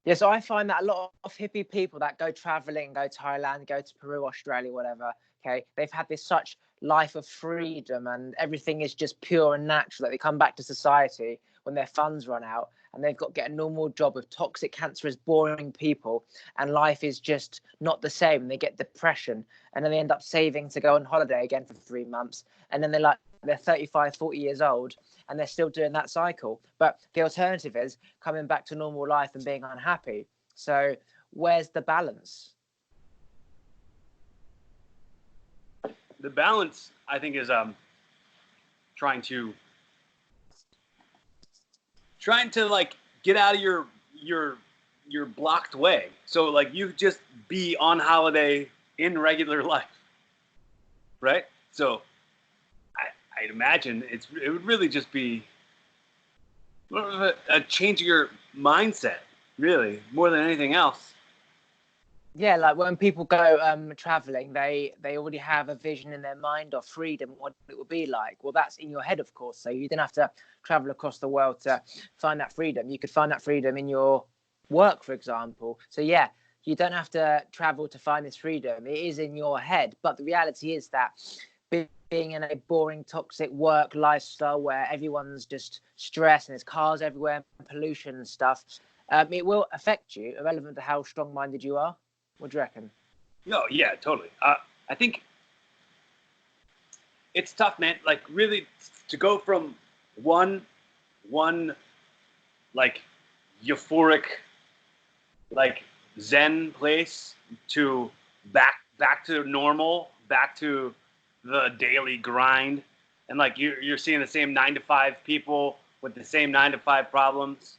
Yeah, so I find that a lot of hippie people that go traveling, go to Thailand, go to Peru, Australia, whatever, okay, they've had this such life of freedom and everything is just pure and natural that they come back to society when their funds run out and they've got to get a normal job with toxic, cancerous, boring people and life is just not the same. And they get depression and then they end up saving to go on holiday again for 3 months. And then they're 35, 40 years old and they're still doing that cycle. But the alternative is coming back to normal life and being unhappy. So where's the balance? The balance, I think, is trying to like get out of your blocked way. So like you just be on holiday in regular life, right? So I'd imagine it would really just be a change of your mindset, really, more than anything else. Yeah, like when people go traveling, they already have a vision in their mind of freedom, what it would be like. Well, that's in your head, of course. So you didn't have to travel across the world to find that freedom. You could find that freedom in your work, for example. So yeah, you don't have to travel to find this freedom. It is in your head. But the reality is that being in a boring, toxic work lifestyle where everyone's just stressed and there's cars everywhere, and pollution and stuff, it will affect you, irrelevant to how strong-minded you are. What do you reckon? No, yeah, totally. I think it's tough, man. Like really to go from one like euphoric, like Zen place to back to normal, back to the daily grind, and like you're seeing the same 9 to 5 people with the same 9 to 5 problems.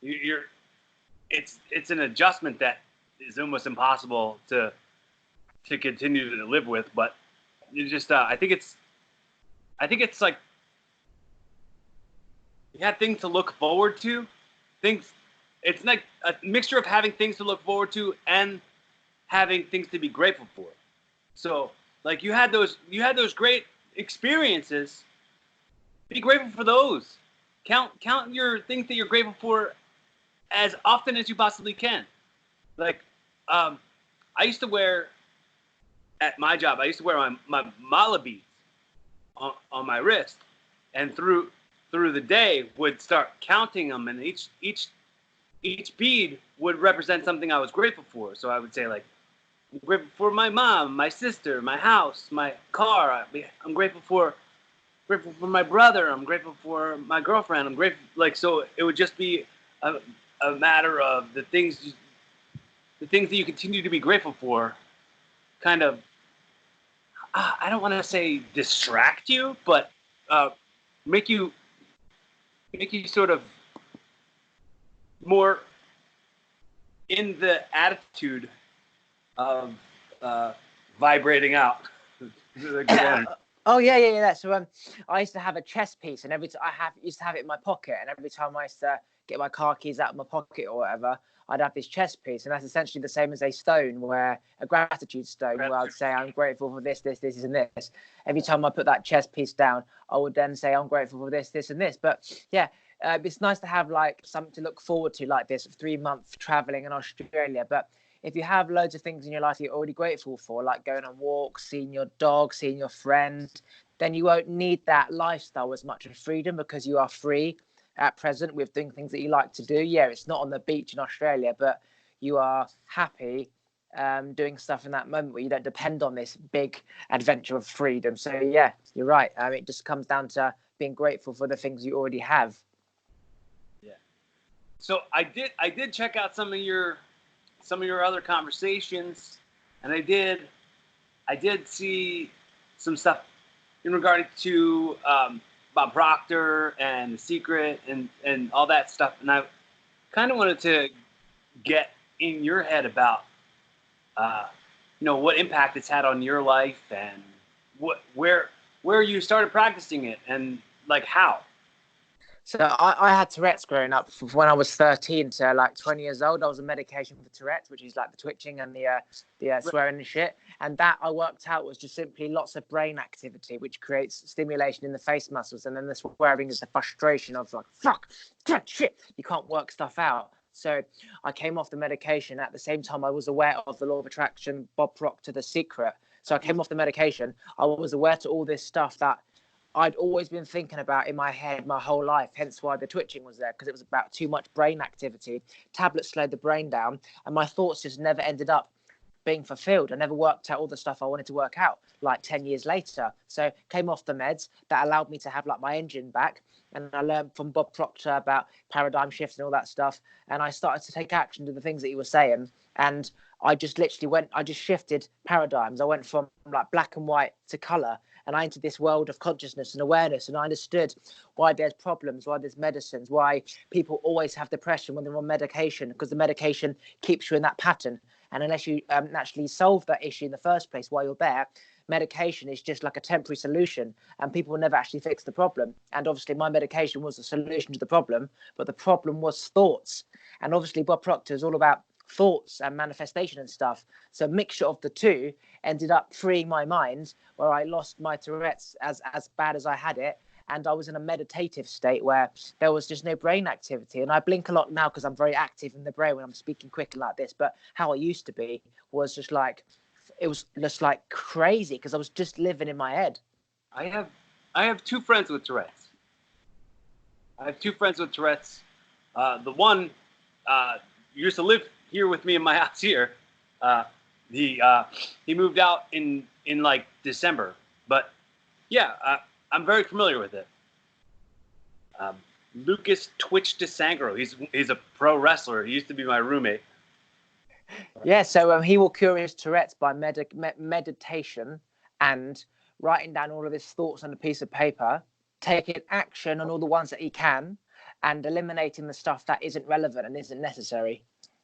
It's an adjustment that is almost impossible to continue to live with. But you just I think it's like you have things to look forward to. It's like a mixture of having things to look forward to and having things to be grateful for. So like you had those great experiences. Be grateful for those. Count your things that you're grateful for as often as you possibly can. Like, I used to wear, at my job, I used to wear my mala beads on my wrist, and through the day would start counting them, and each bead would represent something I was grateful for. So I would say like, I'm grateful for my mom, my sister, my house, my car. I'm grateful for my brother. I'm grateful for my girlfriend. I'm grateful, like, so it would just be a matter of the things that you continue to be grateful for, kind of, I don't want to say distract you, but make you sort of more in the attitude of vibrating out. Oh yeah. So I used to have a chess piece, and every time used to have it in my pocket, and every time I used to get my car keys out of my pocket or whatever, I'd have this chess piece, and that's essentially the same as a stone, where a gratitude stone, where I'd say I'm grateful for this, and this. Every time I put that chess piece down, I would then say I'm grateful for this, and this. But yeah, it's nice to have like something to look forward to, like this 3-month traveling in Australia. But if you have loads of things in your life that you're already grateful for, like going on walks, seeing your dog, seeing your friend, then you won't need that lifestyle as much of freedom, because you are free at present with doing things that you like to do. Yeah, it's not on the beach in Australia, but you are happy doing stuff in that moment where you don't depend on this big adventure of freedom. So yeah, you're right. It just comes down to being grateful for the things you already have. Yeah. So I did check out some of your other conversations, and I did see some stuff in regard to Bob Proctor and The Secret and all that stuff, and I kind of wanted to get in your head about what impact it's had on your life, and where you started practicing it, and like how. So I had Tourette's growing up from when I was 13 to like 20 years old. I was on medication for Tourette's, which is like the twitching and the swearing and shit. And that I worked out was just simply lots of brain activity, which creates stimulation in the face muscles. And then the swearing is the frustration of like, fuck, shit, you can't work stuff out. So I came off the medication at the same time I was aware of the law of attraction, Bob Proctor, The Secret. So I came off the medication. I was aware to all this stuff that I'd always been thinking about in my head my whole life, hence why the twitching was there, because it was about too much brain activity. Tablets slowed the brain down, and my thoughts just never ended up being fulfilled. I never worked out all the stuff I wanted to work out, like 10 years later. So came off the meds that allowed me to have like my engine back. And I learned from Bob Proctor about paradigm shifts and all that stuff. And I started to take action to the things that he was saying. And I just literally I just shifted paradigms. I went from like black and white to color. And I entered this world of consciousness and awareness. And I understood why there's problems, why there's medicines, why people always have depression when they're on medication, because the medication keeps you in that pattern. And unless you naturally solve that issue in the first place while you're there, medication is just like a temporary solution, and people will never actually fix the problem. And obviously my medication was a solution to the problem, but the problem was thoughts. And obviously Bob Proctor is all about thoughts and manifestation and stuff. So a mixture of the two ended up freeing my mind, where I lost my Tourette's as bad as I had it. And I was in a meditative state where there was just no brain activity. And I blink a lot now because I'm very active in the brain when I'm speaking quickly like this. But how I used to be was just like, it was just like crazy because I was just living in my head. I have two friends with Tourette's. The one used to live here with me in my house here. He moved out in like December. But yeah, I'm very familiar with it. Lucas Twitch DeSangro. He's a pro wrestler. He used to be my roommate. Yeah, so he will cure his Tourette's by meditation and writing down all of his thoughts on a piece of paper, taking action on all the ones that he can, and eliminating the stuff that isn't relevant and isn't necessary.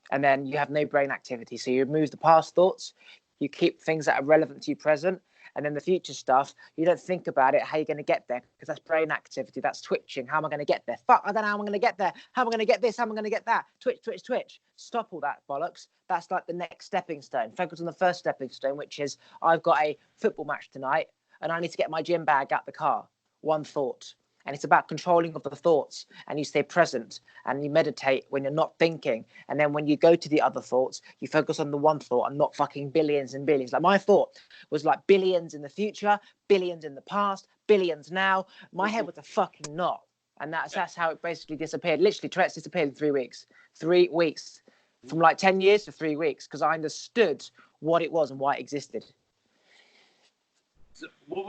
And then you have no brain activity. So you remove the past thoughts, you keep things that are relevant to you present, and then the future stuff, you don't think about it, how you're going to get there, because that's brain activity, that's twitching. How am I going to get there? Fuck, I don't know how I'm going to get there. How am I going to get this? How am I going to get that? Twitch. Stop all that bollocks. That's like the next stepping stone. Focus on the first stepping stone, which is I've got a football match tonight and I need to get my gym bag out the car. One thought. And it's about controlling of the thoughts, and you stay present and you meditate when you're not thinking. And then when you go to the other thoughts, you focus on the one thought and not fucking billions and billions. Like my thought was like billions in the future, billions in the past, billions now. My head was a fucking knot. And that's how it basically disappeared. Literally, Tourette's disappeared in 3 weeks. 3 weeks. From like 10 years to 3 weeks, because I understood what it was and why it existed. So what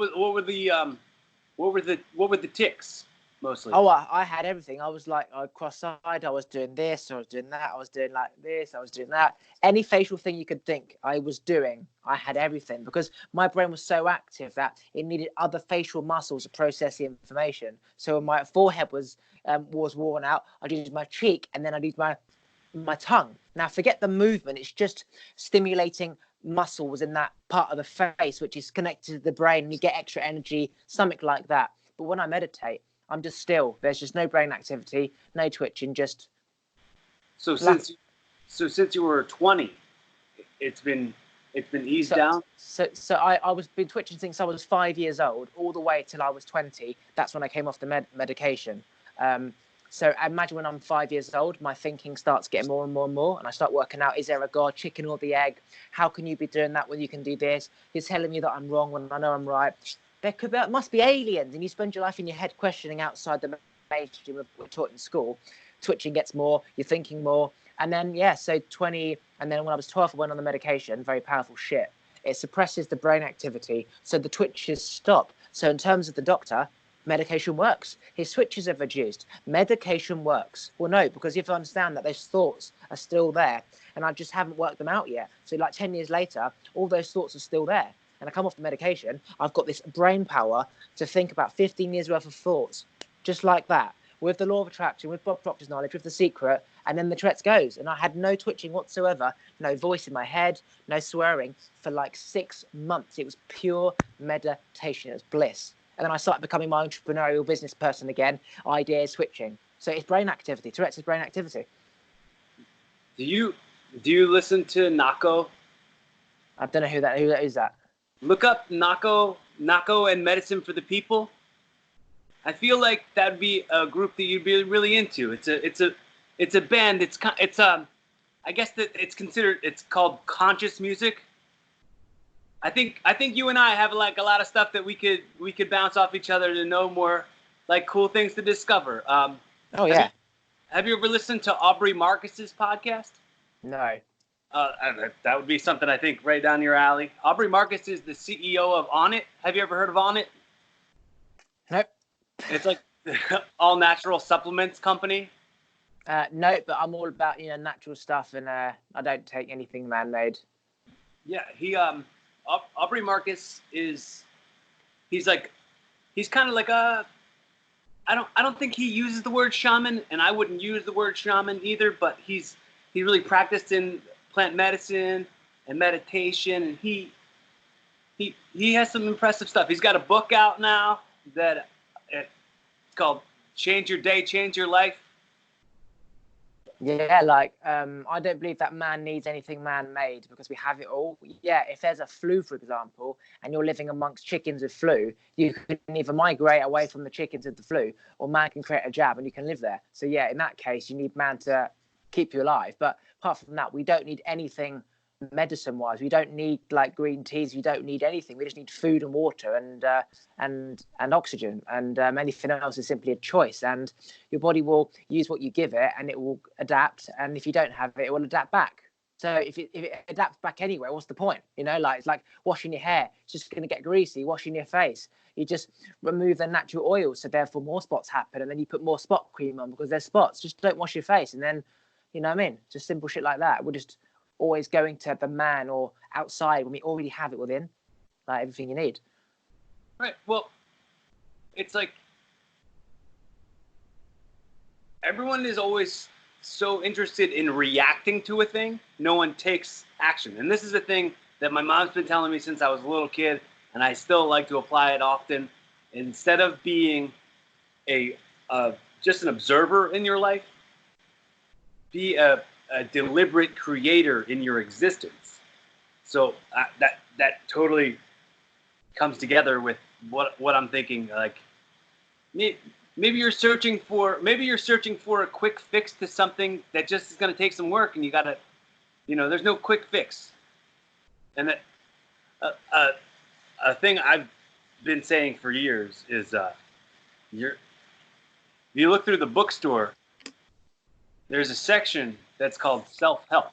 were the tics mostly? Oh, I had everything. I was like, cross-eyed. I was doing this. I was doing that. I was doing like this. I was doing that. Any facial thing you could think I was doing, I had everything, because my brain was so active that it needed other facial muscles to process the information. So when my forehead was worn out, I'd use my cheek, and then I'd use my tongue. Now, forget the movement. It's just stimulating muscles in that part of the face, which is connected to the brain, and you get extra energy, something like that. But when I meditate, I'm just still. There's just no brain activity, no twitching, just. So since you were 20, it's been eased down. So I was been twitching since I was 5 years old, all the way till I was 20. That's when I came off the medication. So I imagine when I'm 5 years old, my thinking starts getting more and more and more, and I start working out, is there a God, chicken or the egg? How can you be doing that when you can do this? You're telling me that I'm wrong when I know I'm right. There must be aliens, and you spend your life in your head questioning outside the mainstream of what we're taught in school. Twitching gets more, you're thinking more. And then, so 20, and then when I was 12, I went on the medication, very powerful shit. It suppresses the brain activity, so the twitches stop. So in terms of the doctor, medication works. His switches have reduced. Medication works. Well, no, because you have to understand that those thoughts are still there, and I just haven't worked them out yet. So like 10 years later, all those thoughts are still there. And I come off the medication, I've got this brain power to think about 15 years worth of thoughts, just like that, with the law of attraction, with Bob Proctor's knowledge, with The Secret, and then the Tourette's goes. And I had no twitching whatsoever, no voice in my head, no swearing for like 6 months. It was pure meditation. It was bliss. And then I started becoming my entrepreneurial business person again, ideas switching. So it's brain activity. Tourette's is brain activity. Do you listen to Nako? I don't know who that is. That. Look up Nako and Medicine for the People. I feel like that'd be a group that you'd be really into. It's it's a band. It's I guess that it's called conscious music. I think you and I have like a lot of stuff that we could bounce off each other to know more, like cool things to discover. Oh yeah. Have you ever listened to Aubrey Marcus's podcast? No. That would be something I think right down your alley. Aubrey Marcus is the CEO of On It. Have you ever heard of On It? Nope. It's like all natural supplements company. No, but I'm all about natural stuff, and I don't take anything man-made. Yeah, Aubrey Marcus he's kind of like I don't think he uses the word shaman, and I wouldn't use the word shaman either, but he really practiced in plant medicine and meditation, and he has some impressive stuff. He's got a book out now that it's called Change Your Day, Change Your Life. Yeah, like I don't believe that man needs anything man-made because we have it all. Yeah, if there's a flu, for example, and you're living amongst chickens with flu, you can either migrate away from the chickens with the flu, or man can create a jab and you can live there. So yeah, in that case, you need man to keep you alive. But apart from that, we don't need anything medicine-wise. We don't need like green teas. We don't need anything. We just need food and water and oxygen, and anything else is simply a choice. And your body will use what you give it, and it will adapt. And if you don't have it, it will adapt back. So if it adapts back anyway, what's the point? Like it's like washing your hair. It's just going to get greasy. Washing your face, you just remove the natural oil, so therefore more spots happen, and then you put more spot cream on because there's spots. Just don't wash your face, and then what I mean, just simple shit like that. We're just always going to the man or outside when we already have it within, like everything you need. Right. Well, it's like everyone is always so interested in reacting to a thing. No one takes action. And this is a thing that my mom's been telling me since I was a little kid, and I still like to apply it often. Instead of being just an observer in your life, be a deliberate creator in your existence. So that totally comes together with what I'm thinking. Like maybe you're searching for a quick fix to something that just is going to take some work, and you gotta, there's no quick fix. And that a thing I've been saying for years is you look through the bookstore, there's a section that's called self-help.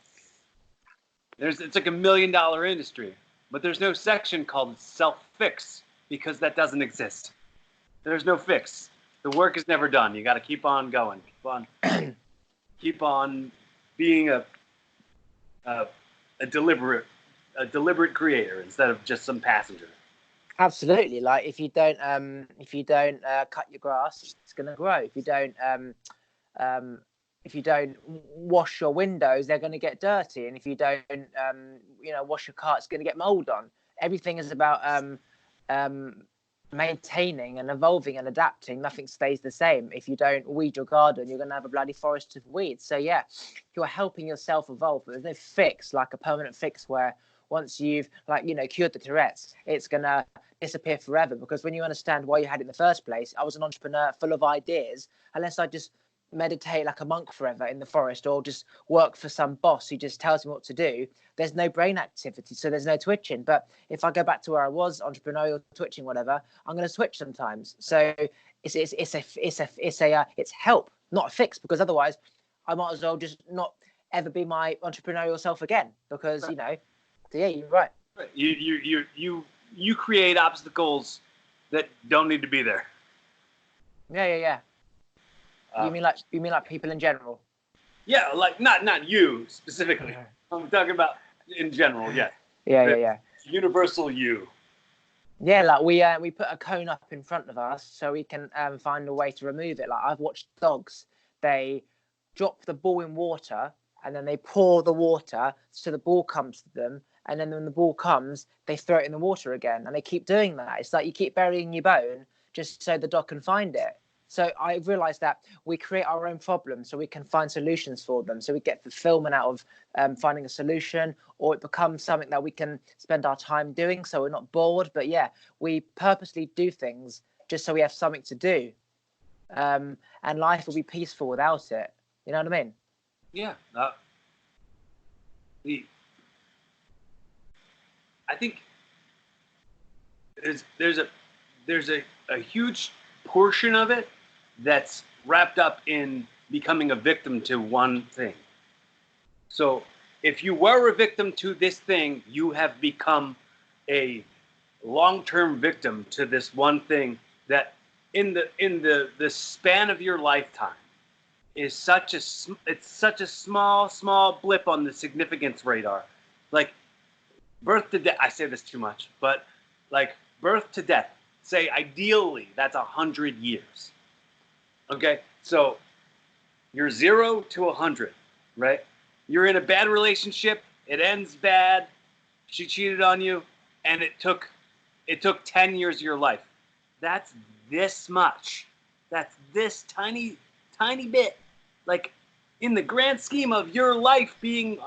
It's like $1 million industry, but there's no section called self-fix because that doesn't exist. There's no fix. The work is never done. You got to keep on going. Keep on being a deliberate creator instead of just some passenger. Absolutely. Like if you don't cut your grass, it's going to grow. If you don't wash your windows, they're going to get dirty. And if you don't, wash your car, it's going to get mold on. Everything is about maintaining and evolving and adapting. Nothing stays the same. If you don't weed your garden, you're going to have a bloody forest of weeds. So yeah, you're helping yourself evolve, but there's no fix, like a permanent fix where once you've cured the Tourette's, it's going to disappear forever. Because when you understand why you had it in the first place, I was an entrepreneur full of ideas. Unless I just meditate like a monk forever in the forest, or just work for some boss who just tells me what to do, there's no brain activity, so there's no twitching. But if I go back to where I was, entrepreneurial, twitching, whatever, I'm going to twitch sometimes. So it's help, not a fix, because otherwise I might as well just not ever be my entrepreneurial self again, because So yeah, you're right. You create obstacles that don't need to be there. Yeah. You mean like people in general? Yeah, like not you specifically. I'm talking about in general. Yeah. Yeah. Universal you. Yeah, like we put a cone up in front of us so we can find a way to remove it. Like I've watched dogs, they drop the ball in water and then they pour the water so the ball comes to them, and then when the ball comes, they throw it in the water again, and they keep doing that. It's like you keep burying your bone just so the dog can find it. So I realized that we create our own problems so we can find solutions for them. So we get fulfillment out of finding a solution, or it becomes something that we can spend our time doing so we're not bored. But yeah, we purposely do things just so we have something to do. And life will be peaceful without it. You know what I mean? Yeah. I think there's a huge portion of it that's wrapped up in becoming a victim to one thing. So if you were a victim to this thing, you have become a long-term victim to this one thing that in the span of your lifetime is such a small blip on the significance radar. Like birth to death, I say this too much, but like birth to death, say ideally that's 100 years. Okay, so you're 0 to 100, right? You're in a bad relationship, it ends bad, she cheated on you, and it took 10 years of your life. That's this much. That's this tiny bit. Like in the grand scheme of your life being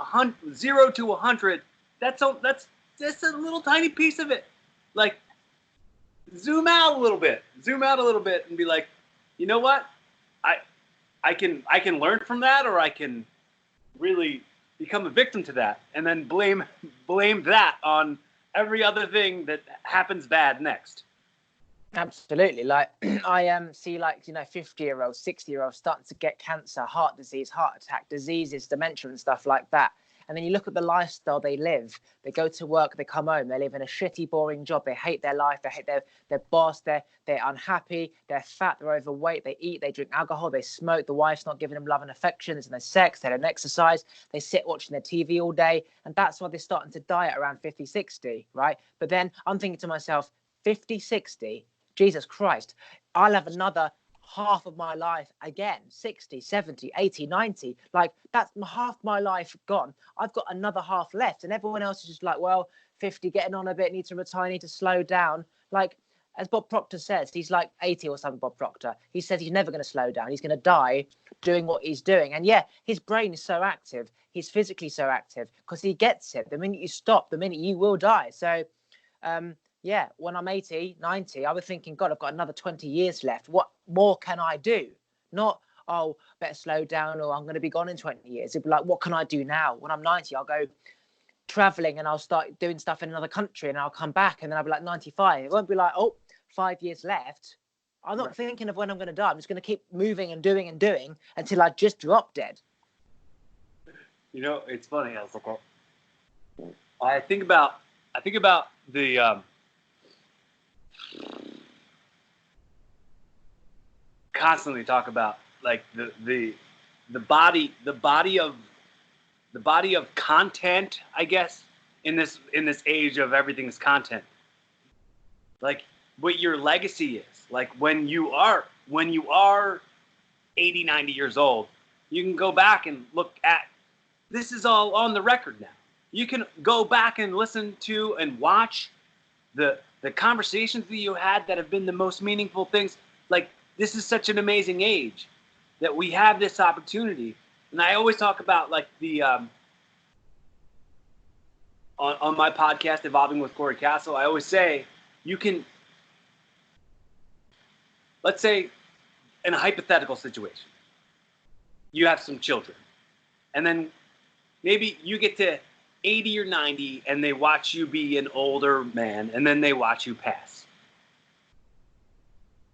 0 to 100, that's just a little tiny piece of it. Like zoom out a little bit and be like, you know what? I can learn from that, or I can really become a victim to that, and then blame that on every other thing that happens bad next. Absolutely. Like I see, like, 50-year-olds, 60-year-olds starting to get cancer, heart disease, heart attack, diseases, dementia and stuff like that. And then you look at the lifestyle they live. They go to work, they come home, they live in a shitty, boring job. They hate their life, they hate their boss, they're unhappy, they're fat, they're overweight, they eat, they drink alcohol, they smoke, the wife's not giving them love and affection, there's no sex, they don't exercise, they sit watching their TV all day. And that's why they're starting to die at around 50, 60, right? But then I'm thinking to myself, 50, 60, Jesus Christ, I'll have another half of my life again, 60, 70, 80, 90. Like, that's half my life gone. I've got another half left. And everyone else is just like, well, 50, getting on a bit, need to retire, need to slow down. Like, as Bob Proctor says, he's like 80 or something, Bob Proctor. He says he's never going to slow down. He's going to die doing what he's doing. And yeah, his brain is so active. He's physically so active because he gets it. The minute you stop, the minute you will die. So, yeah, when I'm 80, 90, I was thinking, God, I've got another 20 years left. What more can I do? Not, oh, better slow down, or I'm going to be gone in 20 years. It'd be like, what can I do now? When I'm 90, I'll go traveling and I'll start doing stuff in another country, and I'll come back and then I'll be like 95. It won't be like, oh, 5 years left. I'm not thinking of when I'm going to die. I'm just going to keep moving and doing until I just drop dead. It's funny. I think about the constantly talk about like the body of content, I guess, in this age of everything's content. Like what your legacy is. Like when you are 80, 90 years old, you can go back and look at, this is all on the record now. You can go back and listen to and watch the conversations that you had that have been the most meaningful things. Like, this is such an amazing age that we have this opportunity. And I always talk about like the on my podcast, Evolving with Corey Castle, I always say you can, let's say in a hypothetical situation, you have some children, and then maybe you get to 80 or 90 and they watch you be an older man, and then they watch you pass.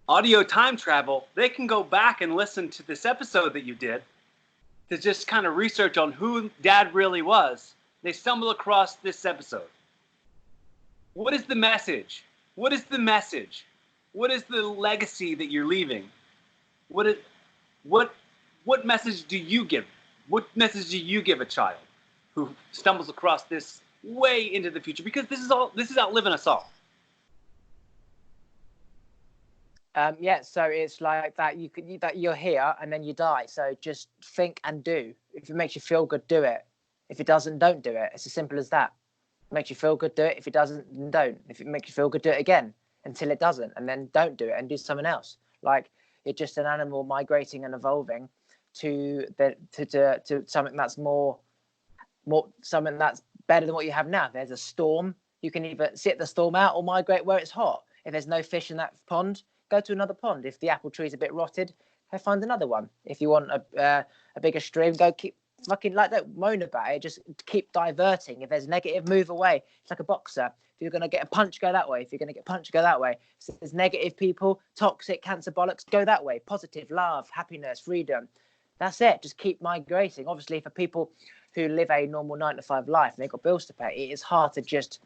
Audio time travel, they can go back and listen to this episode that you did to just kind of research on who Dad really was. They stumble across this episode. What is the message? What is the message? What is the legacy that you're leaving? What message do you give? What message do you give a child who stumbles across this way into the future? Because this is outliving us all. Yeah, so it's like that. That you're here and then you die. So just think and do. If it makes you feel good, do it. If it doesn't, don't do it. It's as simple as that. If it makes you feel good, do it. If it doesn't, then don't. If it makes you feel good, do it again until it doesn't, and then don't do it and do something else. Like, it's just an animal migrating and evolving to something that's more something that's better than what you have now. If there's a storm, you can either sit the storm out or migrate where it's hot. If there's no fish in that pond, go to another pond. If the apple tree is a bit rotted, go find another one. If you want a bigger stream, go keep fucking like that. Moan about it. Just keep diverting. If there's negative, move away. It's like a boxer. If you're gonna get a punch, go that way. If you're gonna get punched, go that way. So there's negative people, toxic, cancer bollocks, go that way. Positive, love, happiness, freedom. That's it. Just keep migrating. Obviously, for people who live a normal 9-to-5 life and they've got bills to pay, it is hard to just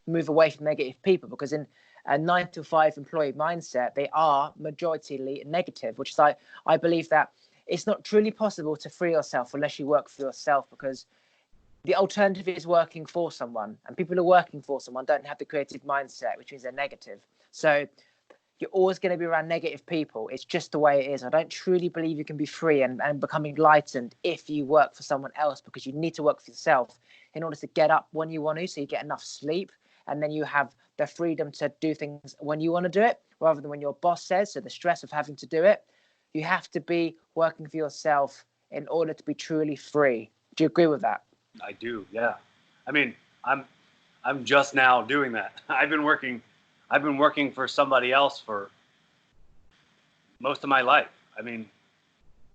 move away from negative people, because in a 9-to-5 employee mindset, they are majoritarily negative, which is I believe that it's not truly possible to free yourself unless you work for yourself, because the alternative is working for someone, and people who are working for someone don't have the creative mindset, which means they're negative. So you're always going to be around negative people. It's just the way it is. I don't truly believe you can be free and become enlightened if you work for someone else, because you need to work for yourself in order to get up when you want to, so you get enough sleep, and then you have the freedom to do things when you want to do it, rather than when your boss says. So the stress of having to do it, you have to be working for yourself in order to be truly free. Do you agree with that? I do, yeah. I mean, I'm just now doing that. I've been working for somebody else for most of my life. I mean,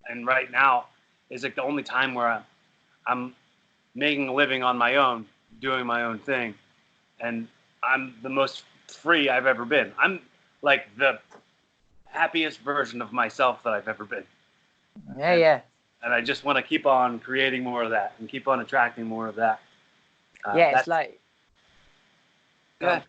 and right now is like the only time where I'm making a living on my own, doing my own thing, and I'm the most free I've ever been. I'm like the happiest version of myself that I've ever been. Yeah. And I just want to keep on creating more of that and keep on attracting more of that. It's like, yeah.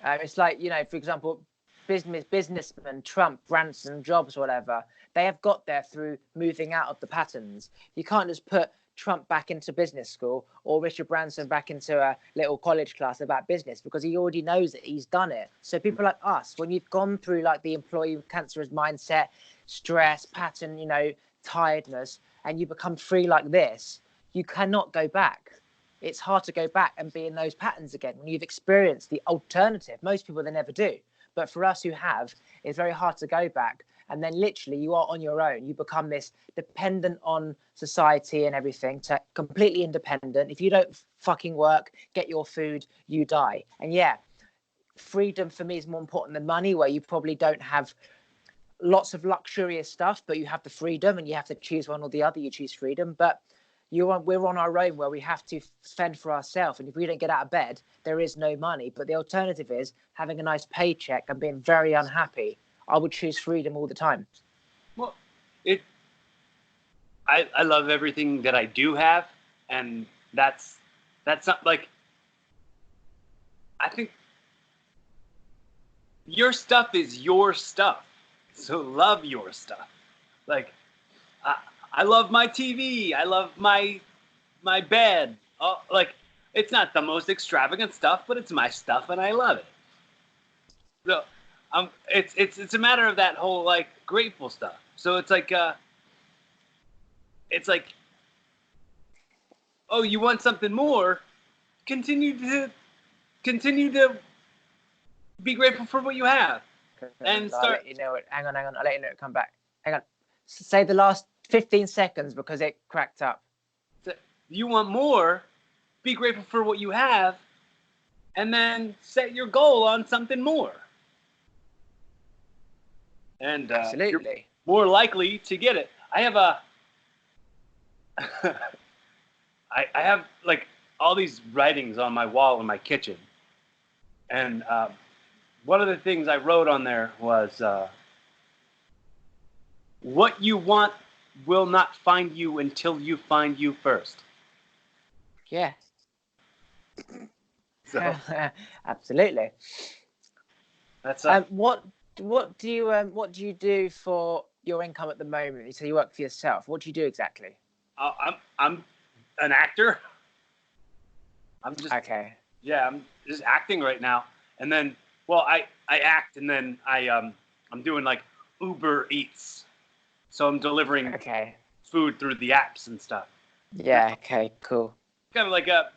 It's like, you know, for example, businessmen, Trump, Branson, Jobs, whatever, they have got there through moving out of the patterns. You can't just put Trump back into business school or Richard Branson back into a little college class about business, because he already knows that he's done it. So people like us, when you've gone through like the employee cancerous mindset, stress, pattern, you know, tiredness, and you become free like this, you cannot go back. It's hard to go back and be in those patterns again when you've experienced the alternative. Most people, they never do. But for us who have, it's very hard to go back. And then literally you are on your own. You become this dependent on society and everything, to completely independent. If you don't fucking work, get your food, you die. And yeah, freedom for me is more important than money, where you probably don't have lots of luxurious stuff, but you have the freedom, and you have to choose one or the other. You choose freedom. But we're on our own, where we have to fend for ourselves. And if we don't get out of bed, there is no money. But the alternative is having a nice paycheck and being very unhappy. I would choose freedom all the time. Well, I love everything that I do have, and that's not like, I think your stuff is your stuff, so love your stuff. Like, I love my TV. I love my bed. Like, it's not the most extravagant stuff, but it's my stuff, and I love it. So, it's a matter of that whole like grateful stuff. So it's like, oh, you want something more? Continue to be grateful for what you have, and start. I'll let you know it. Hang on. I'll let you know it. Come back. Hang on. Say the last 15 seconds because it cracked up. So you want more? Be grateful for what you have, and then set your goal on something more. And Absolutely. You're more likely to get it. I have I have like all these writings on my wall in my kitchen, and one of the things I wrote on there was, what you want will not find you until you find you first. Yeah. So absolutely. that's what do you do for your income at the moment? You say you work for yourself. What do you do exactly? I'm an actor. I'm just okay. Yeah, I'm just acting right now. And then, well, I act, and then I'm doing like Uber Eats, so I'm delivering food through the apps and stuff. Yeah. Okay. Cool. Kind of like a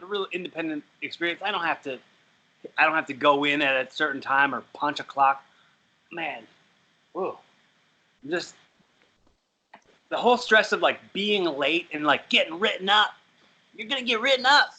real independent experience. I don't have to go in at a certain time or punch a clock. Man, whoa, just the whole stress of like being late and like getting written up. You're gonna get written up.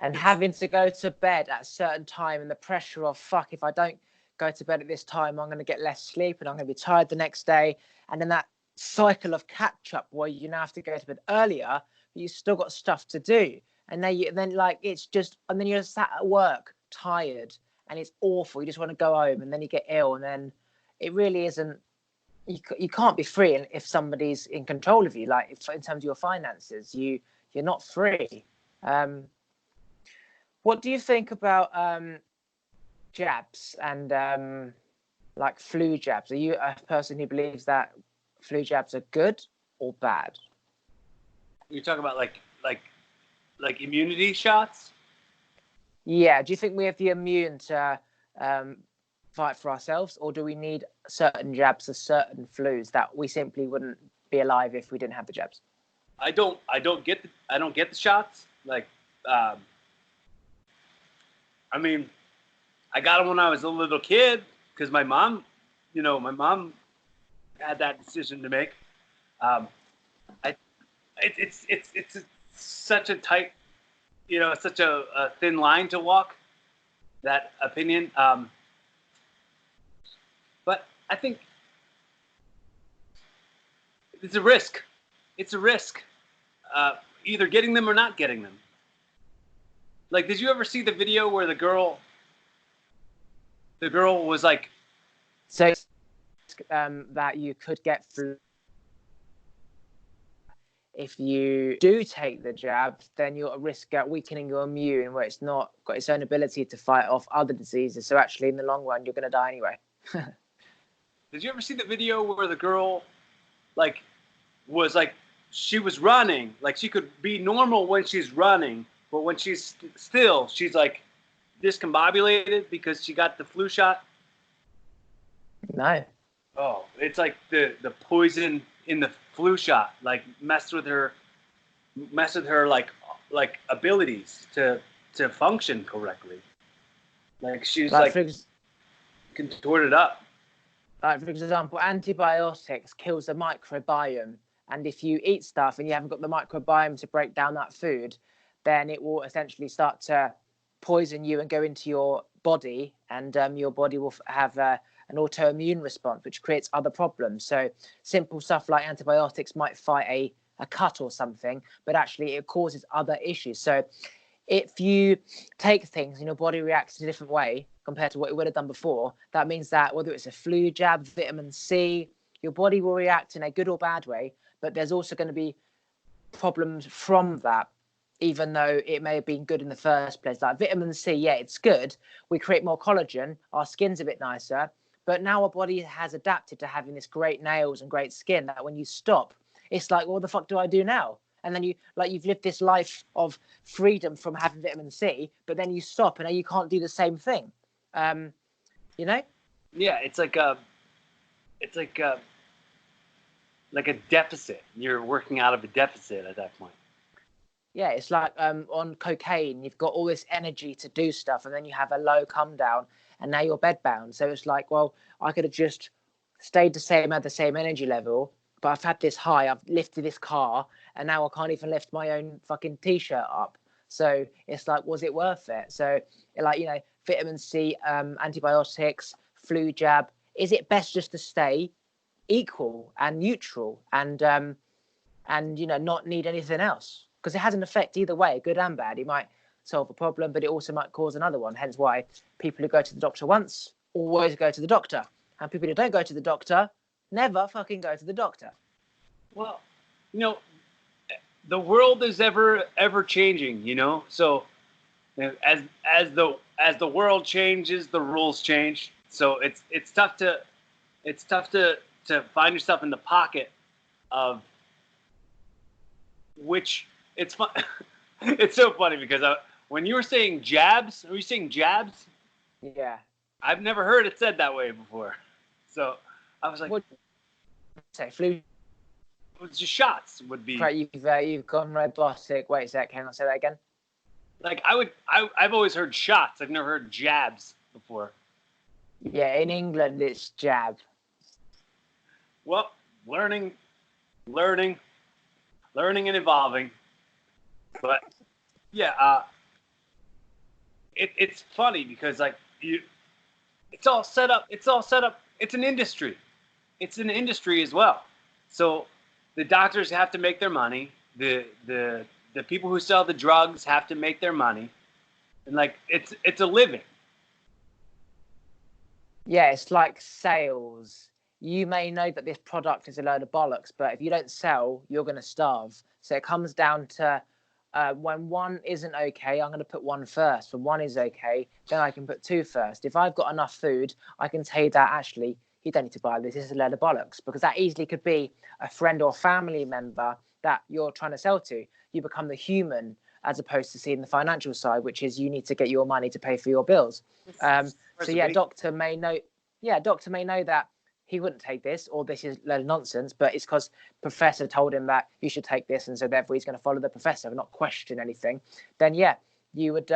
And having to go to bed at a certain time, and the pressure of fuck, if I don't go to bed at this time, I'm going to get less sleep and I'm going to be tired the next day. And then that cycle of catch up where you now have to go to bed earlier, but you've still got stuff to do. And then like, it's just, and then you're sat at work tired and it's awful. You just want to go home and then you get ill. And then it really isn't, you can't be free if somebody's in control of you. Like in terms of your finances, you're not free. What do you think about jabs and like flu jabs? Are you a person who believes that flu jabs are good or bad? You're talking about like immunity shots? Yeah. Do you think we have the immune to fight for ourselves, or do we need certain jabs for certain flus that we simply wouldn't be alive if we didn't have the jabs? I don't get the shots. Like, I mean, I got them when I was a little kid because my mom had that decision to make. It's such a tight, such a thin line to walk. That opinion. But I think it's a risk. It's a risk. Either getting them or not getting them. Like, did you ever see the video where the girl was like, so that you could get flu if you do take the jab, then you're at risk at weakening your immune, where it's not got its own ability to fight off other diseases. So actually, in the long run, you're going to die anyway. Did you ever see the video where the girl, she was running, like she could be normal when she's running, but when she's still, she's like discombobulated because she got the flu shot? No. Oh, it's like the poison in the flu shot, like mess with her like abilities to function correctly. Like she's like contorted up. Like, for example, antibiotics kills the microbiome. And if you eat stuff and you haven't got the microbiome to break down that food, then it will essentially start to poison you and go into your body. And your body will have an autoimmune response, which creates other problems. So simple stuff like antibiotics might fight a cut or something, but actually it causes other issues. So if you take things and your body reacts in a different way compared to what it would have done before, that means that whether it's a flu jab, vitamin C, your body will react in a good or bad way, but there's also going to be problems from that, even though it may have been good in the first place. Like vitamin C, yeah, it's good. We create more collagen, our skin's a bit nicer, but now our body has adapted to having this great nails and great skin that when you stop, it's like, what the fuck do I do now? And then you've lived this life of freedom from having vitamin C, but then you stop and now you can't do the same thing. Yeah, it's like a deficit. You're working out of a deficit at that point. Yeah, it's like on cocaine, you've got all this energy to do stuff, and then you have a low come down, and now you're bedbound. So it's like, well, I could have just stayed the same at the same energy level, but I've had this high, I've lifted this car, and now I can't even lift my own fucking t-shirt up. So it's like, was it worth it? So vitamin C, antibiotics, flu jab, is it best just to stay equal and neutral and not need anything else? Because it has an effect either way, good and bad. It might solve a problem, but it also might cause another one. Hence why people who go to the doctor once always go to the doctor, and people who don't go to the doctor never fucking go to the doctor. Well, the world is ever changing, So as the world changes, the rules change. So it's tough to find yourself in the pocket of which. It's fun. It's so funny because when you were saying jabs, were you saying jabs? Yeah. I've never heard it said that way before. So I was like, what say flu? Just shots would be. Right, you've gone robotic. Wait a sec, can I say that again? Like I've always heard shots. I've never heard jabs before. Yeah, in England it's jab. Well, learning and evolving. But yeah, it's funny because like it's all set up. It's all set up. It's an industry. It's an industry as well. So the doctors have to make their money. The people who sell the drugs have to make their money, and like it's a living. Yeah, it's like sales. You may know that this product is a load of bollocks, but if you don't sell, you're going to starve. So it comes down to when one isn't okay, I'm going to put one first. When one is okay, then I can put two first. If I've got enough food, I can tell you that actually, you don't need to buy this. This is a load of bollocks, because that easily could be a friend or family member that you're trying to sell to. You become the human as opposed to seeing the financial side, which is you need to get your money to pay for your bills. So yeah, doctor may know that he wouldn't take this, or this is a load of nonsense, but it's because professor told him that you should take this, and so therefore he's going to follow the professor and not question anything. Then yeah, you would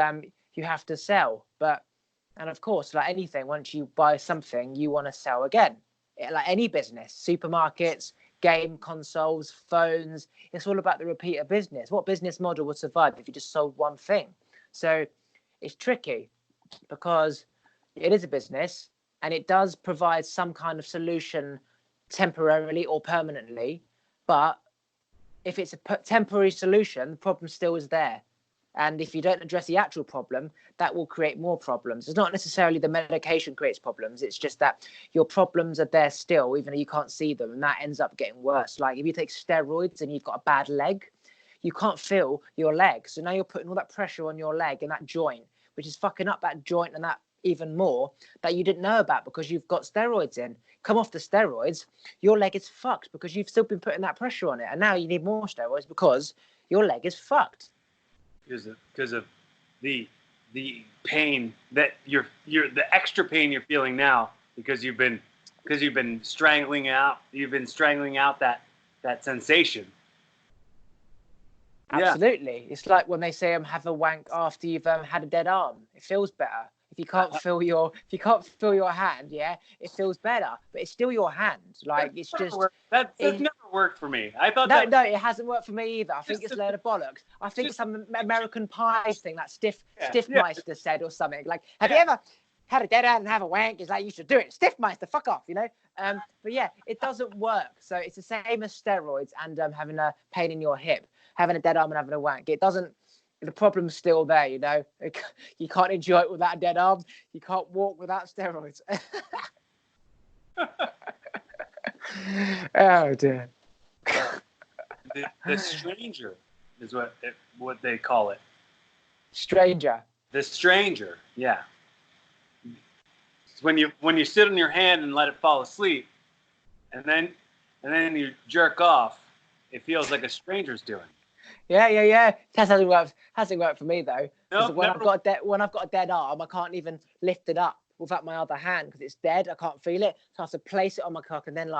you have to sell. But and of course, like anything, once you buy something, you want to sell again. Like any business, supermarkets, game consoles, phones, it's all about the repeater business. What business model would survive if you just sold one thing? So it's tricky, because it is a business and it does provide some kind of solution temporarily or permanently. But if it's a temporary solution, the problem still is there. And if you don't address the actual problem, that will create more problems. It's not necessarily the medication creates problems. It's just that your problems are there still, even though you can't see them. And that ends up getting worse. Like if you take steroids and you've got a bad leg, you can't feel your leg. So now you're putting all that pressure on your leg and that joint, which is fucking up that joint and that even more, that you didn't know about because you've got steroids in. Come off the steroids, your leg is fucked because you've still been putting that pressure on it. And now you need more steroids because your leg is fucked. Because of the pain that you're the extra pain you're feeling now, because you've been strangling out that sensation. Absolutely. Yeah. It's like when they say have a wank after you've had a dead arm. It feels better. If you can't feel your hand, yeah, it feels better, but it's still your hand. Like it's just that's never worked for me. I thought no, it hasn't worked for me either. I think it's a load of bollocks. I think some American Pie thing that Stiffmeister said or something. Like, have you ever had a dead hand and have a wank? It's like you should do it. Stiffmeister, fuck off, you know. But yeah, it doesn't work. So it's the same as steroids and having a pain in your hip, having a dead arm and having a wank. It doesn't. The problem's still there, you know. You can't enjoy it without a dead arm. You can't walk without steroids. Oh dear. The stranger is what they call it. Stranger. The stranger, yeah. It's when you sit on your hand and let it fall asleep, and then you jerk off. It feels like a stranger's doing. Yeah. That hasn't worked for me though. No, when I've got a dead arm, I can't even lift it up without my other hand because it's dead. I can't feel it, so I have to place it on my cock and then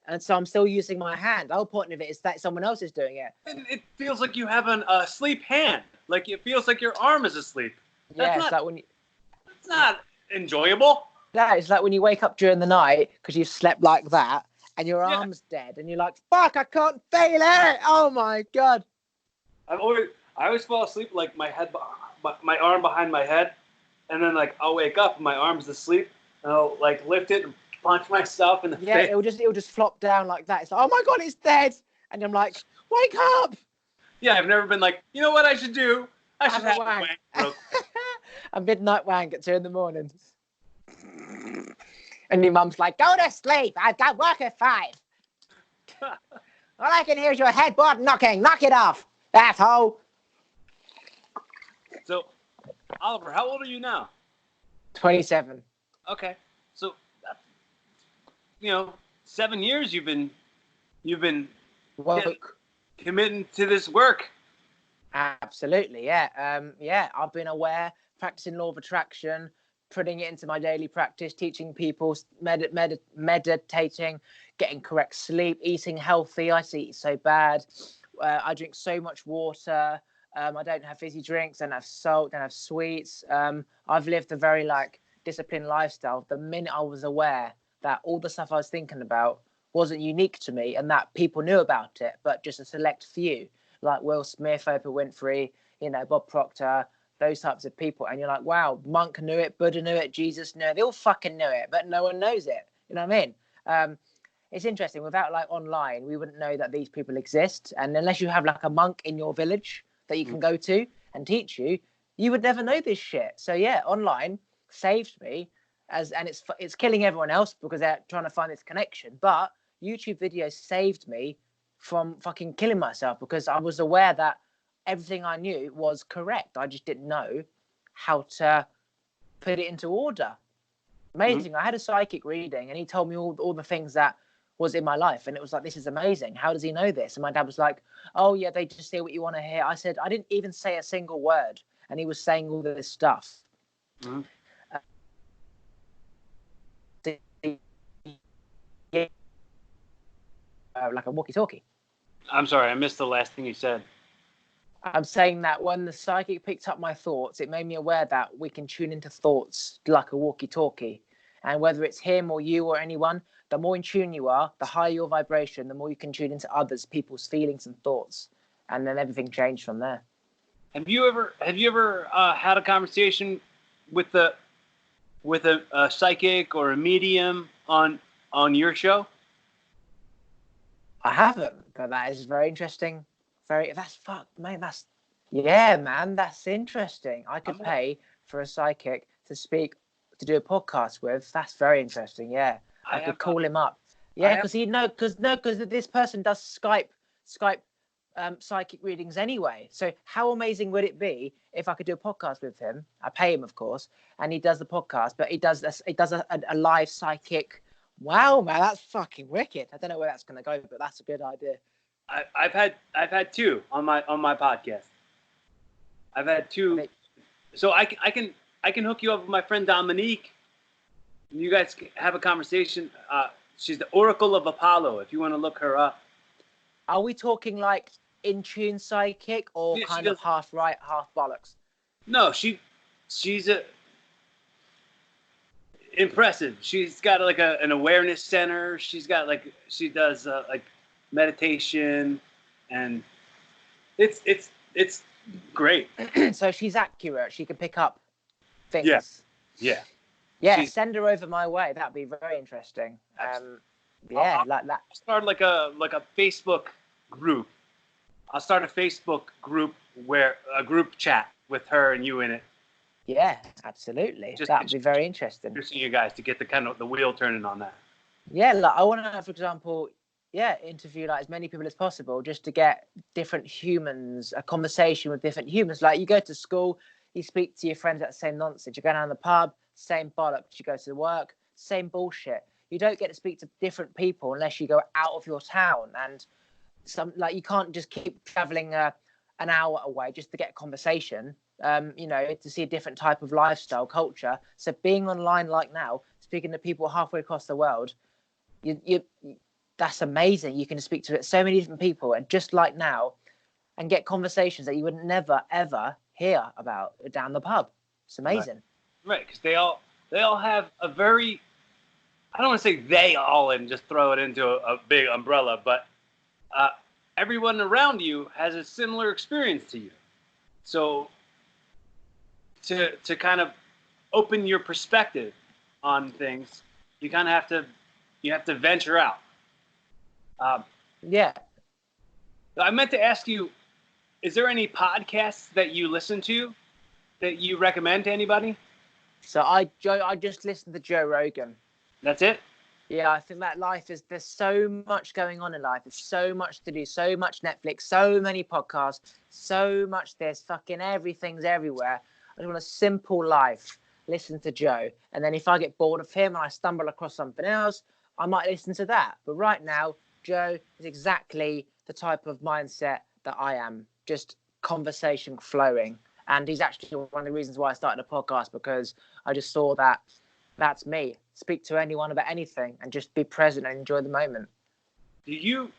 and so I'm still using my hand. The whole point of it is that someone else is doing it. And it feels like you have a sleep hand. Like it feels like your arm is asleep. It's like when it's not enjoyable. Yeah, it's like when you wake up during the night because you've slept like that and your arm's dead and you're like, fuck, I can't feel it. Oh my god. I always fall asleep like my arm behind my head, and then like I'll wake up and my arm's asleep and I'll like lift it and punch myself in the face. Yeah, it'll just flop down like that. It's like, oh my god, it's dead, and I'm like, wake up. Yeah, I've never been like, you know what I should do? I should have a wank. A midnight wank at 2 a.m. And your mum's like, go to sleep. I've got work at 5. All I can hear is your headboard knocking. Knock it off, asshole. So, Oliver, how old are you now? 27. Okay, so that's 7 years you've been committing to this work. Absolutely, yeah. I've been aware, practicing law of attraction, putting it into my daily practice, teaching people meditating, getting correct sleep, eating healthy. I eat so bad. I drink so much water. I don't have fizzy drinks, don't have salt, don't have sweets. I've lived a very disciplined lifestyle. The minute I was aware that all the stuff I was thinking about wasn't unique to me and that people knew about it, but just a select few, like Will Smith, Oprah Winfrey, Bob Proctor, those types of people. And you're like, wow, Monk knew it, Buddha knew it, Jesus knew it. They all fucking knew it, but no one knows it. You know what I mean? It's interesting. Without like online, we wouldn't know that these people exist. And unless you have like a monk in your village that you can go to and teach you, you would never know this shit. So yeah, online saved me and it's killing everyone else because they're trying to find this connection. But YouTube videos saved me from fucking killing myself because I was aware that everything I knew was correct. I just didn't know how to put it into order. Amazing. I had a psychic reading and he told me all the things that was in my life. And it was like, this is amazing. How does he know this? And my dad was like, oh yeah, they just say what you want to hear. I said, I didn't even say a single word. And he was saying all this stuff. Like a walkie-talkie. I'm sorry, I missed the last thing you said. I'm saying that when the psychic picked up my thoughts, it made me aware that we can tune into thoughts like a walkie-talkie. And whether it's him or you or anyone, the more in tune you are, the higher your vibration, the more you can tune into others, people's feelings and thoughts. And then everything changed from there. Have you ever had a conversation with a psychic or a medium on your show? I haven't, but that is very interesting. Yeah, man, that's interesting. I could pay for a psychic to speak, to do a podcast with. That's very interesting. Yeah, I could call him up. Yeah, because this person does Skype psychic readings anyway. So how amazing would it be if I could do a podcast with him? I pay him, of course, and he does the podcast, but he does a live psychic. Wow, man, that's fucking wicked. I don't know where that's going to go, but that's a good idea. I've had two on my podcast. I've had two, so I can hook you up with my friend Dominique. You guys have a conversation. She's the Oracle of Apollo. If you want to look her up. Are we talking like in tune psychic or kind of half right, half bollocks? No, she's impressive. She's got like an awareness center. She does like meditation, and it's great. So she's accurate. She can pick up things. Yeah. Send her over my way. That'd be very interesting. Like that. I'll start like a Facebook group. I'll start a Facebook group where a group chat with her and you in it. Yeah, absolutely. That'd be very interesting. Interesting, you guys, to get the wheel turning on that. Yeah, like I want to, for example, interview like as many people as possible just to get different humans, a conversation with different humans. Like you go to school, you speak to your friends at the same nonsense. You go down the pub, same bollocks. You go to work, same bullshit. You don't get to speak to different people unless you go out of your town. And you can't just keep traveling an hour away just to get a conversation. To see a different type of lifestyle, culture. So being online like now, speaking to people halfway across the world, that's amazing. You can speak to so many different people, and just like now, and get conversations that you would never ever hear about down the pub. It's amazing. Right, because they all have a very, I don't want to say they all and just throw it into a big umbrella, but everyone around you has a similar experience to you. So to kind of open your perspective on things, you kind of have to venture out. I meant to ask you, is there any podcasts that you listen to that you recommend to anybody? So I just listened to Joe Rogan. That's it? Yeah, I think that there's so much going on in life. There's so much to do, so much Netflix, so many podcasts, so much this, fucking everything's everywhere. I just want a simple life. Listen to Joe. And then if I get bored of him and I stumble across something else, I might listen to that. But right now, Joe is exactly the type of mindset that I am. Just conversation flowing. And he's actually one of the reasons why I started a podcast, because I just saw that that's me. Speak to anyone about anything and just be present and enjoy the moment. Are you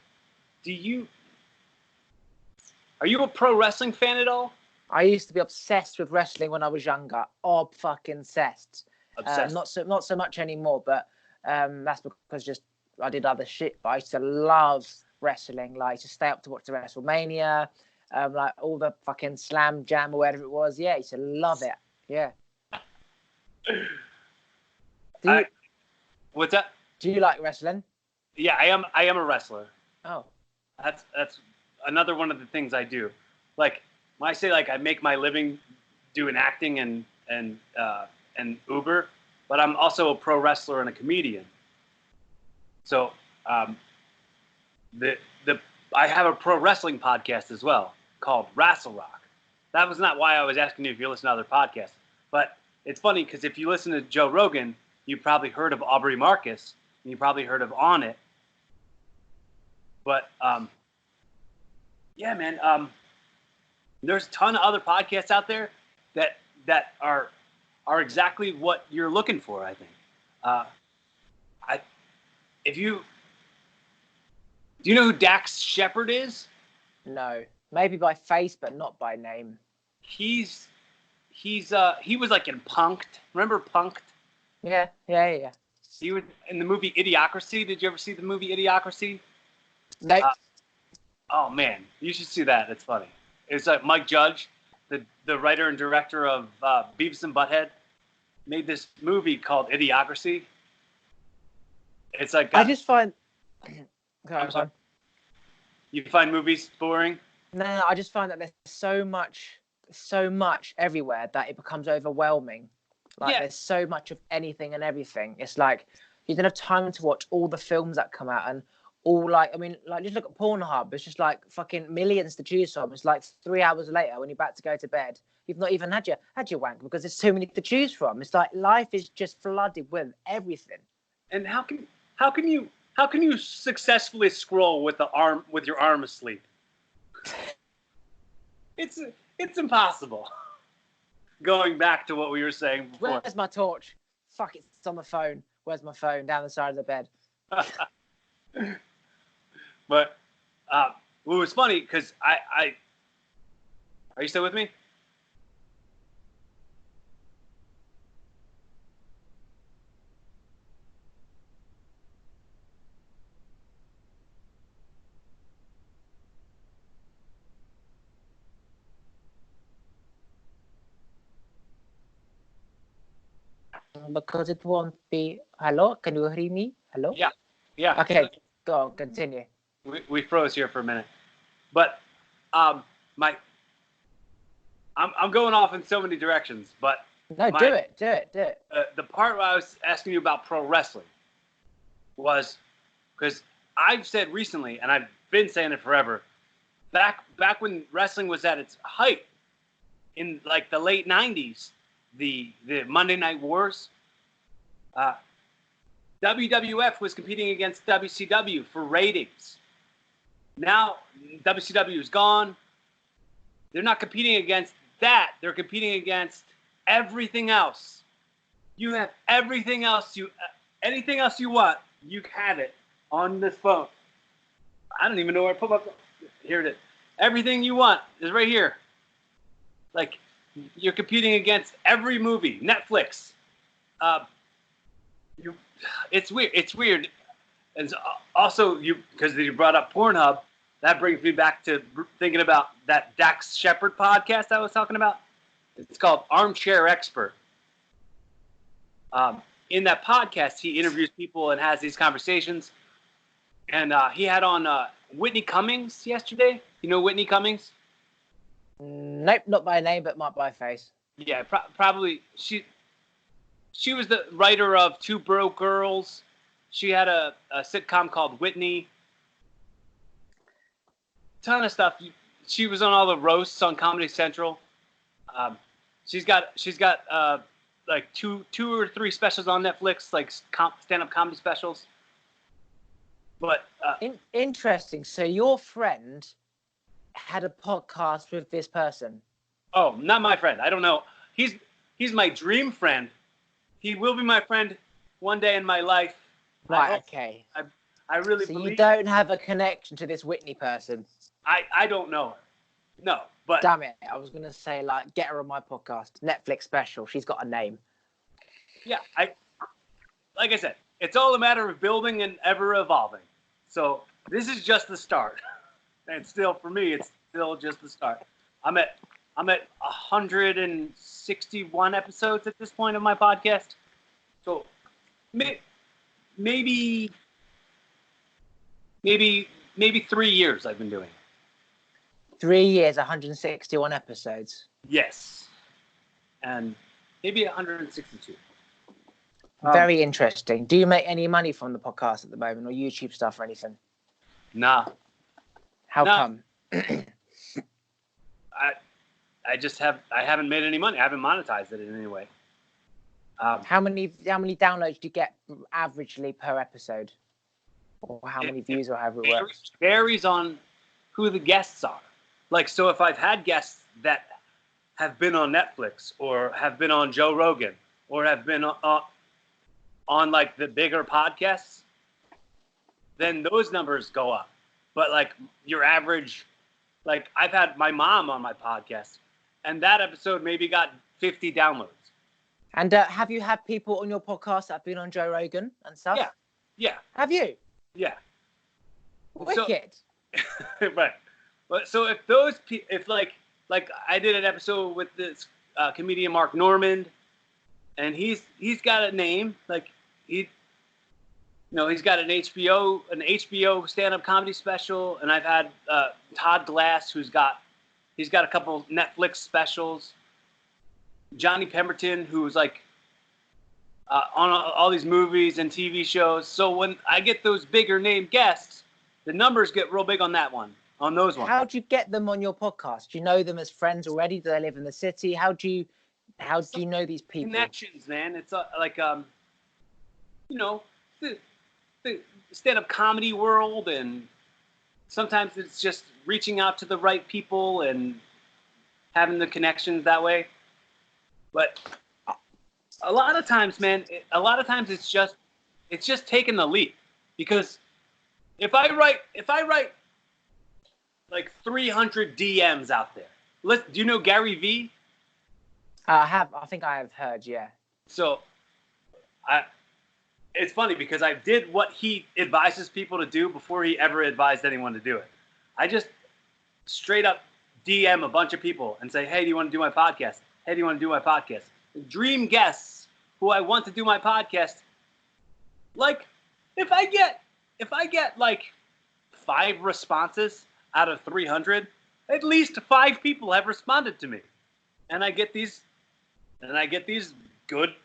a pro wrestling fan at all? I used to be obsessed with wrestling when I was younger. Fucking obsessed. Not so much anymore, but that's because just I did other shit. But I used to love wrestling. Like to stay up to watch the WrestleMania. like all the fucking Slam Jam or whatever it was. Yeah, I used to love it. Yeah. What's that? Do you like wrestling? Yeah, I am a wrestler. Oh. That's another one of the things I do. Like when I say like I make my living doing acting and Uber, but I'm also a pro wrestler and a comedian. So I have a pro wrestling podcast as well called Wrestle Rock. That was not why I was asking you if you listen to other podcasts, but it's funny because if you listen to Joe Rogan, you probably heard of Aubrey Marcus and you probably heard of On It. But yeah, man, there's a ton of other podcasts out there that are exactly what you're looking for. I think. Do you know who Dax Shepard is? No, maybe by face, but not by name. He was like in Punk'd. Remember Punk'd? Yeah. He was in the movie Idiocracy. Did you ever see the movie Idiocracy? No. Oh man, you should see that. It's funny. It's like Mike Judge, the writer and director of Beavis and Butthead, made this movie called Idiocracy. It's like I just find. I'm sorry. You find movies boring? No, I just find that there's so much everywhere that it becomes overwhelming. Like there's so much of anything and everything. It's like you don't have time to watch all the films that come out and all just look at Pornhub. It's just like fucking millions to choose from. It's like 3 hours later when you're about to go to bed, you've not even had your wank because there's so many to choose from. It's like life is just flooded with everything. And how can you successfully scroll with your arm asleep? It's impossible. Going back to what we were saying before. Where's my torch? Fuck it, it's on the phone. Where's my phone? Down the side of the bed. But it was funny because I are you still with me? Because it won't be. Hello, can you hear me? Hello. Yeah. Okay, go continue. We froze here for a minute, but I'm going off in so many directions. But no, do it. The part where I was asking you about pro wrestling was because I've said recently, and I've been saying it forever. Back when wrestling was at its height, in like the late '90s, the Monday Night Wars. WWF was competing against WCW for ratings. Now WCW is gone. They're not competing against that. They're competing against everything else. You have everything else anything else you want, you have it on this phone. I don't even know where I put my phone. Here it is. Everything you want is right here. Like you're competing against every movie, Netflix. It's weird. It's weird. And also, because you brought up Pornhub, that brings me back to thinking about that Dax Shepard podcast I was talking about. It's called Armchair Expert. In that podcast, he interviews people and has these conversations. And he had on Whitney Cummings yesterday. You know Whitney Cummings? Nope, not by name, but not by face. Yeah, probably. She was the writer of Two Broke Girls. She had a sitcom called Whitney. Ton of stuff. She was on all the roasts on Comedy Central. She's got like two or three specials on Netflix, like stand-up comedy specials. But interesting. So your friend had a podcast with this person. Oh, not my friend. I don't know. He's my dream friend. He will be my friend one day in my life. Right, okay. I really so believe. You don't have a connection to this Whitney person? I don't know her. No, but... Damn it. I was going to say, like, get her on my podcast. Netflix special. She's got a name. Yeah, like I said, it's all a matter of building and ever evolving. So this is just the start. And still, for me, it's still just the start. I'm at 161 episodes at this point of my podcast. So maybe 3 years I've been doing it. 3 years, 161 episodes. Yes, and maybe 162. Very interesting. Do you make any money from the podcast at the moment, or YouTube stuff or anything? Nah. How come? I haven't made any money. I haven't monetized it in any way. How many downloads do you get averagely per episode, or how many views, or however it works? Varies on who the guests are. Like, so if I've had guests that have been on Netflix or have been on Joe Rogan or have been on like the bigger podcasts, then those numbers go up. But like your average, like I've had my mom on my podcast, and that episode maybe got 50 downloads. And have you had people on your podcast that have been on Joe Rogan and stuff? Yeah. Have you? Yeah. Wicked. So, right. But so if those if like I did an episode with this comedian Mark Normand, and he's got a name, like he's got an HBO stand-up comedy special, and I've had Todd Glass, he's got a couple Netflix specials. Johnny Pemberton, who's like on all these movies and TV shows. So when I get those bigger name guests, the numbers get real big on those ones. How do you get them on your podcast? Do you know them as friends already? Do they live in the city? How do you know these people? Connections, man. It's like the stand-up comedy world, and sometimes it's just reaching out to the right people and having the connections that way. But a lot of times, man, it's just taking the leap, because if I write like 300 DMs out there, do you know Gary Vee? I think I have heard, yeah. So it's funny because I did what he advises people to do before he ever advised anyone to do it. I just straight up DM a bunch of people and say, hey, do you want to do my podcast? Hey, do you want to do my podcast? Dream guests who I want to do my podcast. Like, if I get like 5 responses out of 300, at least 5 people have responded to me, and I get these good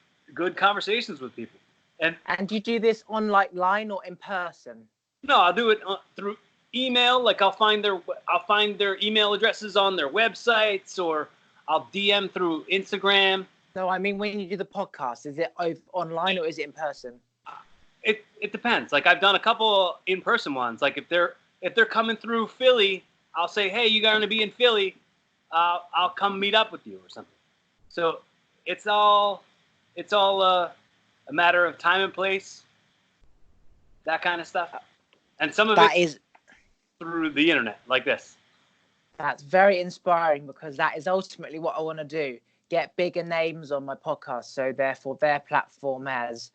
conversations with people. And do you do this on like line or in person? No, I'll do it through email. Like I'll find their email addresses on their websites, or I'll DM through Instagram. No, I mean when you do the podcast, is it online or is it in person? It depends. Like I've done a couple in-person ones. Like if they're coming through Philly, I'll say, hey, you going to be in Philly? I'll come meet up with you or something. So it's all a matter of time and place, that kind of stuff. And some of it is through the internet, like this. That's very inspiring, because that is ultimately what I want to do. Get bigger names on my podcast, so therefore their platform has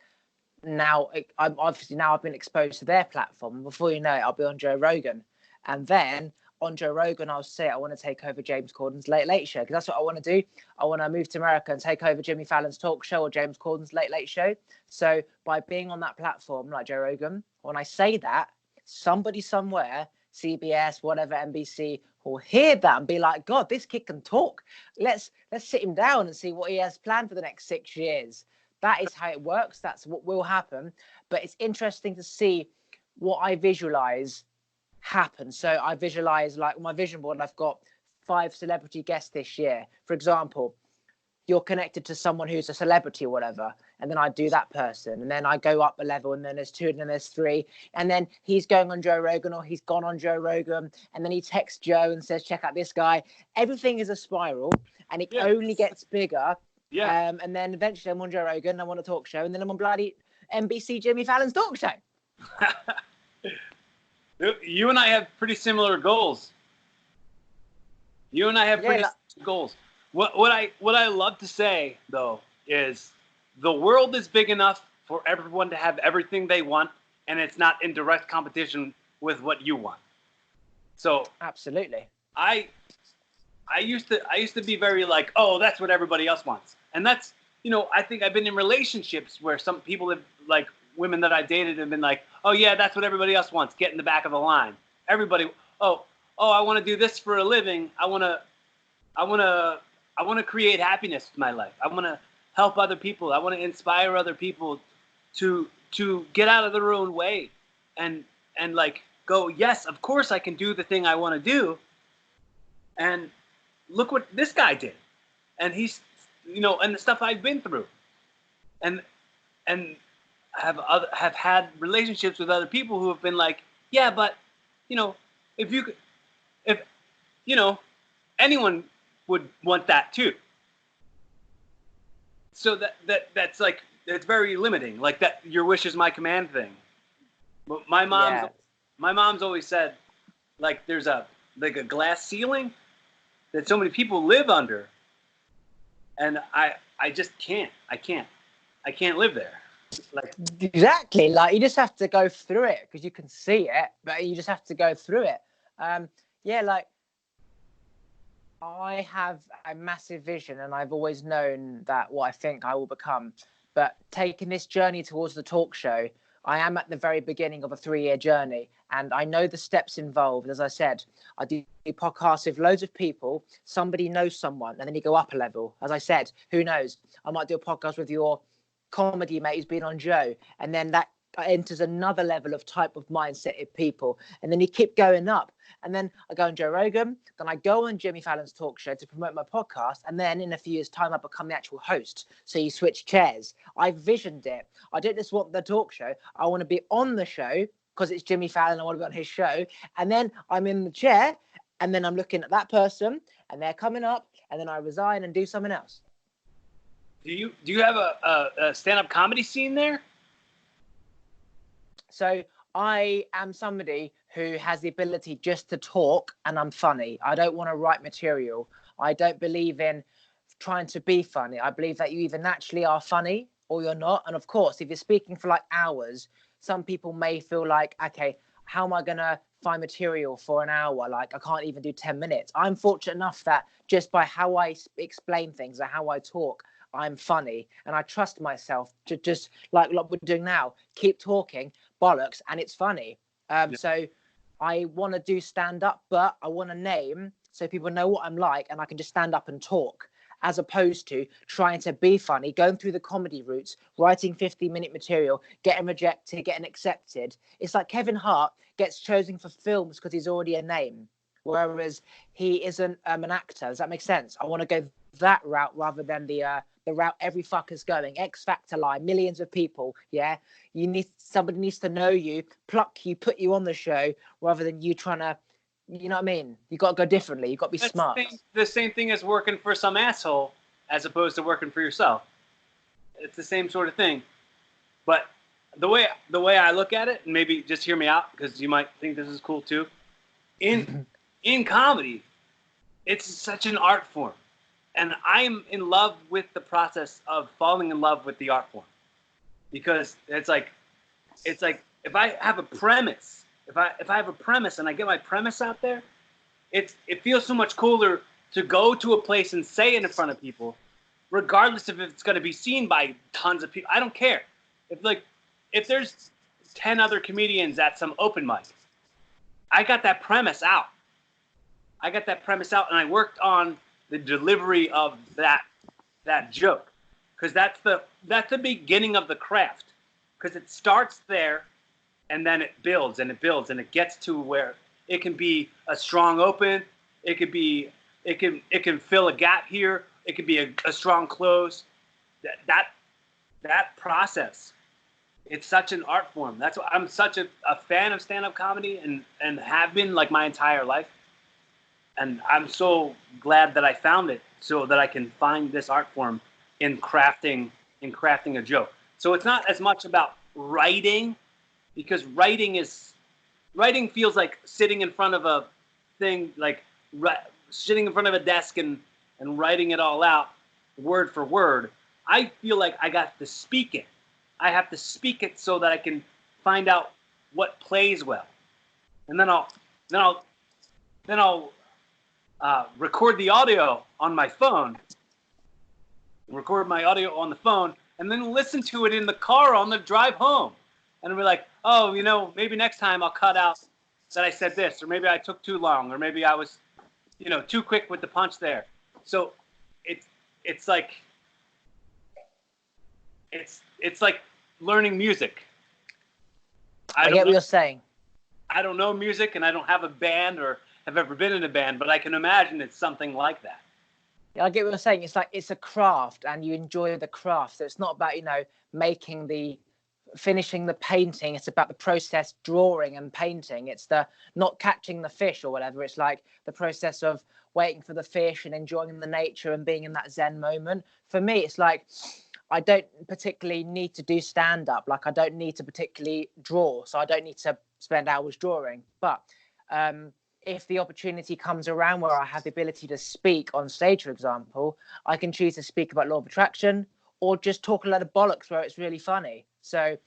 now. I've been exposed to their platform. And before you know it, I'll be on Joe Rogan, and then on Joe Rogan, I'll say I want to take over James Corden's Late Late Show, because that's what I want to do. I want to move to America and take over Jimmy Fallon's talk show or James Corden's Late Late Show. So by being on that platform like Joe Rogan, when I say that, somebody somewhere, CBS, whatever, NBC, will hear that and be like, God, this kid can talk. Let's sit him down and see what he has planned for the next 6 years. That is how it works. That's what will happen. But it's interesting to see what I visualize happen. So I visualize, like my vision board, I've got 5 celebrity guests this year. For example, you're connected to someone who's a celebrity or whatever, and then I do that person, and then I go up a level, and then there's 2, and then there's 3, and then he's going on Joe Rogan, or he's gone on Joe Rogan, and then he texts Joe and says, check out this guy. Everything is a spiral, and it only gets bigger. Yeah. And then eventually I'm on Joe Rogan, I'm on a talk show, and then I'm on bloody NBC Jimmy Fallon's talk show. You and I have pretty similar goals. Similar goals. What I love to say though is the world is big enough for everyone to have everything they want, and it's not in direct competition with what you want. So absolutely. I used to be very like, oh, that's what everybody else wants. And that's, I think I've been in relationships where some people have, like, women that I dated have been like, oh yeah, that's what everybody else wants. Get in the back of the line. Everybody, oh, I want to do this for a living. I want to create happiness in my life. I want to help other people. I want to inspire other people to get out of their own way and like go, yes, of course I can do the thing I want to do. And look what this guy did. And he's, and the stuff I've been through. And have had relationships with other people who have been like, yeah, but, if anyone would want that too. So that's like, it's very limiting. Like that, your wish is my command thing. But my mom's always said, like, there's a glass ceiling that so many people live under, and I just can't. I can't live there. Like, exactly. Like, you just have to go through it because you can see it, but you just have to go through it. Like, I have a massive vision, and I've always known that what I think I will become. But taking this journey towards the talk show, I am at the very beginning of a 3-year journey, and I know the steps involved. As I said, I do podcasts with loads of people. Somebody knows someone, and then you go up a level. As I said, who knows? I might do a podcast with your comedy mate who's been on Joe, and then that enters another level of type of mindset of people, and then you keep going up. And then I go on Joe Rogan, then I go on Jimmy Fallon's talk show to promote my podcast, and then in a few years' time I become the actual host. So you switch chairs. I visioned it. I don't just want the talk show, I want to be on the show because it's Jimmy Fallon, I want to be on his show, and then I'm in the chair, and then I'm looking at that person, and they're coming up, and then I resign and do something else. Do you have a stand-up comedy scene there? So I am somebody who has the ability just to talk, and I'm funny. I don't want to write material. I don't believe in trying to be funny. I believe that you either naturally are funny or you're not. And of course, if you're speaking for like hours, some people may feel like, okay, how am I going to find material for an hour? Like, I can't even do 10 minutes. I'm fortunate enough that just by how I explain things and how I talk, I'm funny, and I trust myself to just like we're doing now, keep talking bollocks, and it's funny. So I want to do stand up, but I want a name so people know what I'm like, and I can just stand up and talk, as opposed to trying to be funny, going through the comedy routes, writing 50-minute material, getting rejected, getting accepted. It's like Kevin Hart gets chosen for films because he's already a name, whereas he isn't an actor. Does that make sense? I want to go that route rather than the route every fucker's going. X Factor line, millions of people. Yeah, somebody needs to know you, pluck you, put you on the show, rather than you trying to, you know what I mean? You got to go differently. You got to be smart. The same thing as working for some asshole as opposed to working for yourself. It's the same sort of thing. But the way I look at it, and maybe just hear me out because you might think this is cool too. In comedy, it's such an art form. And I'm in love with the process of falling in love with the art form, because it's like if I have a premise, if I have a premise and I get my premise out there, it feels so much cooler to go to a place and say it in front of people, regardless if it's going to be seen by tons of people. I don't care. If there's 10 other comedians at some open mic, I got that premise out. And I worked on the delivery of that joke, because that's the beginning of the craft, because it starts there and then it builds and it builds and it gets to where it can be a strong open, it can fill a gap here, it could be a strong close. That process, it's such an art form. That's why I'm such a fan of stand-up comedy and have been like my entire life. And I'm so glad that I found it, so that I can find this art form in crafting a joke. So it's not as much about writing, because writing feels like sitting in front of a thing, like sitting in front of a desk and writing it all out word for word. I feel like I got to speak it. I have to speak it so that I can find out what plays well, and then I'll then I'll record the audio on my phone, record my audio on the phone, and then listen to it in the car on the drive home. And I'll be like, oh, maybe next time I'll cut out that I said this, or maybe I took too long, or maybe I was, too quick with the punch there. So it's like learning music. I get what you're saying. I don't know music, and I don't have a band or have ever been in a band, but I can imagine it's something like that. Yeah, I get what you're saying. It's like it's a craft, and you enjoy the craft. So it's not about finishing the painting. It's about the process, drawing and painting. It's the not catching the fish or whatever. It's like the process of waiting for the fish and enjoying the nature and being in that Zen moment. For me, it's like I don't particularly need to do stand-up. Like I don't need to particularly draw, so I don't need to spend hours drawing. But if the opportunity comes around where I have the ability to speak on stage, for example, I can choose to speak about law of attraction or just talk a lot of bollocks where it's really funny. So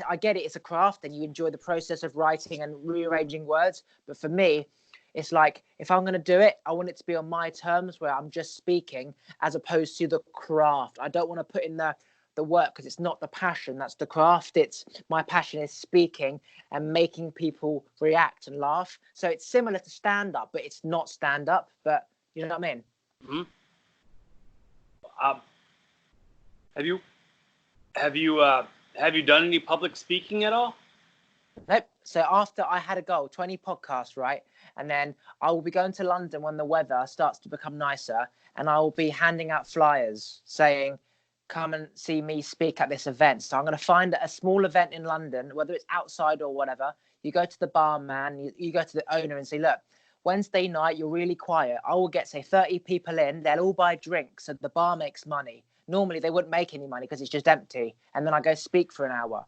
I get it. It's a craft and you enjoy the process of writing and rearranging words. But for me, it's like if I'm going to do it, I want it to be on my terms where I'm just speaking as opposed to the craft. I don't want to put in the work because it's not the passion. That's the craft. It's my passion is speaking and making people react and laugh. So it's similar to stand up, but it's not stand up. But you know what I mean? Mm-hmm. Have you done any public speaking at all? Nope. So after I had a goal, 20 podcasts, right? And then I will be going to London when the weather starts to become nicer, and I will be handing out flyers saying, come and see me speak at this event. So I'm going to find a small event in London, whether it's outside or whatever. You go to the barman, you go to the owner and say, look, Wednesday night, you're really quiet. I will get, say, 30 people in. They'll all buy drinks. So the bar makes money. Normally, they wouldn't make any money because it's just empty. And then I go speak for an hour.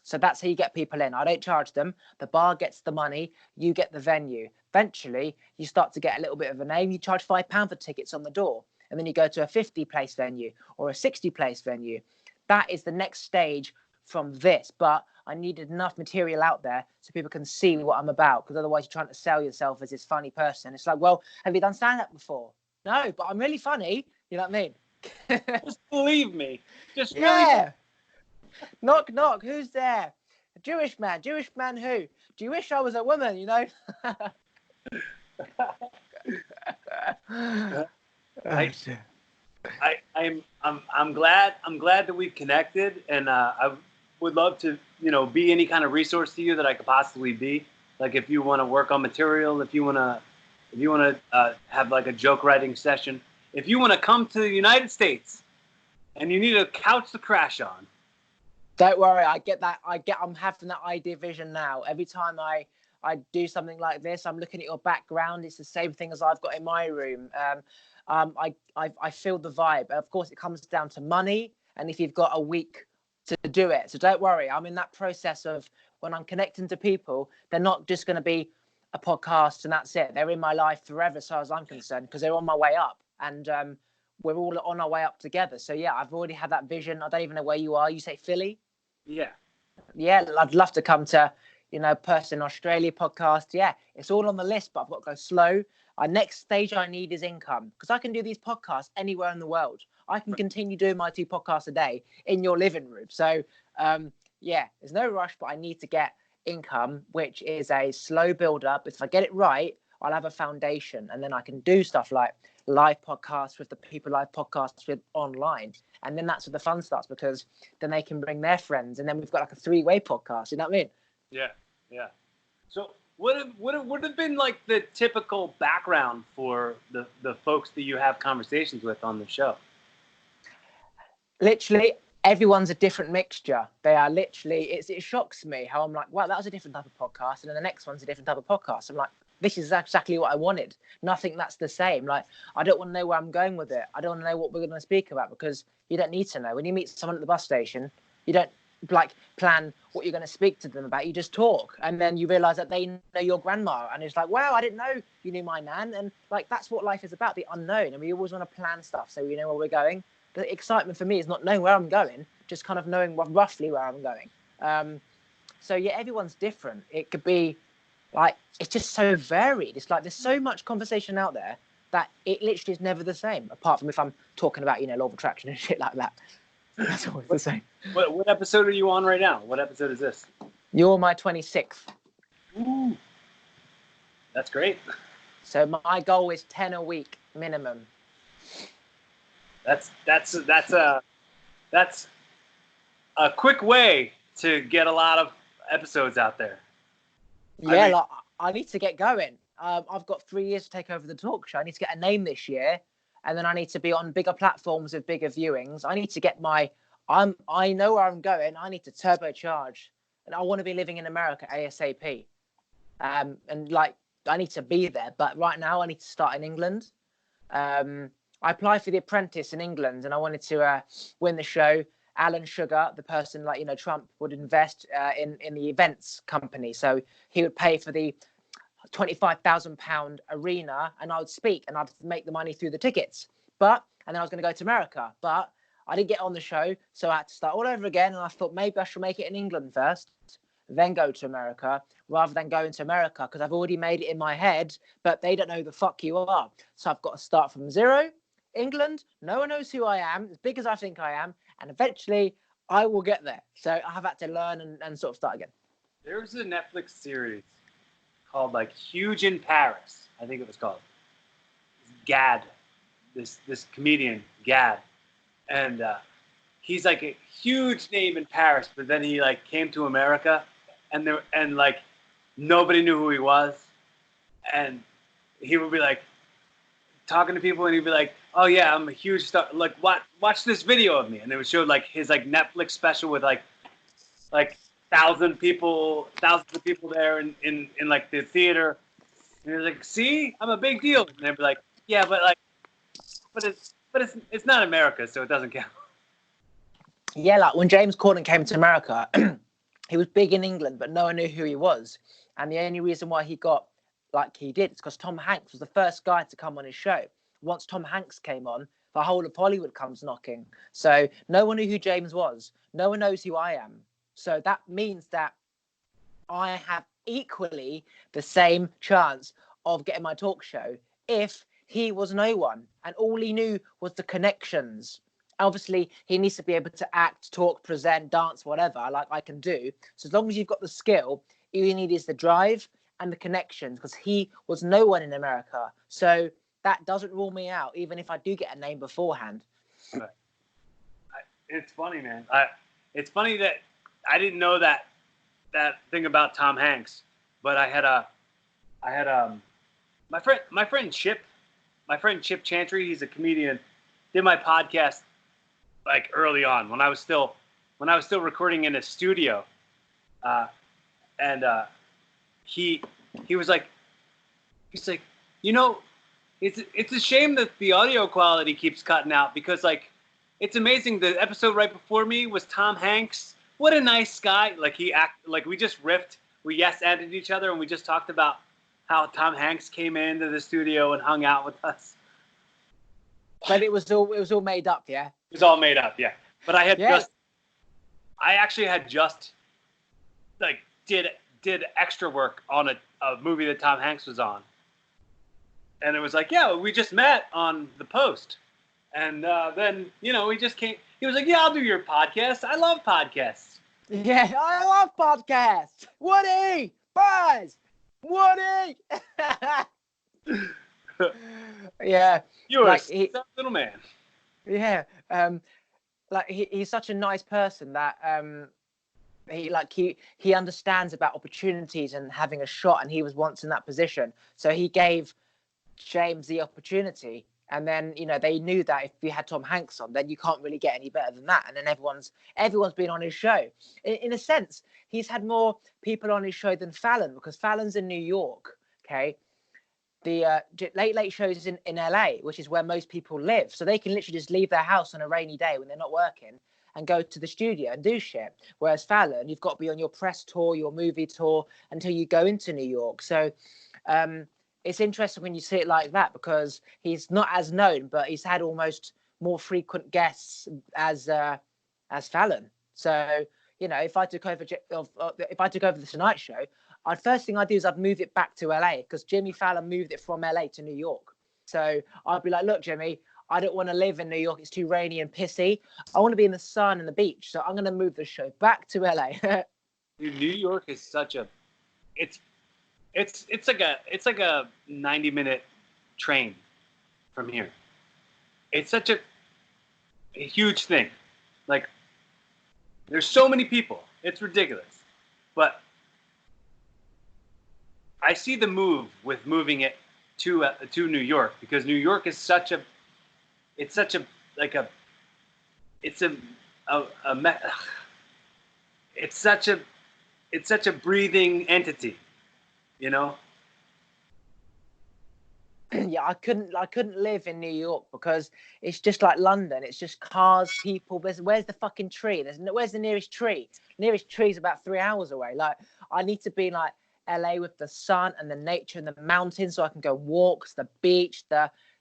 So that's how you get people in. I don't charge them. The bar gets the money. You get the venue. Eventually, you start to get a little bit of a name. You charge £5 for tickets on the door. And then you go to a 50-place venue or a 60-place venue. That is the next stage from this. But I needed enough material out there so people can see what I'm about. Because otherwise, you're trying to sell yourself as this funny person. It's like, well, have you done stand-up before? No, but I'm really funny. You know what I mean? Just believe me. Just yeah. Knock, knock. Who's there? A Jewish man. Jewish man who? Do you wish I was a woman, you know? I'm glad that we've connected, and I would love to be any kind of resource to you that I could possibly be. Like if you want to work on material, if you want to have like a joke writing session, if you want to come to the United States and you need a couch to crash on. Don't worry, I get that. I'm having that idea vision now. Every time I do something like this, I'm looking at your background. It's the same thing as I've got in my room. I feel the vibe. Of course, it comes down to money, and if you've got a week to do it. So don't worry. I'm in that process of when I'm connecting to people, they're not just going to be a podcast and that's it. They're in my life forever, as far as I'm concerned, because they're on my way up, and we're all on our way up together. So yeah, I've already had that vision. I don't even know where you are. You say Philly? Yeah. Yeah, I'd love to come to, Person Australia podcast. Yeah, it's all on the list, but I've got to go slow. Our next stage I need is income, because I can do these podcasts anywhere in the world. I can continue doing my 2 podcasts a day in your living room. So, yeah, there's no rush, but I need to get income, which is a slow build up. If I get it right, I'll have a foundation, and then I can do stuff like live podcasts with the people I've podcasts with online. And then that's where the fun starts, because then they can bring their friends, and then we've got like a 3-way podcast. You know what I mean? Yeah, yeah. So what have been like the typical background for the folks that you have conversations with on the show? Literally, everyone's a different mixture. They are literally, it shocks me how I'm like, wow, that was a different type of podcast. And then the next one's a different type of podcast. I'm like, this is exactly what I wanted. Nothing that's the same. Like, I don't want to know where I'm going with it. I don't want to know what we're going to speak about, because you don't need to know. When you meet someone at the bus station, you don't plan what you're going to speak to them about. You just talk, and then you realize that they know your grandma, and it's like, wow, I didn't know you knew my nan. And like, that's what life is about, the unknown. And we always want to plan stuff so we know where we're going. The excitement for me is not knowing where I'm going, just kind of knowing roughly where I'm going. So yeah, everyone's different. It could be Like, it's just so varied. It's like there's so much conversation out there that it literally is never the same, apart from if I'm talking about, law of attraction and shit like that. That's always the same. What episode are you on right now? What episode is this? You're my 26th. Ooh. That's great. So my goal is 10 a week minimum. That's a quick way to get a lot of episodes out there. Yeah, I need to get going. I've got 3 years to take over the talk show. I need to get a name this year, and then I need to be on bigger platforms with bigger viewings. I need to get I know where I'm going. I need to turbocharge, and I want to be living in America ASAP. And like, I need to be there, but right now I need to start in England. I applied for The Apprentice in England, and I wanted to win the show. Alan Sugar, the person Trump would invest in the events company, so he would pay for the £25,000 arena, and I would speak, and I'd make the money through the tickets. And then I was going to go to America, but I didn't get on the show, so I had to start all over again. And I thought maybe I should make it in England first, then go to America, rather than going to America, because I've already made it in my head, but they don't know who the fuck you are. So I've got to start from zero. England, no one knows who I am, as big as I think I am, and eventually I will get there. So I have had to learn and sort of start again. There was a Netflix series called like Huge in Paris, I think it was called. Gad, this comedian, Gad. And he's like a huge name in Paris, but then he like came to America, and like nobody knew who he was. And he would be like talking to people, and he'd be like, "Oh yeah, I'm a huge star. Like, watch this video of me." And it would show like his like Netflix special with like thousands of people there in like the theater. And he was like, "See, I'm a big deal." And they'd be like, "Yeah, but it's not America, so it doesn't count." Yeah, like when James Corden came to America, he was big in England, but no one knew who he was. And the only reason why he got like he did is because Tom Hanks was the first guy to come on his show. Once Tom Hanks came on, the whole of Hollywood comes knocking. So no one knew who James was. No one knows who I am. So that means that I have equally the same chance of getting my talk show if he was no one and all he knew was the connections. Obviously, he needs to be able to act, talk, present, dance, whatever, like I can do. So as long as you've got the skill, all you need is the drive and the connections, because he was no one in America. So that doesn't rule me out, even if I do get a name beforehand. Right. It's funny, man. It's funny that I didn't know that thing about Tom Hanks, but I had my friend Chip Chantry. He's a comedian. Did my podcast like early on when I was still recording in a studio, and he was like, he's like, it's a shame that the audio quality keeps cutting out, because like it's amazing. The episode right before me was Tom Hanks. What a nice guy. Like we just riffed, we yes-anded each other, and we just talked about how Tom Hanks came into the studio and hung out with us. But it was all made up, yeah? It was all made up, yeah. But I actually had just like did extra work on a movie that Tom Hanks was on. And it was like, yeah, we just met on The Post. And then, we just came. He was like, yeah, I'll do your podcast. I love podcasts. Yeah, I love podcasts. Woody! Buzz! Woody! Yeah. You're a little man. Yeah. Like he's such a nice person that he understands about opportunities and having a shot, and he was once in that position. So he gave James the opportunity. And then, they knew that if you had Tom Hanks on, then you can't really get any better than that. And then everyone's been on his show. In a sense, he's had more people on his show than Fallon, because Fallon's in New York, okay? The late shows is in LA, which is where most people live. So they can literally just leave their house on a rainy day when they're not working and go to the studio and do shit. Whereas Fallon, you've got to be on your press tour, your movie tour until you go into New York. So it's interesting when you see it like that, because he's not as known, but he's had almost more frequent guests as Fallon. So, if I took over the Tonight Show, first thing I'd do is I'd move it back to LA because Jimmy Fallon moved it from LA to New York. So I'd be like, look, Jimmy, I don't want to live in New York. It's too rainy and pissy. I want to be in the sun and the beach. So I'm going to move the show back to LA. Dude, New York is such a, it's like a 90-minute train from here. It's such a huge thing. Like, there's so many people. It's ridiculous. But I see the move with moving it to New York because New York is such a breathing entity, you know? Yeah, I couldn't live in New York because it's just like London. It's just cars, people. Where's the fucking tree? Where's the nearest tree? Nearest tree is about 3 hours away. Like, I need to be like LA with the sun and the nature and the mountains so I can go walks, the beach,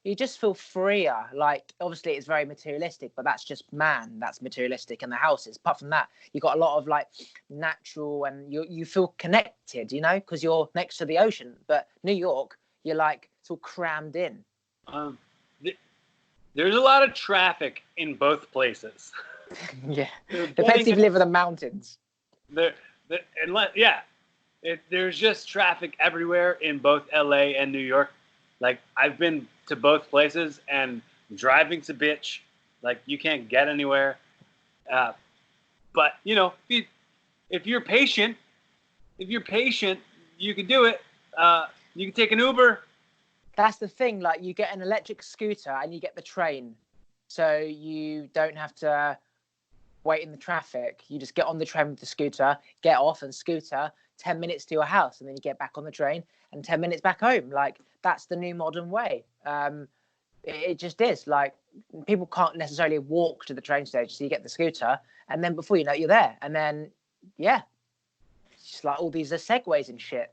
you just feel freer. Like, obviously it's very materialistic, but that's just that's materialistic, and the houses. Apart from that, you got a lot of like natural, and you feel connected, you know, because you're next to the ocean. But New York, you're like, it's all crammed in. There's a lot of traffic in both places. Yeah, depends if you live in the mountains. There's just traffic everywhere in both LA and New York. Like, I've been to both places, and driving's a bitch. Like, you can't get anywhere. But you know, if you're patient, you can do it. You can take an Uber. That's the thing. Like, you get an electric scooter and you get the train, so you don't have to wait in the traffic. You just get on the train with the scooter, get off, and scooter 10 minutes to your house, and then you get back on the train and 10 minutes back home. Like, that's the new modern way. It just is. Like, people can't necessarily walk to the train station, so you get the scooter, and then before you know it, you're there. And then, yeah, it's just like all these are segways and shit.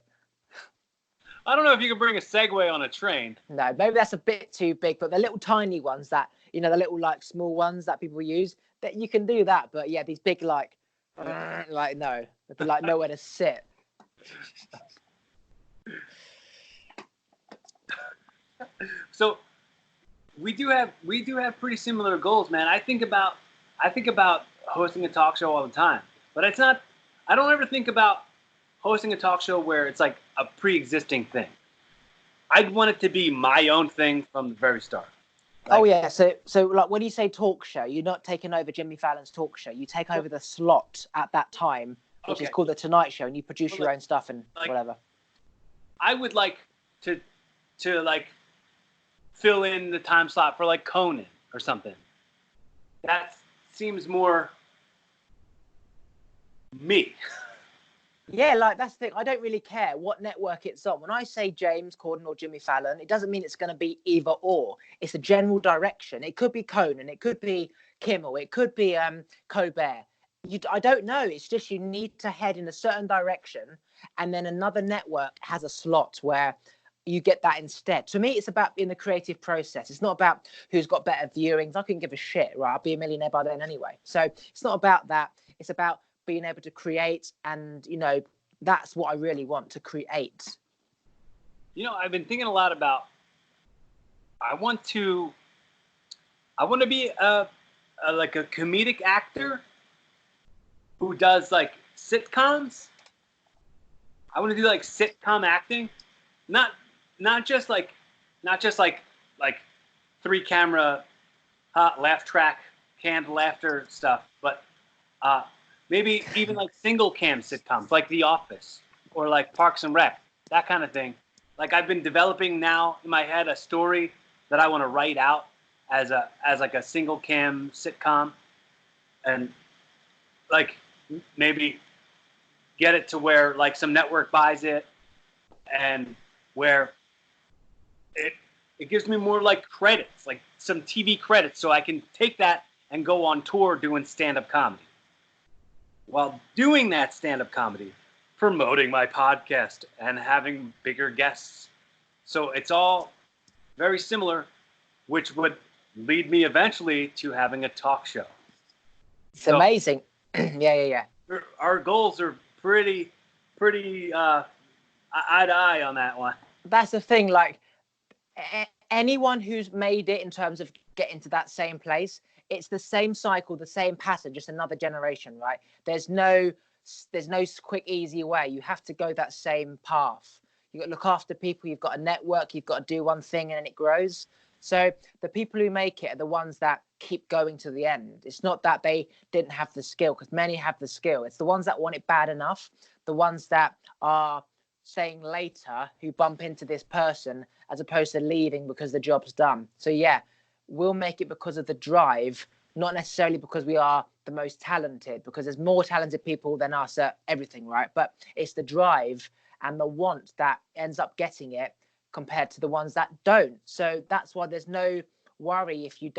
I don't know if you can bring a Segway on a train. No, maybe that's a bit too big, but the little tiny ones that, you know, the little like small ones that people use, that you can do that. But yeah, these big no, it'd be like nowhere to sit. So we do have pretty similar goals, man. I think about hosting a talk show all the time, but it's not. I don't ever think about hosting a talk show where it's like a pre-existing thing. I'd want it to be my own thing from the very start. Like, oh yeah, so like when you say talk show, you're not taking over Jimmy Fallon's talk show. You take over the slot at that time, which is called the Tonight Show, and you produce your own stuff and whatever. I would like to like fill in the time slot for like Conan or something. That seems more me. Yeah, like that's the thing. I don't really care what network it's on. When I say James Corden or Jimmy Fallon, it doesn't mean it's going to be either or. It's a general direction. It could be Conan, it could be Kimmel, it could be Colbert. I don't know. It's just you need to head in a certain direction, and then another network has a slot where you get that instead. To me, it's about in the creative process. It's not about who's got better viewings. I couldn't give a shit, right? I'll be a millionaire by then anyway. So it's not about that. It's about being able to create, and you know, that's what I really want to create. You know, I've been thinking a lot about, I want to be a comedic actor who does like sitcoms. I want to do like sitcom acting, not just like 3-camera laugh track canned laughter stuff, but maybe even like single cam sitcoms like The Office or like Parks and Rec, that kind of thing. Like, I've been developing now in my head a story that I want to write out as like a single cam sitcom, and like maybe get it to where like some network buys it, and where it gives me more like credits, like some TV credits, so I can take that and go on tour doing stand-up comedy. While doing that stand-up comedy, promoting my podcast and having bigger guests. So it's all very similar, which would lead me eventually to having a talk show. It's amazing. Yeah. Our goals are pretty eye to eye on that one. That's the thing. Like anyone who's made it in terms of getting to that same place, it's the same cycle, the same pattern, just another generation, right? There's no quick, easy way. You have to go that same path. You've got to look after people. You've got a network. You've got to do one thing and then it grows. So the people who make it are the ones that keep going to the end. It's not that they didn't have the skill, because many have the skill. It's the ones that want it bad enough, the ones that are saying later who bump into this person as opposed to leaving because the job's done. So yeah, we'll make it because of the drive, not necessarily because we are the most talented, because there's more talented people than us at everything, right? But it's the drive and the want that ends up getting it compared to the ones that don't. So that's why there's no worry if you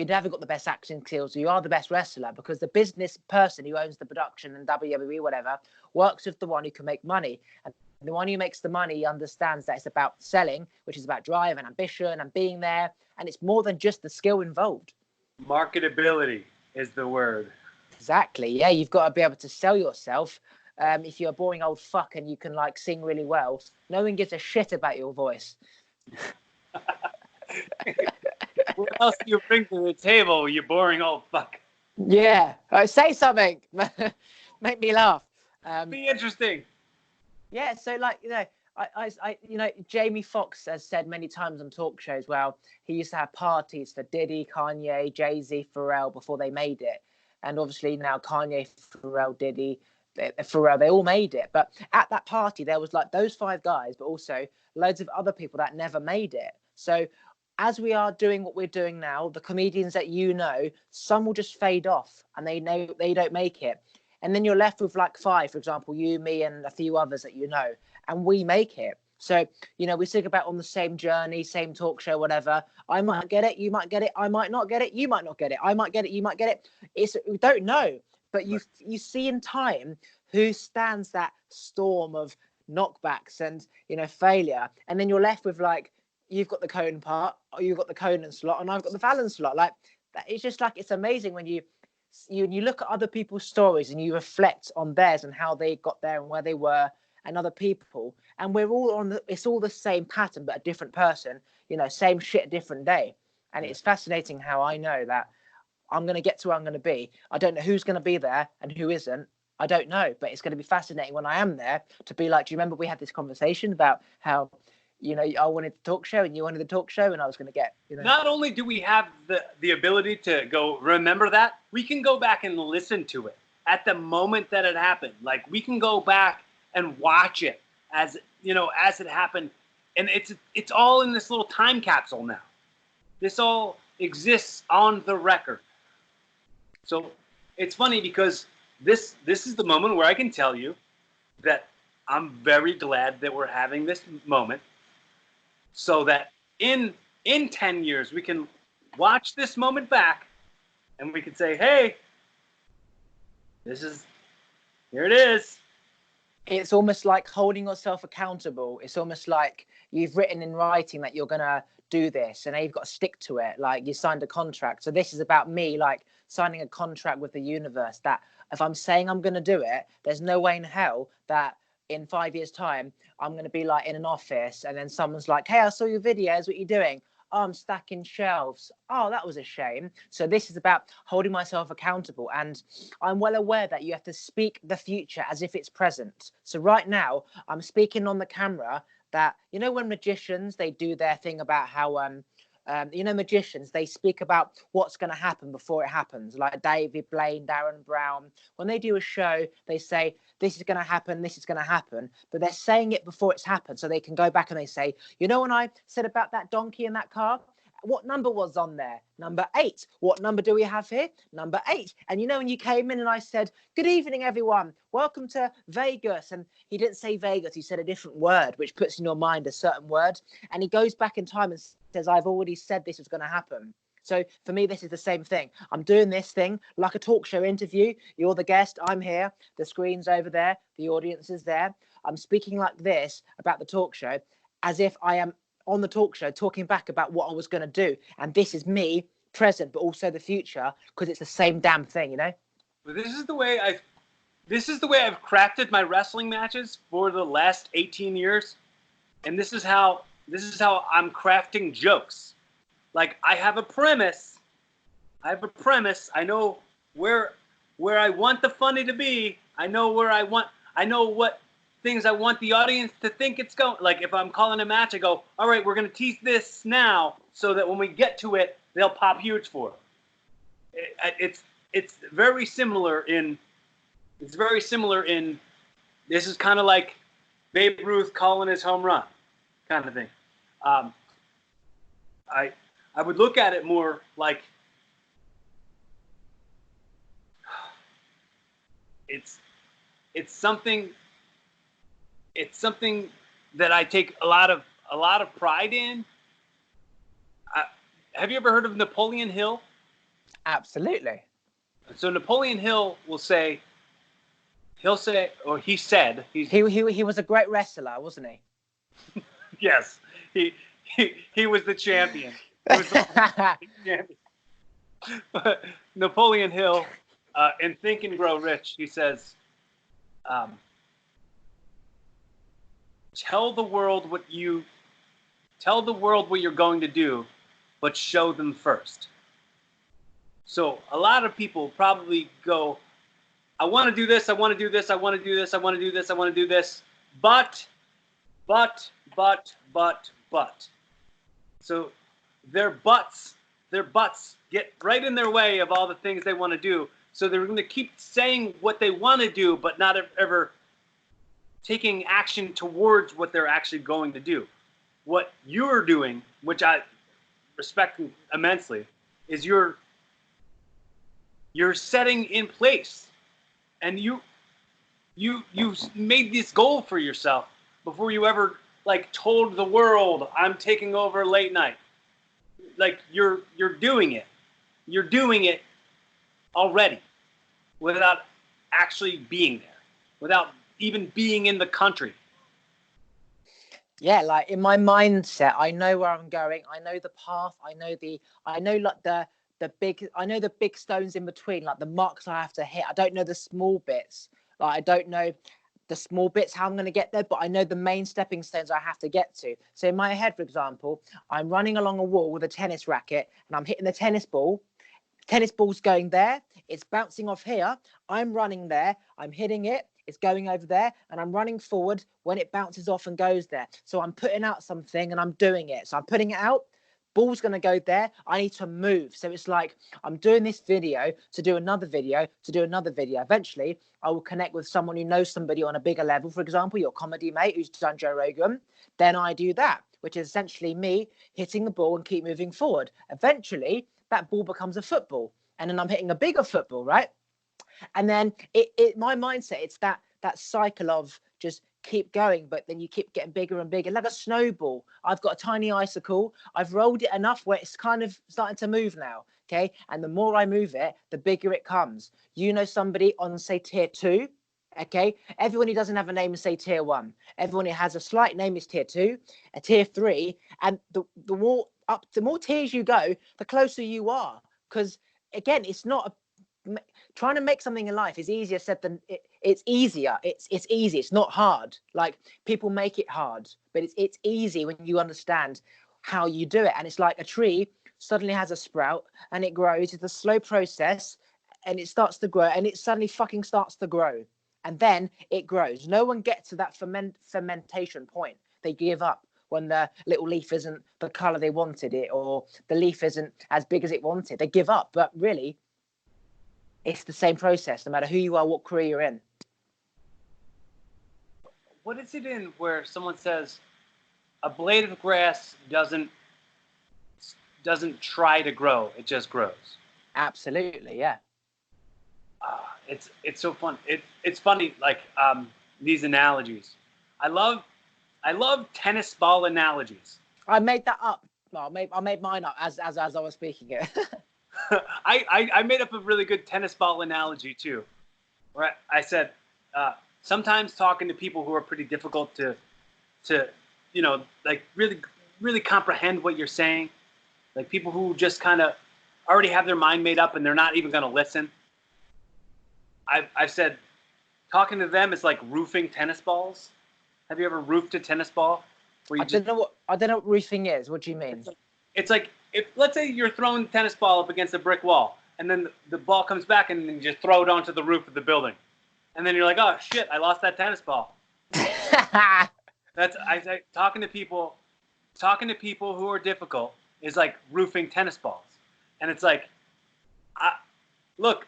never got the best acting skills, or you are the best wrestler, because the business person who owns the production and WWE, whatever, works with the one who can make money. And the one who makes the money understands that it's about selling, which is about drive and ambition and being there. And it's more than just the skill involved. Marketability is the word. Exactly. Yeah, you've got to be able to sell yourself. If you're a boring old fuck and you can like sing really well, no one gives a shit about your voice. What else do you bring to the table, you boring old fuck? Yeah, say something. Make me laugh. Be interesting. Yeah, so like Jamie Foxx has said many times on talk shows, well, he used to have parties for Diddy, Kanye, Jay-Z, Pharrell before they made it, and obviously now Kanye, Pharrell, Diddy, Pharrell, they all made it. But at that party, there was like those 5 guys, but also loads of other people that never made it. So as we are doing what we're doing now, the comedians that some will just fade off and they know they don't make it. And then you're left with like 5, for example, you, me, and a few others that and we make it. So, we speak about on the same journey, same talk show, whatever. I might get it, you might get it, I might not get it, you might not get it, I might get it, you might get it. We don't know. But you see in time who stands that storm of knockbacks and, failure. And then you're left with like, you've got the Conan part, or you've got the Conan slot, and I've got the Fallon slot. Like that, it's just like, it's amazing when you look at other people's stories and you reflect on theirs and how they got there and where they were and other people. And we're all it's all the same pattern, but a different person, same shit, different day. And it's fascinating how I know that I'm going to get to where I'm going to be. I don't know who's going to be there and who isn't. I don't know, but it's going to be fascinating when I am there to be like, do you remember we had this conversation about how, I wanted the talk show and you wanted the talk show and I was going to get, Not only do we have the ability to go remember that, we can go back and listen to it at the moment that it happened. Like we can go back and watch it as it happened. And it's all in this little time capsule now. This all exists on the record. So it's funny because this is the moment where I can tell you that I'm very glad that we're having this moment, so that in 10 years we can watch this moment back and we can say, hey, here it is. It's almost like holding yourself accountable. It's almost like you've written in writing that you're going to do this and now you've got to stick to it. Like you signed a contract. So this is about me, like signing a contract with the universe that if I'm saying I'm going to do it, there's no way in hell that in 5 years' time, I'm going to be like in an office and then someone's like, hey, I saw your videos. What are you doing? Oh, I'm stacking shelves. Oh, that was a shame. So this is about holding myself accountable. And I'm well aware that you have to speak the future as if it's present. So right now, I'm speaking on the camera that, when magicians, they do their thing about how, magicians, they speak about what's going to happen before it happens. Like David Blaine, Darren Brown, when they do a show, they say, this is going to happen, this is going to happen. But they're saying it before it's happened. So they can go back and they say, when I said about that donkey in that car, what number was on there? Number 8. What number do we have here? Number 8. And when you came in and I said, good evening, everyone. Welcome to Vegas. And he didn't say Vegas. He said a different word, which puts in your mind a certain word. And he goes back in time and says, I've already said this was going to happen. So for me, this is the same thing. I'm doing this thing like a talk show interview. You're the guest. I'm here. The screen's over there. The audience is there. I'm speaking like this about the talk show as if I am on the talk show talking back about what I was going to do. And this is me present, but also the future, because it's the same damn thing, But this is the way this is the way I've crafted my wrestling matches for the last 18 years, and this is how I'm crafting jokes. Like, I have a premise. I know where I want the funny to be. I know what things I want the audience to think it's going. Like, if I'm calling a match, I go, all right, we're going to tease this now so that when we get to it, they'll pop huge for it. It's very similar in this is kind of like Babe Ruth calling his home run kind of thing. I would look at it more like it's something that I take a lot of pride in. Have you ever heard of Napoleon Hill? Absolutely. So Napoleon Hill he said he was a great wrestler, wasn't he? Yes, he was the champion. He was the champion. Napoleon Hill, in Think and Grow Rich, he says, tell the world what you're going to do, but show them first. So a lot of people probably go, I want to do this, I want to do this, I want to do this, I want to do this, I want to do this, but. So their butts get right in their way of all the things they want to do. So they're going to keep saying what they want to do, but not ever taking action towards what they're actually going to do. What you're doing, which I respect immensely, is you're setting in place, and you made this goal for yourself before you ever like told the world I'm taking over late night. Like you're doing it. You're doing it already without actually being there, without even being in the country. Yeah, like in my mindset, I know where I'm going. I know the path. I know like the big stones in between, like the marks I have to hit. I don't know the small bits. Like I don't know the small bits how I'm going to get there, but I know the main stepping stones I have to get to. So in my head, for example, I'm running along a wall with a tennis racket and I'm hitting the tennis ball. Tennis ball's going there. It's bouncing off here. I'm running there. I'm hitting it. It's going over there, and I'm running forward when it bounces off and goes there. So I'm putting out something and I'm doing it. So I'm putting it out. Ball's going to go there. I need to move. So it's like I'm doing this video to do another video to do another video. Eventually, I will connect with someone who knows somebody on a bigger level. For example, your comedy mate who's done Joe Rogan. Then I do that, which is essentially me hitting the ball and keep moving forward. Eventually, that ball becomes a football. And then I'm hitting a bigger football, right? And then my mindset, it's that cycle of just keep going, but then you keep getting bigger and bigger, like a snowball. I've got a tiny icicle. I've rolled it enough where it's kind of starting to move now. Okay. And the more I move it, the bigger it comes. You know, somebody on, say, tier 2. Okay. Everyone who doesn't have a name is, say, tier 1. Everyone who has a slight name is tier 2, a tier 3. And the more tiers you go, the closer you are. Because again, it's not trying to make something in life is easier said than it's easier. It's easy. It's not hard. Like people make it hard, but it's easy when you understand how you do it. And it's like a tree suddenly has a sprout and it grows. It's a slow process and it starts to grow and it suddenly fucking starts to grow. And then it grows. No one gets to that fermentation point. They give up when the little leaf isn't the color they wanted it, or the leaf isn't as big as it wanted. They give up. But really, it's the same process, no matter who you are, what career you're in. What is it in where someone says a blade of grass doesn't try to grow, it just grows? Absolutely, yeah. It's so fun. It's funny, like these analogies. I love tennis ball analogies. I made that up. Well, I made mine up as I was speaking it. I made up a really good tennis ball analogy too, where I said sometimes talking to people who are pretty difficult to like really comprehend what you're saying, like people who just kind of already have their mind made up and they're not even going to listen. I've said talking to them is like roofing tennis balls. Have you ever roofed a tennis ball? Where you don't know what roofing is. What do you mean? It's like if let's say you're throwing the tennis ball up against a brick wall, and then the ball comes back, and then you just throw it onto the roof of the building, and then you're like, oh shit, I lost that tennis ball. Talking to people who are difficult is like roofing tennis balls, and it's like, look,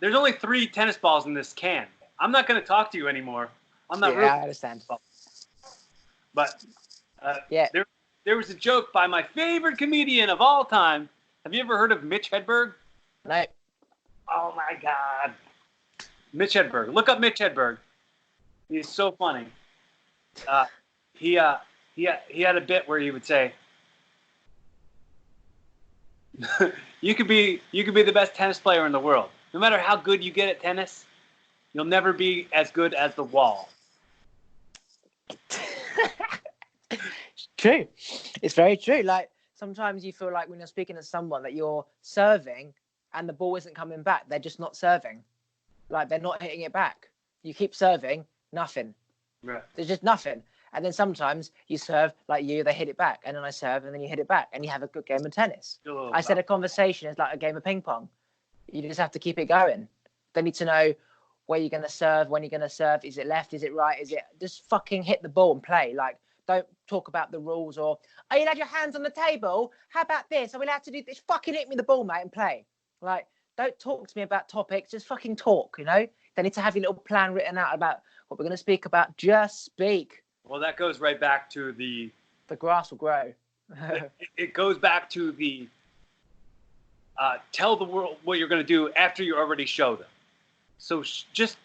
there's only 3 tennis balls in this can. I'm not going to talk to you anymore. I'm not. Yeah, I understand. But there was a joke by my favorite comedian of all time. Have you ever heard of Mitch Hedberg? No. Oh my God, Mitch Hedberg. Look up Mitch Hedberg. He's so funny. He had a bit where he would say, you could be the best tennis player in the world. No matter how good you get at tennis, you'll never be as good as the wall. It's true. It's very true. Like sometimes you feel like when you're speaking to someone that you're serving and the ball isn't coming back, they're just not serving. Like they're not hitting it back. You keep serving, nothing. Right. There's just nothing. And then sometimes you serve like they hit it back, and then I serve, and then you hit it back, and you have a good game of tennis. I said a conversation is like a game of ping pong. You just have to keep it going. They need to know where you're going to serve, when you're going to serve. Is it left? Is it right? Is it just fucking hit the ball and play? Like, don't talk about the rules or, are you allowed your hands on the table? How about this? Are we allowed to do this? Fucking hit me the ball, mate, and play. Like, don't talk to me about topics. Just fucking talk, you know? They need to have your little plan written out about what we're going to speak about. Just speak. Well, that goes right back to the grass will grow. it goes back to the tell the world what you're going to do after you already show them. So just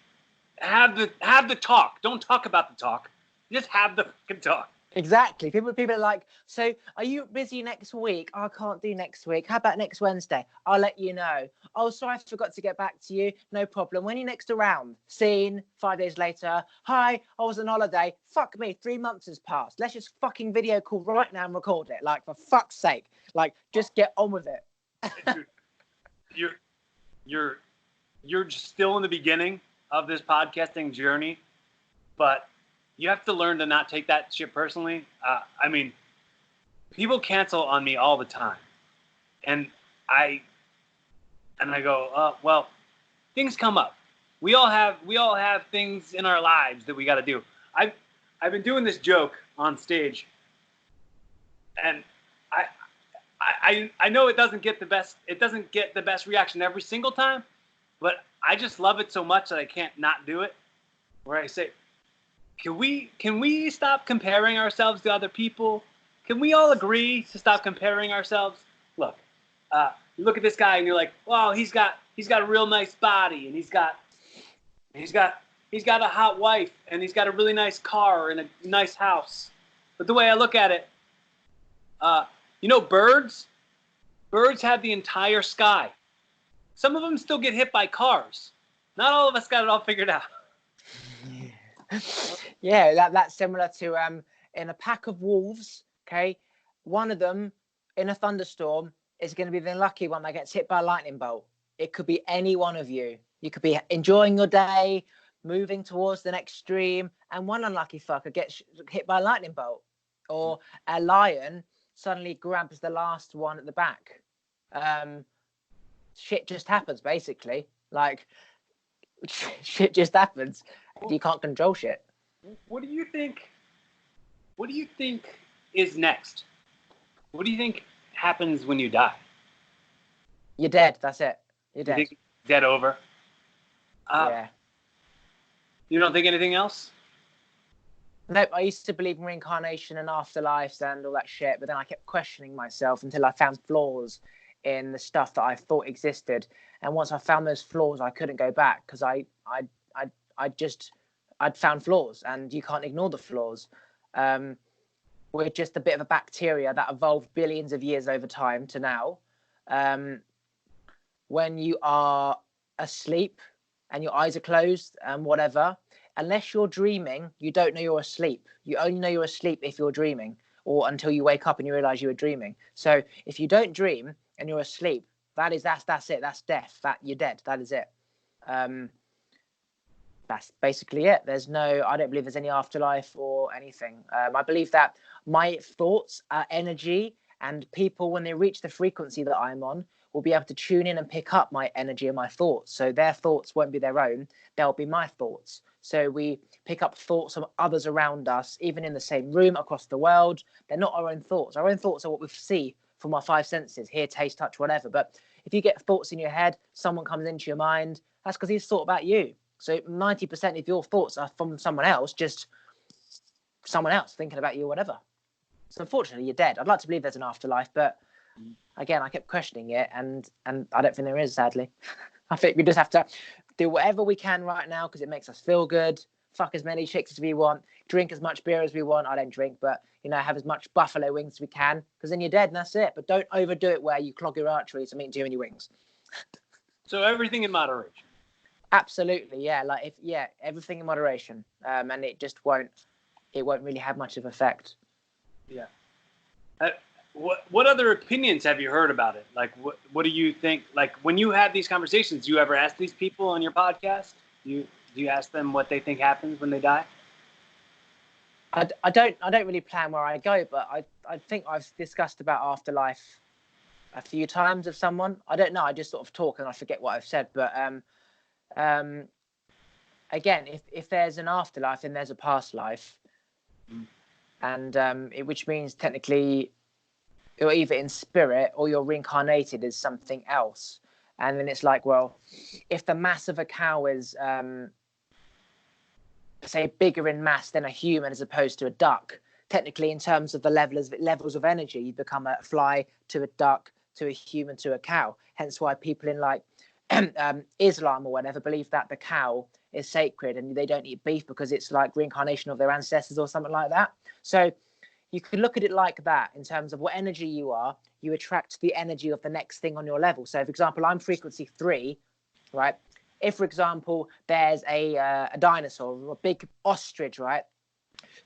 have the talk. Don't talk about the talk. Just have the fucking talk. Exactly. People are like, so are you busy next week? Oh, I can't do next week. How about next Wednesday? I'll let you know. Oh, sorry, I forgot to get back to you. No problem. When are you next around? Seen 5 days later. Hi, I was on holiday. Fuck me. 3 months has passed. Let's just fucking video call right now and record it. Like, for fuck's sake. Like, just get on with it. Dude, you're just still in the beginning of this podcasting journey, but you have to learn to not take that shit personally. I mean, people cancel on me all the time, and I go, well, things come up. We all have things in our lives that we got to do. I've been doing this joke on stage, and I know it doesn't get the best reaction every single time, but I just love it so much that I can't not do it. Where I say, Can we stop comparing ourselves to other people? Can we all agree to stop comparing ourselves? Look, you look at this guy and you're like, wow, he's got a real nice body, and he's got a hot wife, and he's got a really nice car and a nice house. But the way I look at it, birds have the entire sky. Some of them still get hit by cars. Not all of us got it all figured out. Yeah, that's similar to in a pack of wolves, okay, one of them in a thunderstorm is going to be the lucky one that gets hit by a lightning bolt. It could be any one of you. You could be enjoying your day, moving towards the next stream, and one unlucky fucker gets hit by a lightning bolt. Or a lion suddenly grabs the last one at the back. Shit just happens, basically. Like, shit just happens. You can't control shit. What do you think is next? What do you think happens when you die? You're dead. That's it. You're dead. You think dead over? Yeah. You don't think anything else? Nope. I used to believe in reincarnation and afterlives and all that shit, but then I kept questioning myself until I found flaws in the stuff that I thought existed. And once I found those flaws, I couldn't go back because I'd found flaws, and you can't ignore the flaws. We're just a bit of a bacteria that evolved billions of years over time to now. When you are asleep and your eyes are closed and whatever, unless you're dreaming, you don't know you're asleep. You only know you're asleep if you're dreaming, or until you wake up and you realize you were dreaming. So if you don't dream and you're asleep, that's it. That's death. That you're dead. That is it. that's basically it. I don't believe there's any afterlife or anything. I believe that my thoughts are energy, and people, when they reach the frequency that I'm on, will be able to tune in and pick up my energy and my thoughts. So their thoughts won't be their own, they'll be my thoughts. So we pick up thoughts from others around us, even in the same room, across the world. They're not our own thoughts. Our own thoughts are what we see from our five senses, hear, taste, touch, whatever. But if you get thoughts in your head, someone comes into your mind, that's because he's thought about you. So 90% of your thoughts are from someone else, just someone else thinking about you or whatever. So unfortunately, you're dead. I'd like to believe there's an afterlife, but again, I kept questioning it, and I don't think there is, sadly. I think we just have to do whatever we can right now because it makes us feel good. Fuck as many chicks as we want. Drink as much beer as we want. I don't drink, but, have as much buffalo wings as we can, because then you're dead and that's it. But don't overdo it where you clog your arteries and eat too many wings. So everything in moderation. Absolutely, yeah. Everything in moderation, and it won't really have much of effect. Yeah. What other opinions have you heard about it? Like, what do you think? Like, when you have these conversations, do you ever ask these people on your podcast? Do you ask them what they think happens when they die? I don't really plan where I go, but I think I've discussed about afterlife a few times with someone. I don't know. I just sort of talk and I forget what I've said. But again, if there's an afterlife, then there's a past life, and which means technically you're either in spirit or you're reincarnated as something else. And then it's like, well, if the mass of a cow is say bigger in mass than a human as opposed to a duck, technically in terms of the levels of energy, you become a fly to a duck to a human to a cow. Hence why people in like Islam or whatever believe that the cow is sacred and they don't eat beef because it's like reincarnation of their ancestors or something like that. So you could look at it like that in terms of what energy you are, you attract the energy of the next thing on your level. So, for example, I'm frequency 3, right? If, for example, there's a dinosaur or a big ostrich, right,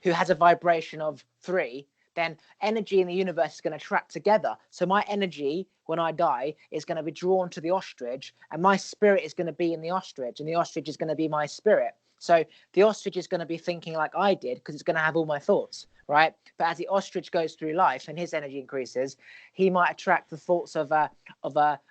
who has a vibration of 3, then energy in the universe is going to track together. So my energy, when I die, is going to be drawn to the ostrich, and my spirit is going to be in the ostrich, and the ostrich is going to be my spirit. So the ostrich is going to be thinking like I did because it's going to have all my thoughts, right? But as the ostrich goes through life and his energy increases, he might attract the thoughts of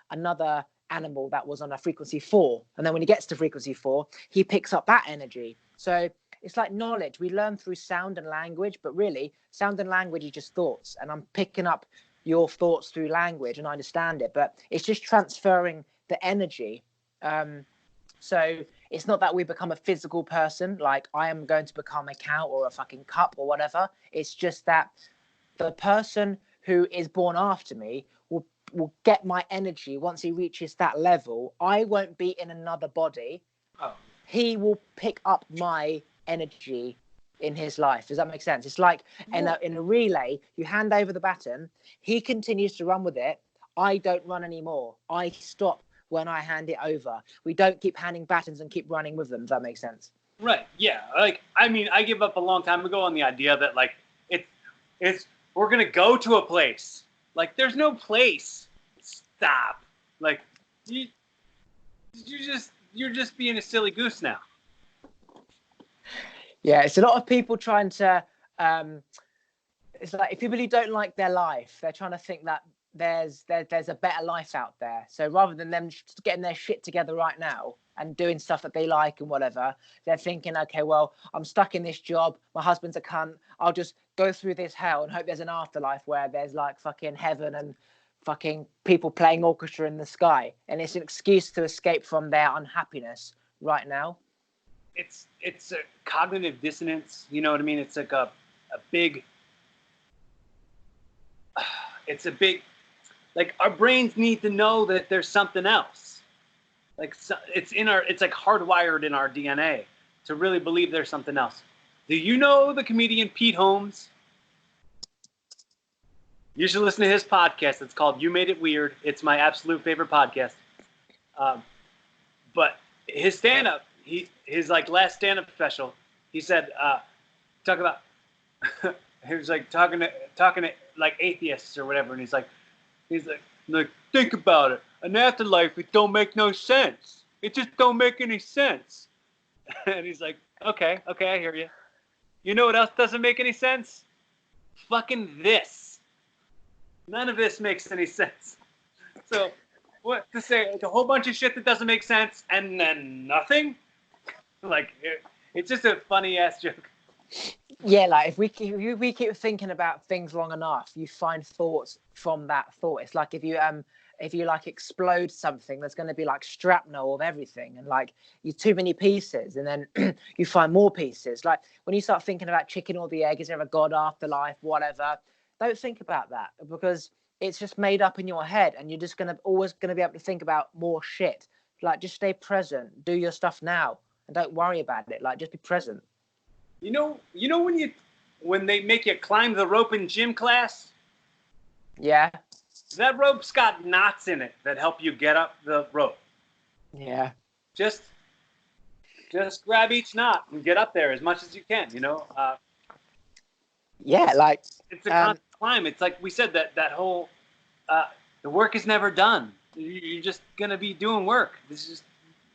another animal that was on a frequency 4. And then when he gets to frequency 4, he picks up that energy. So it's like knowledge. We learn through sound and language, but really sound and language is just thoughts. And I'm picking up your thoughts through language and I understand it, but it's just transferring the energy. So it's not that we become a physical person, like I am going to become a cow or a fucking cup or whatever. It's just that the person who is born after me will get my energy once he reaches that level. I won't be in another body. Oh. He will pick up my energy in his life. Does that make sense? It's like in a relay, you hand over the baton, he continues to run with it. I don't run anymore. I stop when I hand it over. We don't keep handing batons and keep running with them. Does that make sense? Right. Yeah. Like, I mean, I gave up a long time ago on the idea that like it's we're gonna go to a place. Like, there's no place. Stop. Like, you're just being a silly goose now. Yeah, it's a lot of people trying to. It's like if people who don't like their life, they're trying to think that there's a better life out there. So rather than them just getting their shit together right now and doing stuff that they like and whatever, they're thinking, okay, well, I'm stuck in this job. My husband's a cunt. I'll just go through this hell and hope there's an afterlife where there's like fucking heaven and fucking people playing orchestra in the sky. And it's an excuse to escape from their unhappiness right now. It's a cognitive dissonance. You know what I mean? It's like a big. It's a big. Like, our brains need to know that there's something else. Like, it's like hardwired in our DNA to really believe there's something else. Do you know the comedian Pete Holmes? You should listen to his podcast. It's called You Made It Weird. It's my absolute favorite podcast. But his stand-up, his like last stand-up special, he said, talk about, he was like talking to like atheists or whatever, and he's like, think about it. An afterlife, it don't make no sense. It just don't make any sense. And he's like, okay, I hear you. You know what else doesn't make any sense? Fucking this. None of this makes any sense. So, what to say? Like a whole bunch of shit that doesn't make sense, and then nothing. Like, it's just a funny ass joke. Yeah, like if we keep thinking about things long enough, you find thoughts from that thought. It's like if you like explode something, there's going to be like shrapnel of everything, and like you too many pieces, and then you find more pieces. Like when you start thinking about chicken or the egg, is there a god, afterlife, whatever? Don't think about that, because it's just made up in your head, and you're just always gonna be able to think about more shit. Like just stay present, do your stuff now, and don't worry about it. Like just be present. You know when they make you climb the rope in gym class? Yeah. That rope's got knots in it that help you get up the rope. Yeah. Just grab each knot and get up there as much as you can, you know? Yeah, like... It's a constant climb. It's like we said, that whole... the work is never done. You're just going to be doing work. This is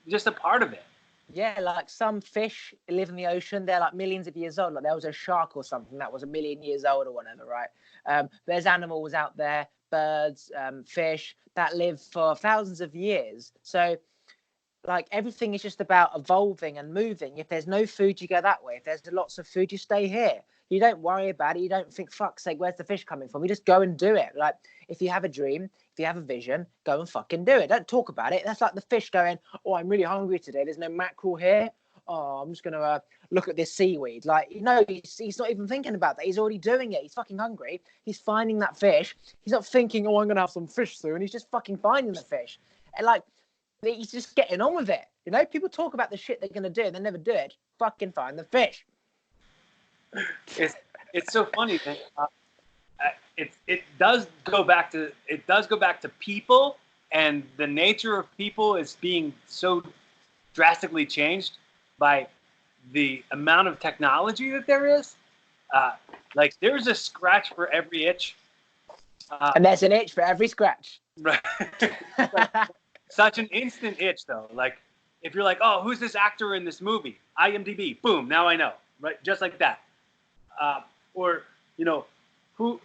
just a part of it. Yeah, like some fish live in the ocean. They're like millions of years old. Like there was a shark or something that was 1,000,000 years old or whatever, right? There's animals out there, birds, fish that live for thousands of years. So like everything is just about evolving and moving. If there's no food, you go that way. If there's lots of food, you stay here. You don't worry about it. You don't think, fuck's sake, where's the fish coming from? You just go and do it. Like if you have a dream, if you have a vision, go and fucking do it. Don't talk about it. That's like the fish going, oh, I'm really hungry today. There's no mackerel here. Oh, I'm just going to look at this seaweed. Like, he's not even thinking about that. He's already doing it. He's fucking hungry. He's finding that fish. He's not thinking, oh, I'm going to have some fish soon. He's just fucking finding the fish. And like, he's just getting on with it. You know, people talk about the shit they're going to do and they never do it. Fucking find the fish. It's so funny that it does go back to people, and the nature of people is being so drastically changed by the amount of technology that there is. Like there's a scratch for every itch, and there's an itch for every scratch. Right. Such an instant itch, though. Like if you're like, oh, who's this actor in this movie? IMDb, boom, now I know, right? Just like that. Or who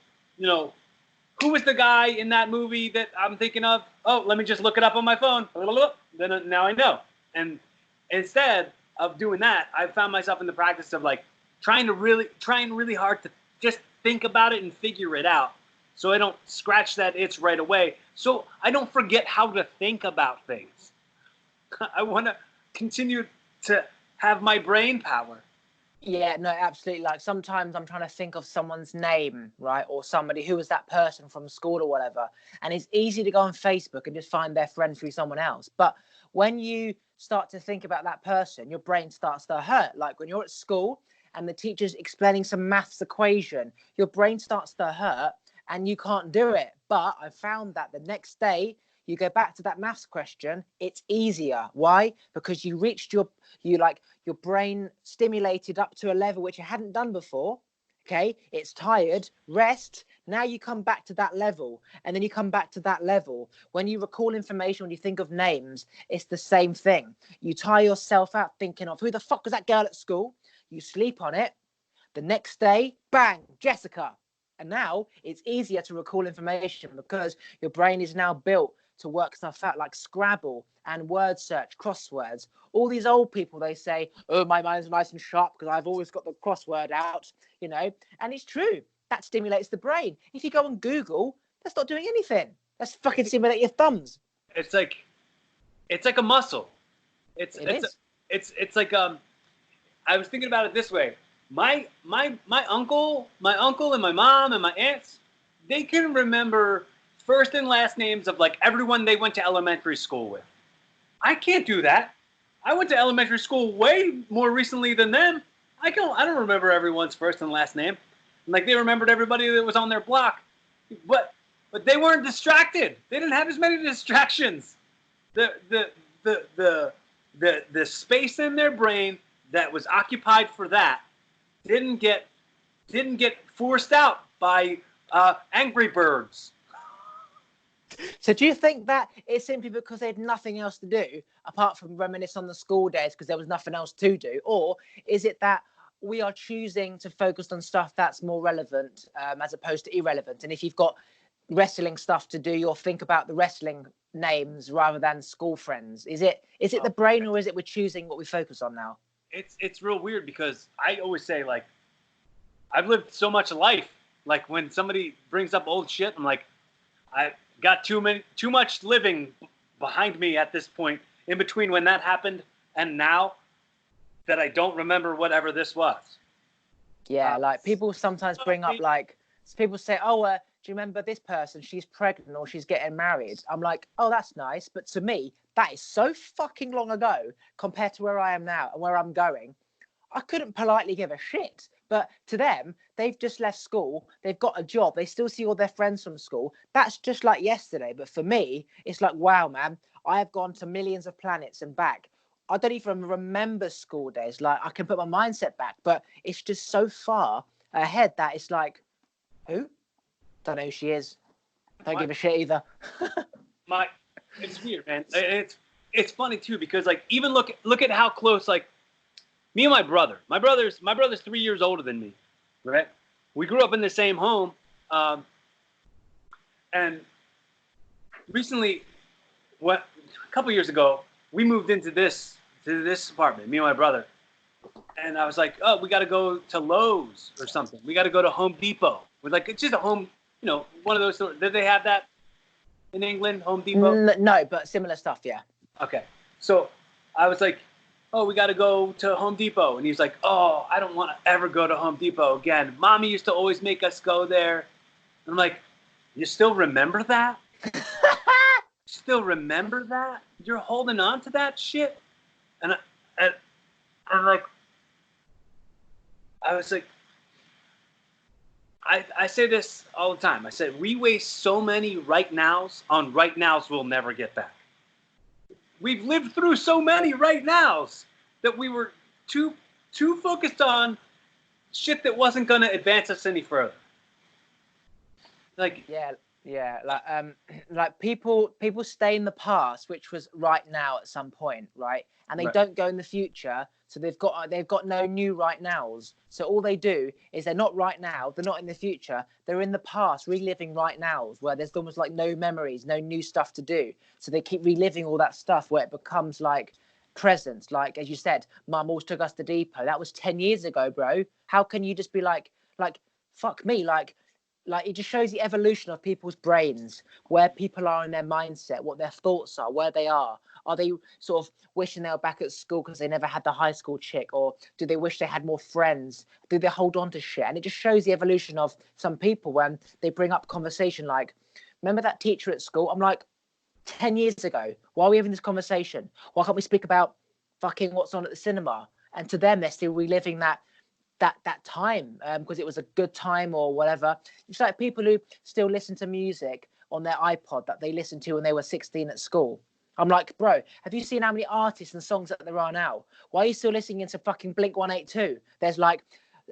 was the guy in that movie that I'm thinking of? Oh, let me just look it up on my phone. Then now I know. And instead of doing that, I found myself in the practice of like trying really hard to just think about it and figure it out, so I don't scratch that itch right away. So I don't forget how to think about things. I want to continue to have my brain power. Yeah, no, absolutely. Like sometimes I'm trying to think of someone's name, right? Or somebody who was that person from school or whatever. And it's easy to go on Facebook and just find their friend through someone else. But when you start to think about that person, your brain starts to hurt. Like when you're at school and the teacher's explaining some maths equation, your brain starts to hurt and you can't do it. But I found that the next day, you go back to that maths question, it's easier. Why? Because you reached your brain stimulated up to a level which you hadn't done before. Okay, it's tired, rest. Now you come back to that level, and then you come back to that level. When you recall information, when you think of names, it's the same thing. You tire yourself out thinking of who the fuck was that girl at school? You sleep on it. The next day, bang, Jessica. And now it's easier to recall information because your brain is now built to work stuff out like Scrabble and word search, crosswords. All these old people, they say, oh, my mind's nice and sharp because I've always got the crossword out, and it's true. That stimulates the brain. If you go on Google, that's not doing anything. That's fucking stimulate your thumbs. It's like a muscle. It's like I was thinking about it this way. My uncle and my mom and my aunts, they can remember first and last names of like everyone they went to elementary school with. I can't do that. I went to elementary school way more recently than them. I don't remember everyone's first and last name. Like they remembered everybody that was on their block, but they weren't distracted. They didn't have as many distractions. The space in their brain that was occupied for that didn't get forced out by Angry Birds. So do you think that it's simply because they had nothing else to do apart from reminisce on the school days because there was nothing else to do? Or is it that we are choosing to focus on stuff that's more relevant as opposed to irrelevant? And if you've got wrestling stuff to do, you'll think about the wrestling names rather than school friends. Is it the brain, or is it we're choosing what we focus on now? It's real weird because I always say, like, I've lived so much life. Like, when somebody brings up old shit, I'm like, I got too much living behind me at this point, in between when that happened and now, that I don't remember whatever this was. Yeah, like people sometimes bring up, like, people say, oh, do you remember this person? She's pregnant or she's getting married. I'm like, oh, that's nice. But to me, that is so fucking long ago compared to where I am now and where I'm going. I couldn't politely give a shit. But to them, they've just left school. They've got a job. They still see all their friends from school. That's just like yesterday. But for me, it's like, wow, man, I have gone to millions of planets and back. I don't even remember school days. Like, I can put my mindset back, but it's just so far ahead that it's like, who? Don't know who she is. Don't give a shit either. It's weird, man. It's funny too because, like, even look at how close, like, me and my brother. My brother's 3 years older than me, right? We grew up in the same home, and recently, a couple years ago, we moved into this apartment. Me and my brother, and I was like, oh, we got to go to Lowe's or something. We got to go to Home Depot. It's just a home. One of those stores. Did they have that in England, Home Depot? No, but similar stuff, yeah. Okay. So I was like, oh, we got to go to Home Depot. And he was like, oh, I don't want to ever go to Home Depot again. Mommy used to always make us go there. And I'm like, you still remember that? Still remember that? You're holding on to that shit? And I'm like, I was like, I say this all the time. I said, we waste so many right nows on right nows we'll never get back. We've lived through so many right nows that we were too focused on shit that wasn't going to advance us any further. Like, yeah, like people stay in the past, which was right now at some point, right? And they don't go in the future, so they've got no new right nows. So all they do is they're not right now, they're not in the future, they're in the past, reliving right nows, where there's almost like no memories, no new stuff to do. So they keep reliving all that stuff where it becomes like present. Like, as you said, Mum always took us to Depot. That was 10 years ago, bro. How can you just be like fuck me, like it just shows the evolution of people's brains, where people are in their mindset, what their thoughts are, where they are. Are they sort of wishing they were back at school because they never had the high school chick? Or do they wish they had more friends? Do they hold on to shit? And it just shows the evolution of some people when they bring up conversation like, remember that teacher at school? I'm like, 10 years ago, why are we having this conversation? Why can't we speak about fucking what's on at the cinema? And to them, they're still reliving that time because it was a good time or whatever. It's like people who still listen to music on their iPod that they listened to when they were 16 at school. I'm like, bro, have you seen how many artists and songs that there are now? Why are you still listening to fucking Blink 182? There's like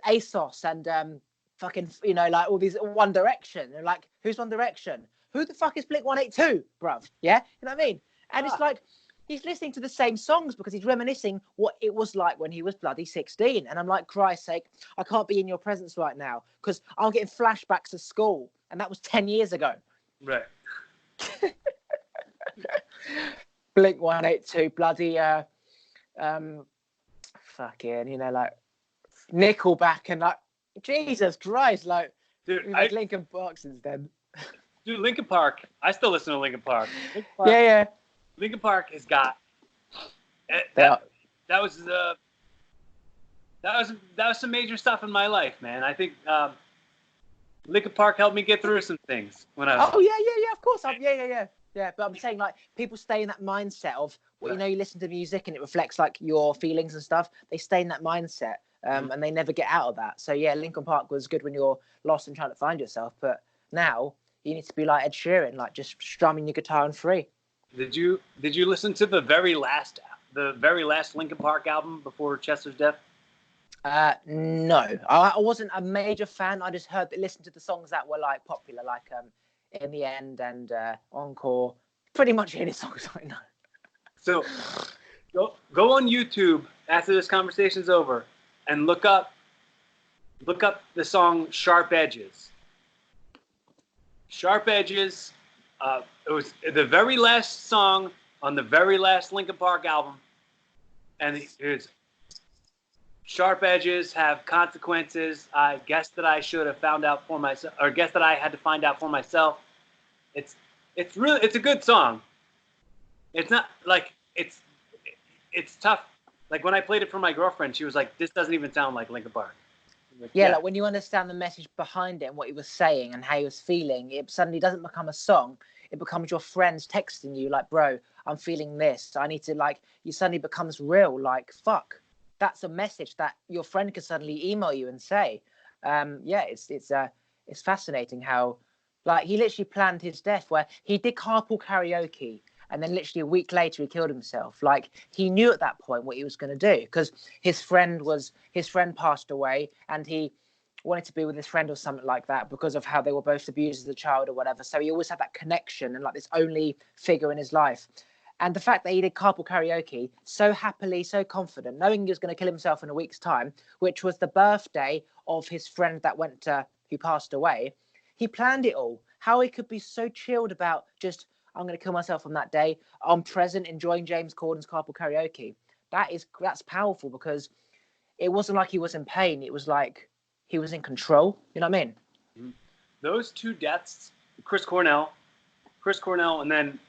ASOS and fucking, like all these One Direction. They're like, who's One Direction? Who the fuck is Blink 182, bruv? Yeah, you know what I mean? And it's like, he's listening to the same songs because he's reminiscing what it was like when he was bloody 16. And I'm like, Christ's sake, I can't be in your presence right now because I'm getting flashbacks to school. And that was 10 years ago. Right. Blink 182, bloody, fucking, like Nickelback and like, Jesus Christ, like, dude, like Linkin Park since then. Dude, Linkin Park, I still listen to Linkin Park. Yeah. Linkin Park has got that was some major stuff in my life, man. I think Linkin Park helped me get through some things when I was. Oh yeah, of course. Yeah. But I'm saying, like, people stay in that mindset of you listen to music and it reflects like your feelings and stuff. They stay in that mindset, and they never get out of that. So yeah, Linkin Park was good when you're lost and trying to find yourself, but now you need to be like Ed Sheeran, like just strumming your guitar and free. Did you listen to the very last Linkin Park album before Chester's death? No, I wasn't a major fan. I just listened to the songs that were like popular, like in the end, and encore. Pretty much any songs I know. So go on YouTube after this conversation's over and look up the song Sharp Edges. Sharp Edges. It was the very last song on the very last Linkin Park album, and it's sharp edges have consequences. I guess that I should have found out for myself, or guess that I had to find out for myself. It's a good song. It's not like it's tough. Like when I played it for my girlfriend, she was like, "This doesn't even sound like Linkin Park." Like, yeah, like when you understand the message behind it and what he was saying and how he was feeling, it suddenly doesn't become a song. It becomes your friends texting you like, "Bro, I'm feeling this. I need to," like, you suddenly becomes real. Like, fuck, that's a message that your friend could suddenly email you and say. Yeah, it's fascinating how, like, he literally planned his death where he did carpool karaoke. And then literally a week later, he killed himself. Like, he knew at that point what he was going to do because his friend passed away and he wanted to be with his friend or something like that because of how they were both abused as a child or whatever. So he always had that connection and like this only figure in his life. And the fact that he did carpool karaoke so happily, so confident, knowing he was going to kill himself in a week's time, which was the birthday of his friend who passed away, he planned it all. How he could be so chilled about just, I'm going to kill myself on that day. I'm present, enjoying James Corden's carpool karaoke. That's powerful because it wasn't like he was in pain. It was like he was in control. You know what I mean? Those two deaths, Chris Cornell, and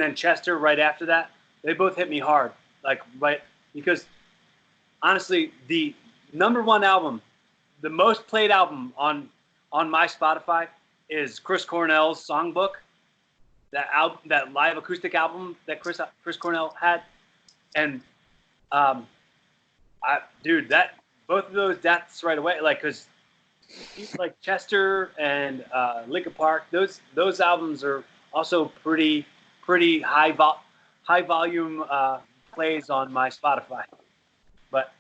then Chester right after that, they both hit me hard. Like, right, because honestly, the number one album, the most played album on my Spotify is Chris Cornell's Songbook. That live acoustic album that Chris Cornell had, and both of those deaths right away, like, because like Chester and Linkin Park, those albums are also pretty high volume plays on my Spotify, but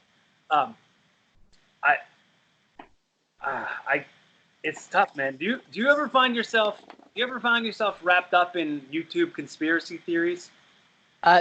it's tough, man. Do you ever find yourself wrapped up in YouTube conspiracy theories?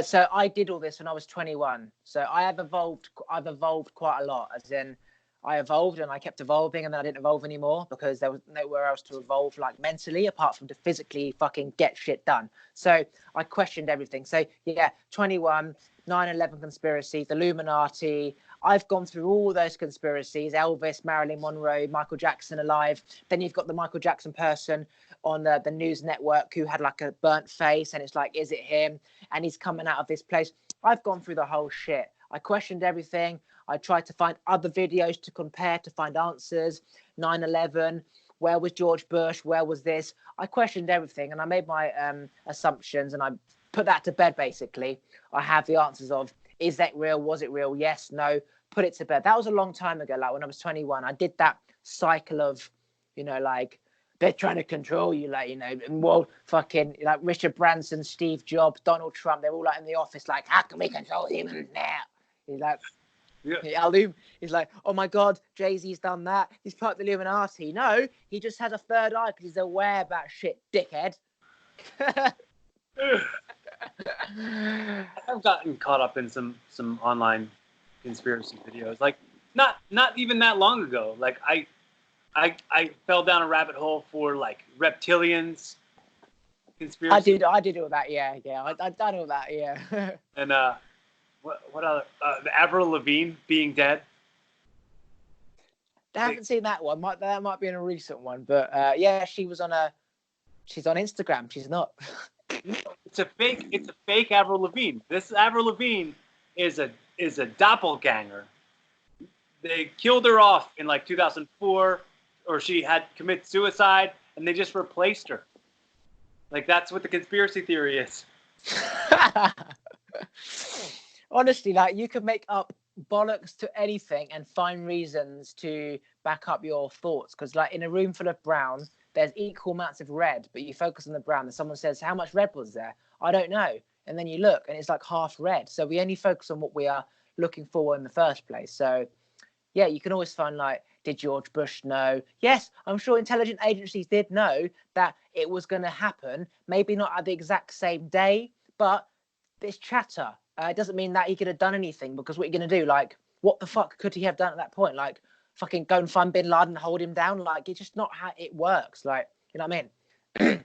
So I did all this when I was 21. So I've evolved quite a lot, as in I evolved and I kept evolving, and then I didn't evolve anymore because there was nowhere else to evolve, like, mentally, apart from to physically fucking get shit done. So I questioned everything. So yeah, 21, 9/11 conspiracy, the Illuminati. I've gone through all those conspiracies: Elvis, Marilyn Monroe, Michael Jackson alive. Then you've got the Michael Jackson person on the news network who had like a burnt face, and it's like, is it him? And he's coming out of this place. I've gone through the whole shit. I questioned everything. I tried to find other videos to compare, to find answers. 9/11, where was George Bush? Where was this? I questioned everything, and I made my assumptions, and I put that to bed, basically. I have the answers of, is that real? Was it real? Yes, no. Put it to bed. That was a long time ago, like when I was 21. I did that cycle of, like, they're trying to control you, like, and well, fucking, like, Richard Branson, Steve Jobs, Donald Trump, they're all like in the office, like, how can we control humans now? He's like, he's like, oh my God, Jay-Z's done that. He's part of the Illuminati. No, he just has a third eye because he's aware about shit, dickhead. I've gotten caught up in some online conspiracy videos, like not even that long ago. Like I fell down a rabbit hole for like reptilians conspiracy. I did all that. Yeah. I done all that. Yeah. And what other? The Avril Lavigne being dead. I haven't seen that one. That might be in a recent one, but yeah, she's on Instagram. She's not. It's a fake Avril Lavigne. This Avril Lavigne is a doppelganger. They killed her off in like 2004, or she had committed suicide, and they just replaced her. Like, that's what the conspiracy theory is. Honestly, like, you could make up bollocks to anything and find reasons to back up your thoughts. Because, like, in a room full of brown, there's equal amounts of red, but you focus on the brown, and someone says, how much red was there? I don't know. And then you look, and it's like half red. So we only focus on what we are looking for in the first place. So yeah, you can always find like Did George Bush know? Yes, I'm sure intelligence agencies did know that it was going to happen. Maybe not at the exact same day, but it's chatter. It doesn't mean that he could have done anything, because what are you going to do? Like, what the fuck could he have done at that point? Like, fucking go and find Bin Laden and hold him down? Like, it's just not how it works. Like, you know what I mean?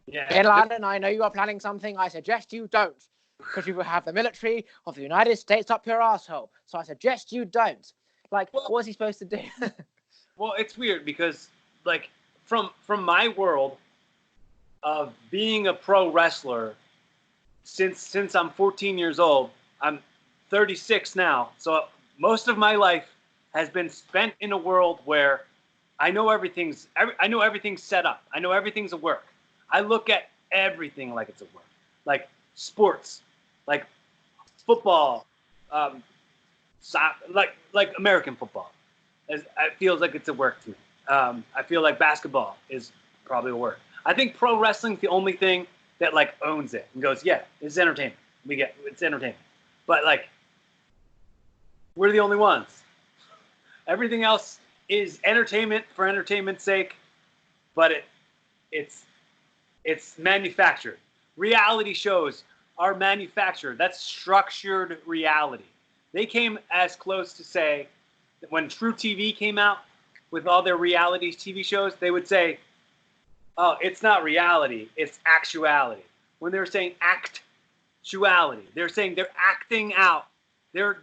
Yeah. Bin Laden, I know you are planning something. I suggest you don't, because you will have the military of the United States up your asshole. So I suggest you don't. Like, what was he supposed to do? Well, it's weird because, like, from my world of being a pro wrestler, since I'm 14 years old, I'm 36 now. So most of my life has been spent in a world where I know everything's set up. I know everything's a work. I look at everything like it's a work, like sports, like football, like American football. It feels like it's a work to me. I feel like basketball is probably a work. I think pro wrestling's the only thing that like owns it and goes, yeah, it's entertainment. It's entertainment. But like, we're the only ones. Everything else is entertainment for entertainment's sake, but it's manufactured. Reality shows are manufactured. That's structured reality. They came as close to say that when True TV came out with all their reality TV shows, they would say, oh, it's not reality, it's actuality. When they were saying actuality, they're saying they're acting out. They're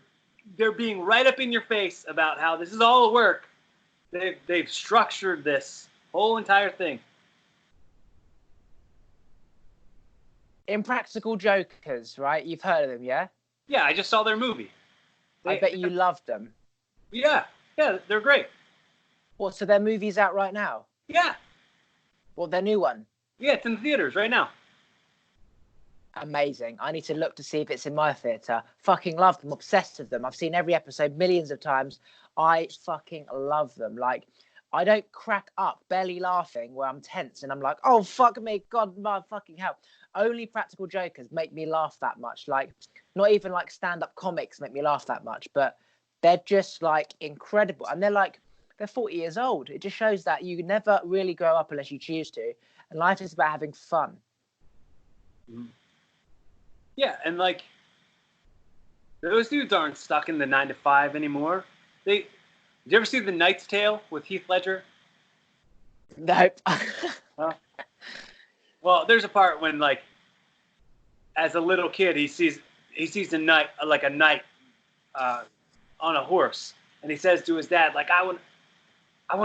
being right up in your face about how this is all a work. They've structured this whole entire thing. Impractical Jokers, right? You've heard of them, yeah? Yeah, I just saw their movie. I bet you loved them. Yeah, they're great. What, so their movie's out right now? Yeah. Well, their new one? Yeah, it's in the theaters right now. Amazing. I need to look to see if it's in my theatre. Fucking love them. Obsessed with them. I've seen every episode millions of times. I fucking love them. Like, I don't crack up belly laughing where I'm tense and I'm like, oh, fuck me. God, my fucking hell. Only Practical Jokers make me laugh that much. Like, not even like stand-up comics make me laugh that much, but they're just like incredible. And they're 40 years old. It just shows that you never really grow up unless you choose to. And life is about having fun. Yeah, and like, those dudes aren't stuck in the 9 to 5 anymore. Did you ever see The Knight's Tale with Heath Ledger? Nope. Well, there's a part when, like, as a little kid, he sees a knight, on a horse, and he says to his dad, like, I want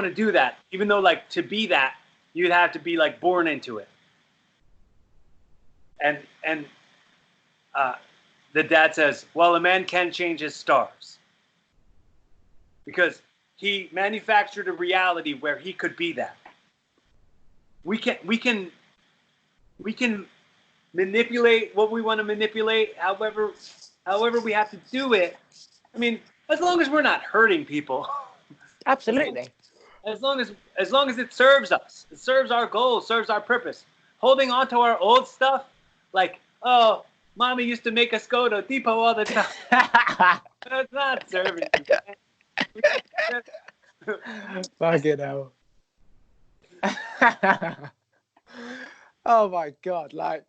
to do that, even though, like, to be that, you'd have to be like born into it. And the dad says, well, a man can change his stars, because he manufactured a reality where he could be that. We can manipulate what we want to manipulate, however we have to do it. I mean, as long as we're not hurting people. Absolutely. As long as it serves us, it serves our goals, serves our purpose. Holding on to our old stuff, like, oh, mommy used to make us go to Depot all the time. That's not serving you. Fucking hell. Oh my God, like,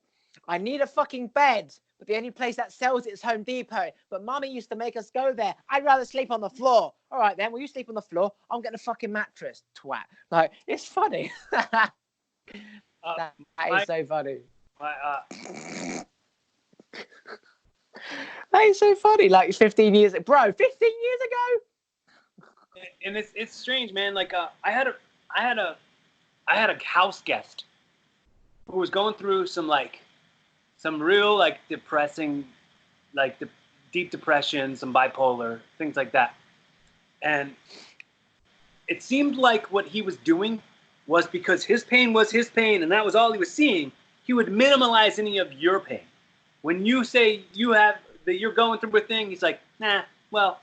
I need a fucking bed, but the only place that sells it is Home Depot. But mommy used to make us go there. I'd rather sleep on the floor. All right, then, will you sleep on the floor? I'm getting a fucking mattress, twat. Like, it's funny. That is so funny. That is so funny. Like, 15 years, bro, 15 years ago? And it's strange, man. Like, I had a house guest who was going through some real, like, depressing, like, deep depression, some bipolar, things like that. And it seemed like what he was doing was, because his pain was his pain and that was all he was seeing, he would minimalize any of your pain. When you say that you're going through a thing, he's like, nah, well,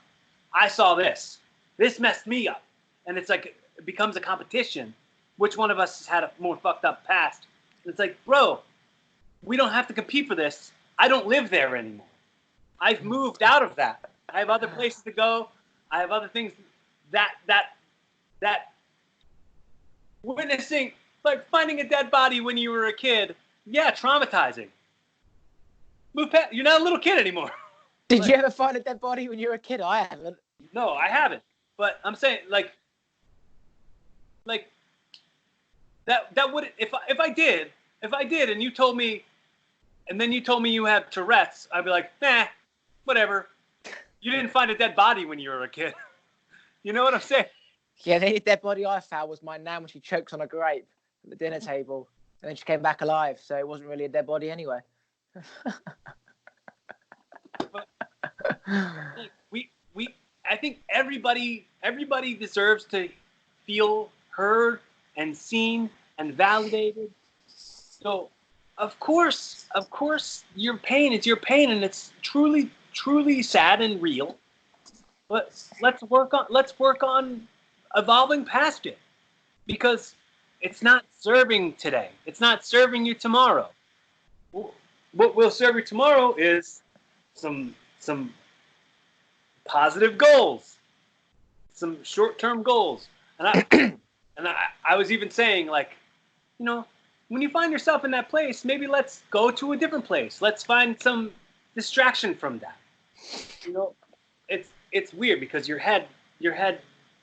I saw this. This messed me up. And it's like, it becomes a competition. Which one of us has had a more fucked up past? And it's like, bro, we don't have to compete for this. I don't live there anymore. I've moved out of that. I have other places to go. I have other things that witnessing, like finding a dead body when you were a kid, yeah, traumatizing. Move past, you're not a little kid anymore. Did you ever find a dead body when you were a kid? I haven't. No, I haven't. But I'm saying, like that would, if I did, and you told me, and then you told me you had Tourette's, I'd be like, nah, whatever. You didn't find a dead body when you were a kid. You know what I'm saying? Yeah, the only dead body I found was my nan when she choked on a grape at the dinner table, and then she came back alive. So it wasn't really a dead body anyway. But, I think everybody deserves to feel heard and seen and validated. So, of course, your pain is your pain, and it's truly, truly sad and real. But let's work on evolving past it, because it's not serving today. It's not serving you tomorrow. What will serve you tomorrow is some positive goals, some short-term goals. And I was even saying, like, you know, when you find yourself in that place, maybe let's go to a different place. Let's find some distraction from that. You know, it's weird because your head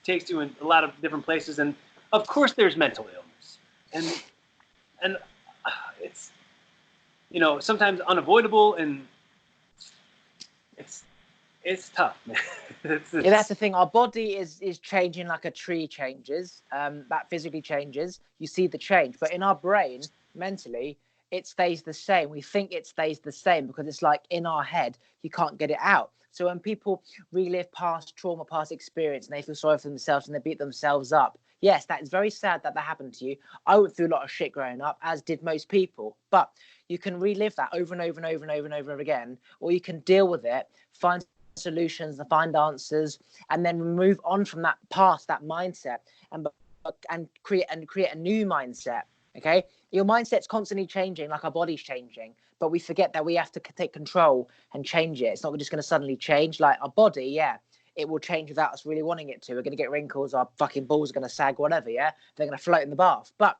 takes you in a lot of different places, and of course there's mental illness, and it's, you know, sometimes unavoidable, and it's tough, man. Yeah, that's the thing. Our body is changing like a tree changes. That physically changes. You see the change, but in our brain, mentally, it stays the same. We think it stays the same because it's like in our head, you can't get it out. So when people relive past trauma, past experience, and they feel sorry for themselves and they beat themselves up, yes, that is very sad that happened to you. I went through a lot of shit growing up, as did most people. But you can relive that over and over and over and over and over again, or you can deal with it, find solutions and find answers, and then move on from that past, that mindset, and create a new mindset. Okay, your mindset's constantly changing, like our body's changing, but we forget that we have to take control and change it. It's not just going to suddenly change. Like our body, yeah, it will change without us really wanting it to. We're going to get wrinkles, our fucking balls are going to sag, whatever. Yeah, they're going to float in the bath. But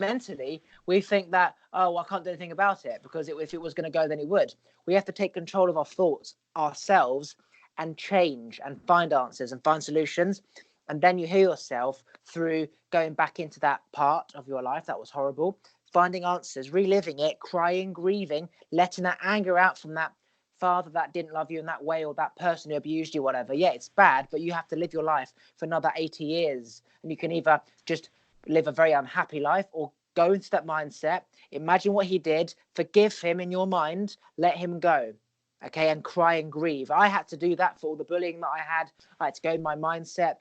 mentally, we think that, oh, I can't do anything about it, because if it was going to go, then it would. We have to take control of our thoughts ourselves and change and find answers and find solutions. And then you heal yourself through going back into that part of your life that was horrible, finding answers, reliving it, crying, grieving, letting that anger out from that father that didn't love you in that way, or that person who abused you, whatever. Yeah, it's bad, but you have to live your life for another 80 years. And you can either just live a very unhappy life or go into that mindset, imagine what he did, forgive him in your mind, let him go. Okay, and cry and grieve. I had to do that for all the bullying that I had. I had to go in my mindset,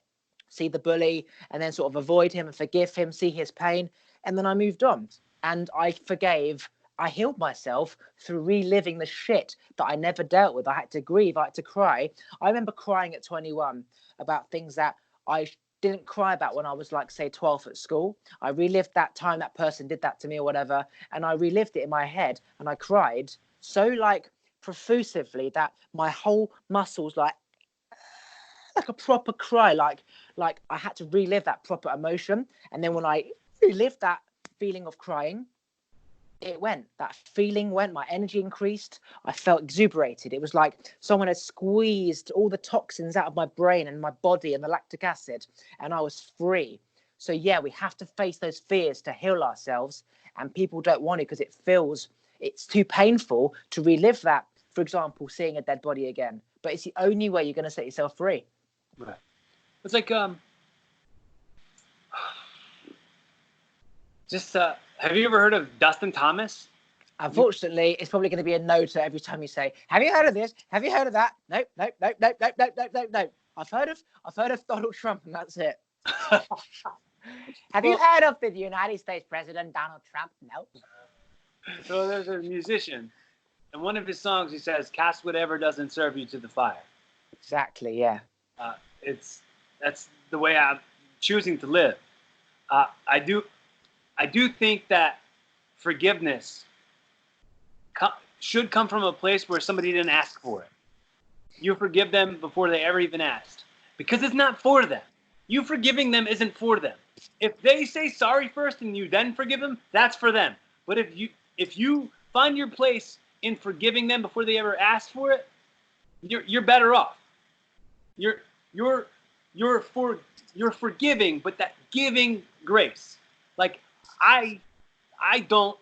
see the bully, and then sort of avoid him and forgive him, see his pain. And then I moved on. And I forgave. I healed myself through reliving the shit that I never dealt with. I had to grieve. I had to cry. I remember crying at 21 about things that I didn't cry about when I was, like, say, 12 at school. I relived that time that person did that to me or whatever. And I relived it in my head. And I cried so, like, profusively that my whole muscles, like a proper cry, like I had to relive that proper emotion. And then when I relived that feeling of crying, that feeling went, my energy increased, I felt exuberated. It was like someone had squeezed all the toxins out of my brain and my body and the lactic acid, and I was free. So yeah, we have to face those fears to heal ourselves, and people don't want it because it's too painful to relive that. For example, seeing a dead body again, but it's the only way you're going to set yourself free. Right. It's like, have you ever heard of Dustin Thomas? Unfortunately, it's probably going to be a no to every time you say, have you heard of this? Have you heard of that? Nope. I've heard of Donald Trump, and that's it. Have you heard of the United States President Donald Trump? Nope. So there's a musician, and one of his songs, he says, "Cast whatever doesn't serve you to the fire." Exactly, yeah. That's the way I'm choosing to live. I do think that forgiveness should come from a place where somebody didn't ask for it. You forgive them before they ever even asked, because it's not for them. you forgiving them isn't for them. If they say sorry first and you then forgive them, that's for them. But if you find your place in forgiving them before they ever ask for it, you're better off. You're forgiving, but that giving grace. Like I don't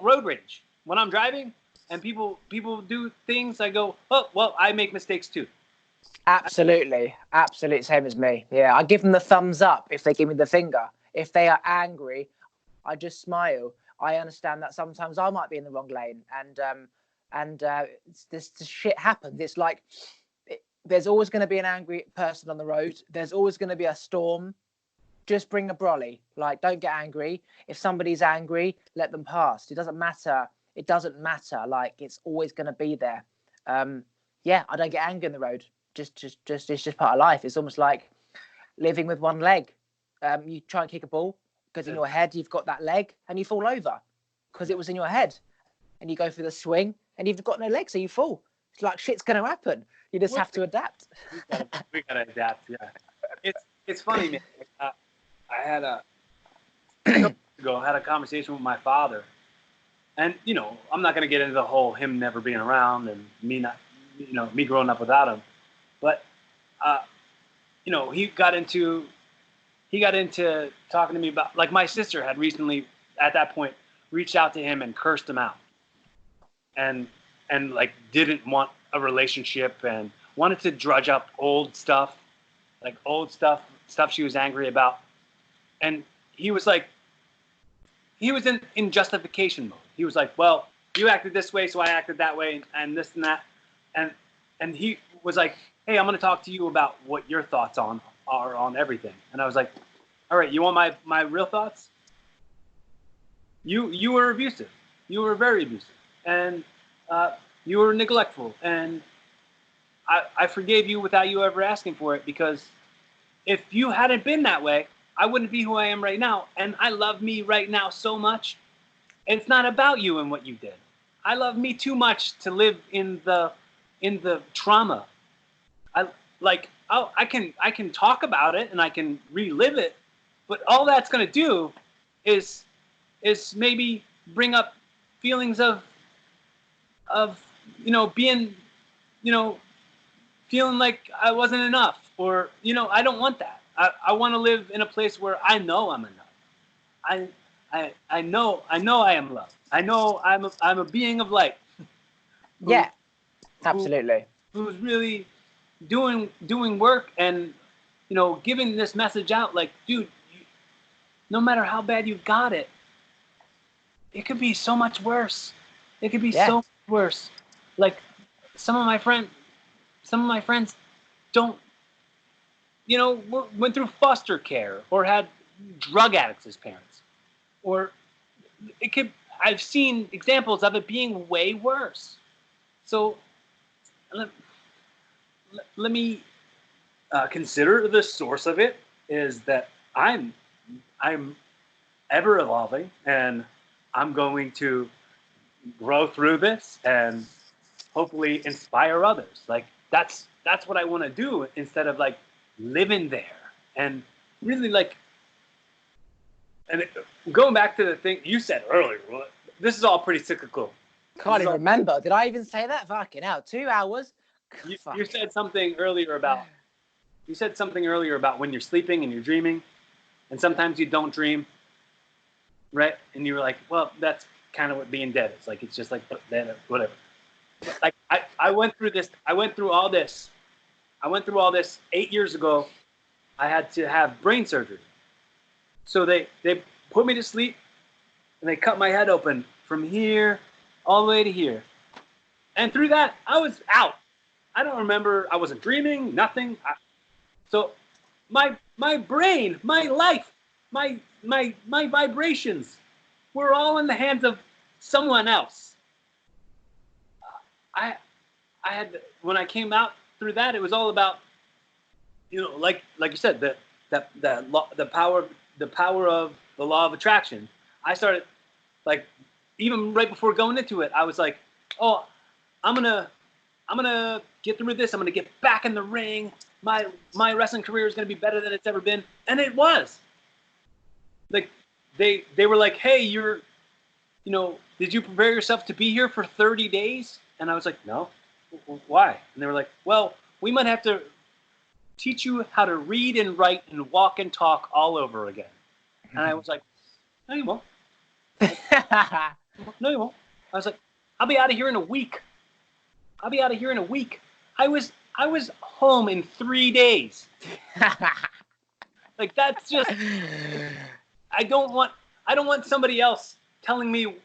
road rage when I'm driving, and people do things. I go, oh well, I make mistakes too. Absolutely same as me. Yeah, I give them the thumbs up if they give me the finger. If they are angry, I just smile. I understand that sometimes I might be in the wrong lane, and this shit happens. It's like there's always going to be an angry person on the road. There's always going to be a storm. Just bring a brolly. Like, don't get angry. If somebody's angry, let them pass. It doesn't matter. Like, it's always going to be there. Yeah, I don't get angry on the road. Just it's just part of life. It's almost like living with one leg. You try and kick a ball because in your head you've got that leg, and you fall over because it was in your head. And you go through the swing and you've got no legs, so you fall. It's like shit's going to happen. You just have to adapt. We gotta adapt. Yeah, it's funny, man. I had a couple ago had a conversation with my father, and I'm not gonna get into the whole him never being around and me not, me growing up without him, but he got into talking to me about, like, my sister had recently at that point reached out to him and cursed him out, and like didn't want a relationship and wanted to drudge up old stuff she was angry about. And he was like, he was in justification mode. He was like, well, you acted this way, so I acted that way, and this and that. And he was like, hey, I'm going to talk to you about what your thoughts are on everything. And I was like, all right, you want my real thoughts? You were abusive. You were very abusive. And you were neglectful. And I forgave you without you ever asking for it, because if you hadn't been that way, I wouldn't be who I am right now. And I love me right now so much. And it's not about you and what you did. I love me too much to live in the trauma. I can talk about it and I can relive it, but all that's gonna do is maybe bring up feelings of being, feeling like I wasn't enough, or I don't want that. I want to live in a place where I know I'm enough. I know I am loved. I know I'm a being of light. Yeah, absolutely. Who's really doing work and giving this message out, like, dude, no matter how bad you've got it, it could be so much worse. It could be so much worse. Like some of my friends don't, went through foster care or had drug addicts as parents, or I've seen examples of it being way worse. So let me consider the source of it is that I'm ever evolving, and I'm going to grow through this and hopefully inspire others. Like that's what I want to do, instead of like living there and really like. And going back to the thing you said earlier, this is all pretty cyclical. Can't even remember. Did I even say that? Fucking hell, 2 hours. You said something earlier about. You said something earlier about when you're sleeping and you're dreaming, and sometimes you don't dream, right? And you were like, well, that's kind of what being dead is. Like, it's just like whatever. Like I went through this. I went through all this 8 years ago. I had to have brain surgery. So they put me to sleep, and they cut my head open from here all the way to here. And through that, I was out. I don't remember. I wasn't dreaming, nothing. So my brain, my life, my vibrations were all in the hands of someone else. I had, when I came out through that, it was all about, like you said, the power of the law of attraction. I started, like, even right before going into it, I was like, oh, I'm gonna get through this. I'm gonna get back in the ring. I'm my wrestling career is going to be better than it's ever been, and it was. Like they were like, hey, did you prepare yourself to be here for 30 days? And I was like, no. Why? And they were like, well, we might have to teach you how to read and write and walk and talk all over again. And I was like, no, you won't. No, you won't. I was like, I'll be out of here in a week. I was home in 3 days. Like, that's just, I don't want somebody else telling me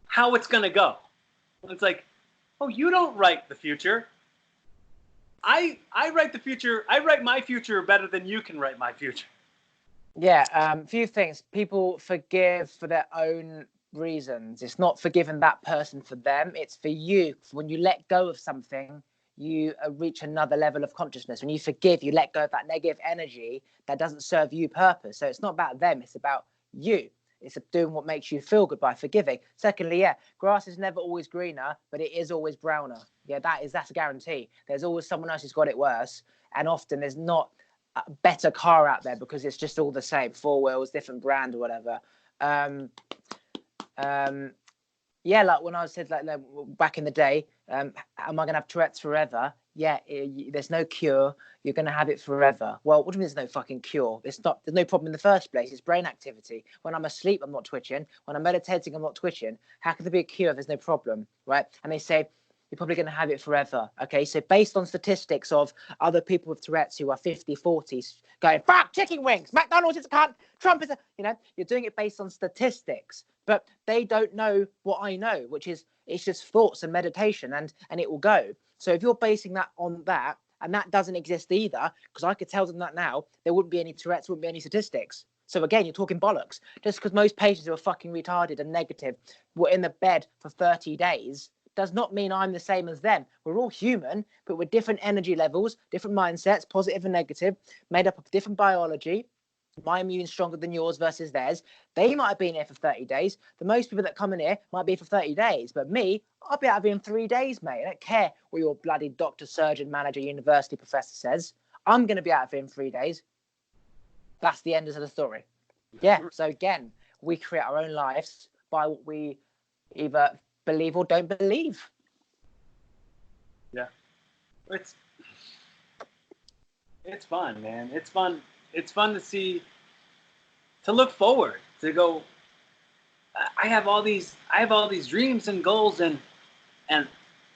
how it's going to go. It's like, oh, you don't write the future. I write the future. I write my future better than you can write my future. Yeah, few things. People forgive for their own reasons. It's not forgiving that person for them. It's for you. When you let go of something, you reach another level of consciousness. When you forgive, you let go of that negative energy that doesn't serve you purpose. So it's not about them. It's about you. It's doing what makes you feel good by forgiving. Secondly, yeah, grass is never always greener, but it is always browner. Yeah, that's a guarantee. There's always someone else who's got it worse. And often there's not a better car out there because it's just all the same. 4 wheels, different brand or whatever. Yeah, like when I said like back in the day, am I going to have Tourette's forever? Yeah, there's no cure. You're going to have it forever. Well, what do you mean there's no fucking cure? There's no problem in the first place. It's brain activity. When I'm asleep, I'm not twitching. When I'm meditating, I'm not twitching. How can there be a cure if there's no problem, right? And they say, you're probably going to have it forever. Okay, so based on statistics of other people with Tourette's who are 50, 40s going, fuck, chicken wings, McDonald's is a cunt, Trump is a, you're doing it based on statistics. But they don't know what I know, which is it's just thoughts and meditation and it will go. So if you're basing that on that, and that doesn't exist either, because I could tell them that now, there wouldn't be any Tourette's, wouldn't be any statistics. So again, you're talking bollocks. Just because most patients who are fucking retarded and negative were in the bed for 30 days does not mean I'm the same as them. We're all human, but with different energy levels, different mindsets, positive and negative, made up of different biology. My immune's stronger than yours versus theirs. They might have been here for 30 days. The most people that come in here might be for 30 days. But me, I'll be out of here in 3 days, mate. I don't care what your bloody doctor, surgeon, manager, university professor says. I'm going to be out of here in 3 days. That's the end of the story. Yeah, so again, we create our own lives by what we either believe or don't believe. Yeah. It's fun, man. It's fun. It's fun to look forward, to go, I have all these dreams and goals and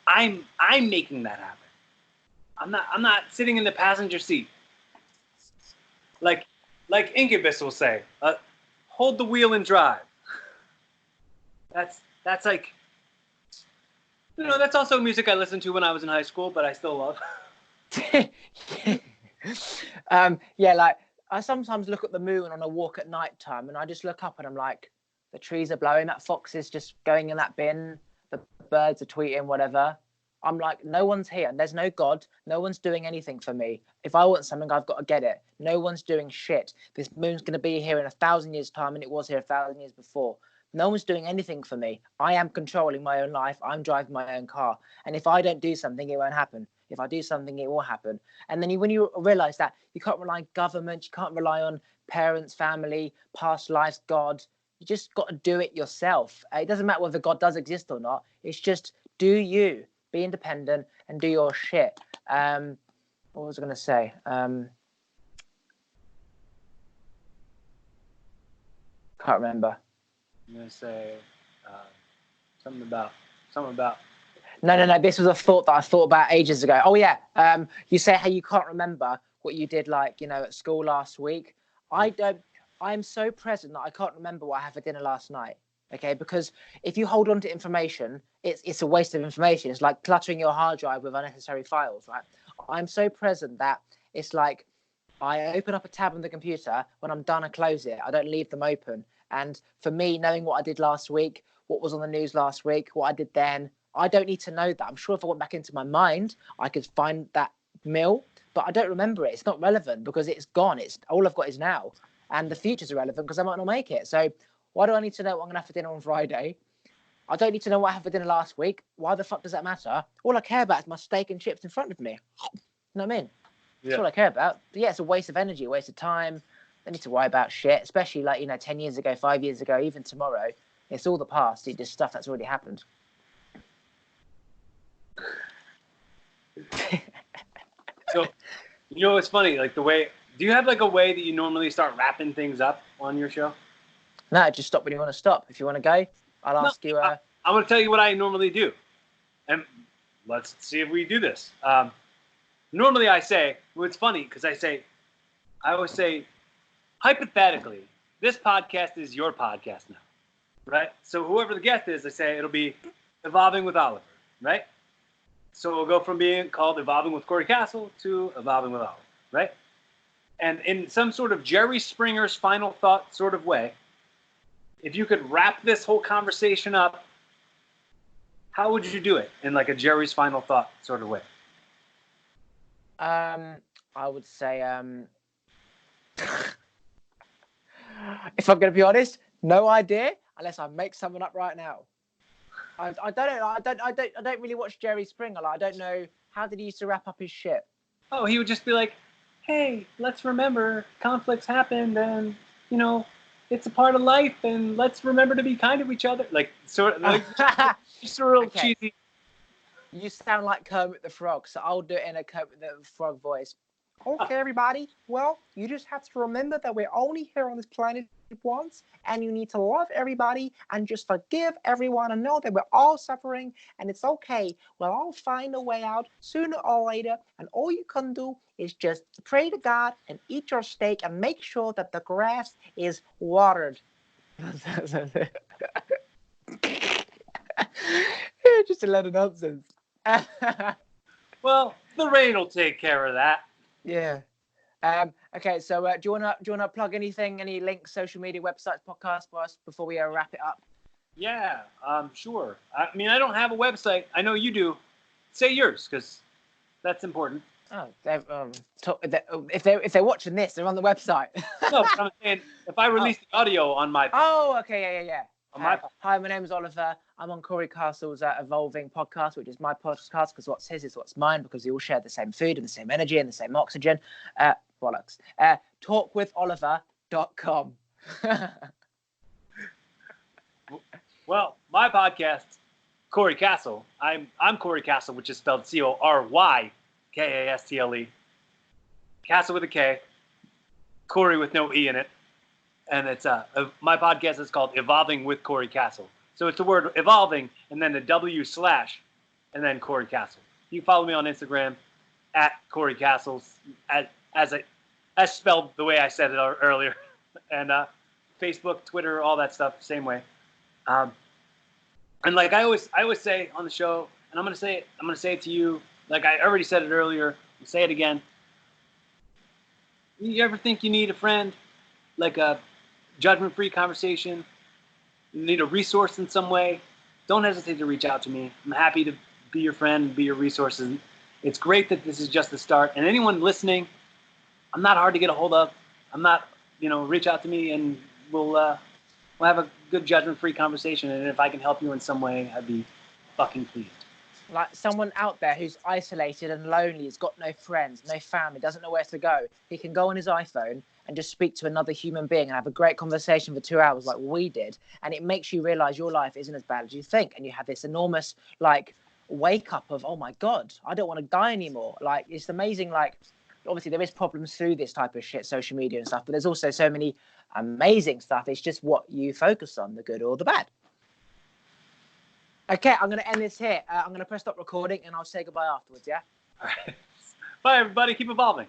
I'm making that happen. I'm not sitting in the passenger seat. Like Incubus will say, hold the wheel and drive. That's like, that's also music I listened to when I was in high school, but I still love. Yeah, like I sometimes look at the moon on a walk at night time and I just look up and I'm like, the trees are blowing, that fox is just going in that bin, the birds are tweeting, whatever. I'm like, no one's here. There's no God. No one's doing anything for me. If I want something, I've got to get it. No one's doing shit. This moon's going to be here in 1,000 years' time and it was here 1,000 years before. No one's doing anything for me. I am controlling my own life. I'm driving my own car. And if I don't do something, it won't happen. If I do something, it will happen. And then when you realize that you can't rely on government, you can't rely on parents, family, past lives, God. You just got to do it yourself. It doesn't matter whether God does exist or not. It's just do you. Be independent and do your shit. What was I going to say? Can't remember. I'm going to say something about. No. This was a thought that I thought about ages ago. Oh yeah. You say how you can't remember what you did, like at school last week. I'm so present that I can't remember what I had for dinner last night. Okay, because if you hold on to information, it's a waste of information. It's like cluttering your hard drive with unnecessary files, right? I'm so present that it's like I open up a tab on the computer. When I'm done, I close it. I don't leave them open. And for me, knowing what I did last week, what was on the news last week, what I did then, I don't need to know that. I'm sure if I went back into my mind, I could find that meal, but I don't remember it. It's not relevant because it's gone. It's all I've got is now. And the future's irrelevant because I might not make it. So why do I need to know what I'm going to have for dinner on Friday? I don't need to know what I had for dinner last week. Why the fuck does that matter? All I care about is my steak and chips in front of me. You know what I mean? That's all I care about. But yeah, it's a waste of energy, a waste of time. They need to worry about shit, especially like, 10 years ago, 5 years ago, even tomorrow. It's all the past. It's just stuff that's already happened. So, it's funny, like do you have like a way that you normally start wrapping things up on your show? No, just stop when you want to stop. If you want to go, I'll ask you. I'm going to tell you what I normally do. And let's see if we do this. Normally I say, well, it's funny because I always say, hypothetically, this podcast is your podcast now, right? So whoever the guest is, I say it'll be Evolving with Oliver, right? So it'll go from being called Evolving with Corey Castle to Evolving with Oliver, right? And in some sort of Jerry Springer's final thought sort of way, if you could wrap this whole conversation up, how would you do it in like a Jerry's final thought sort of way? I would say, if I'm going to be honest, no idea unless I make someone up right now. I don't really watch Jerry Springer. Like, I don't know, how did he used to wrap up his shit? Oh, he would just be like, hey, let's remember conflicts happened and, it's a part of life and let's remember to be kind to each other. Like, sort of, like, just a real cheesy. You sound like Kermit the Frog, so I'll do it in a Kermit the Frog voice. Okay, everybody. Well, you just have to remember that we're only here on this planet once, and you need to love everybody and just forgive everyone and know that we're all suffering and it's okay. We'll all find a way out sooner or later, and all you can do is just pray to God and eat your steak and make sure that the grass is watered. Just a lot of nonsense. Well, the rain will take care of that. Yeah. Okay, so do you wanna plug anything, any links, social media, websites, podcasts for us before we wrap it up? Yeah, sure. I mean, I don't have a website. I know you do. Say yours, because that's important. Oh, if they're watching this, they're on the website. No, but I'm saying if I release the audio on my. Oh, okay, yeah. Hi, my name is Oliver. I'm on Corey Castle's Evolving podcast, which is my podcast because what's his is what's mine because we all share the same food and the same energy and the same oxygen. Bollocks. Talkwitholiver.com. Well, my podcast, Corey Castle. I'm Corey Castle, which is spelled CORYKASTLE. Castle with a K. Corey with no E in it. And it's my podcast is called Evolving with Corey Castle. So it's the word evolving and then the W/ and then Corey Castle. You can follow me on Instagram at Corey Castles as spelled the way I said it earlier, and Facebook, Twitter, all that stuff, same way. And like I always say on the show, and I'm gonna say it to you. Like I already said it earlier. I'll say it again. You ever think you need a friend, like a judgment-free conversation? You need a resource in some way? Don't hesitate to reach out to me. I'm happy to be your friend and be your resource. And it's great that this is just the start. And anyone listening, I'm not hard to get a hold of. I'm not, reach out to me and we'll have a good judgment-free conversation. And if I can help you in some way, I'd be fucking pleased. Like someone out there who's isolated and lonely, has got no friends, no family, doesn't know where to go. He can go on his iPhone and just speak to another human being and have a great conversation for 2 hours like we did. And it makes you realize your life isn't as bad as you think. And you have this enormous, wake up of, oh my God, I don't want to die anymore. Like, it's amazing. Like, obviously there is problems through this type of shit, social media and stuff, but there's also so many amazing stuff. It's just what you focus on, the good or the bad. Okay, I'm going to end this here. I'm going to press stop recording and I'll say goodbye afterwards, yeah? All right. Bye, everybody. Keep evolving.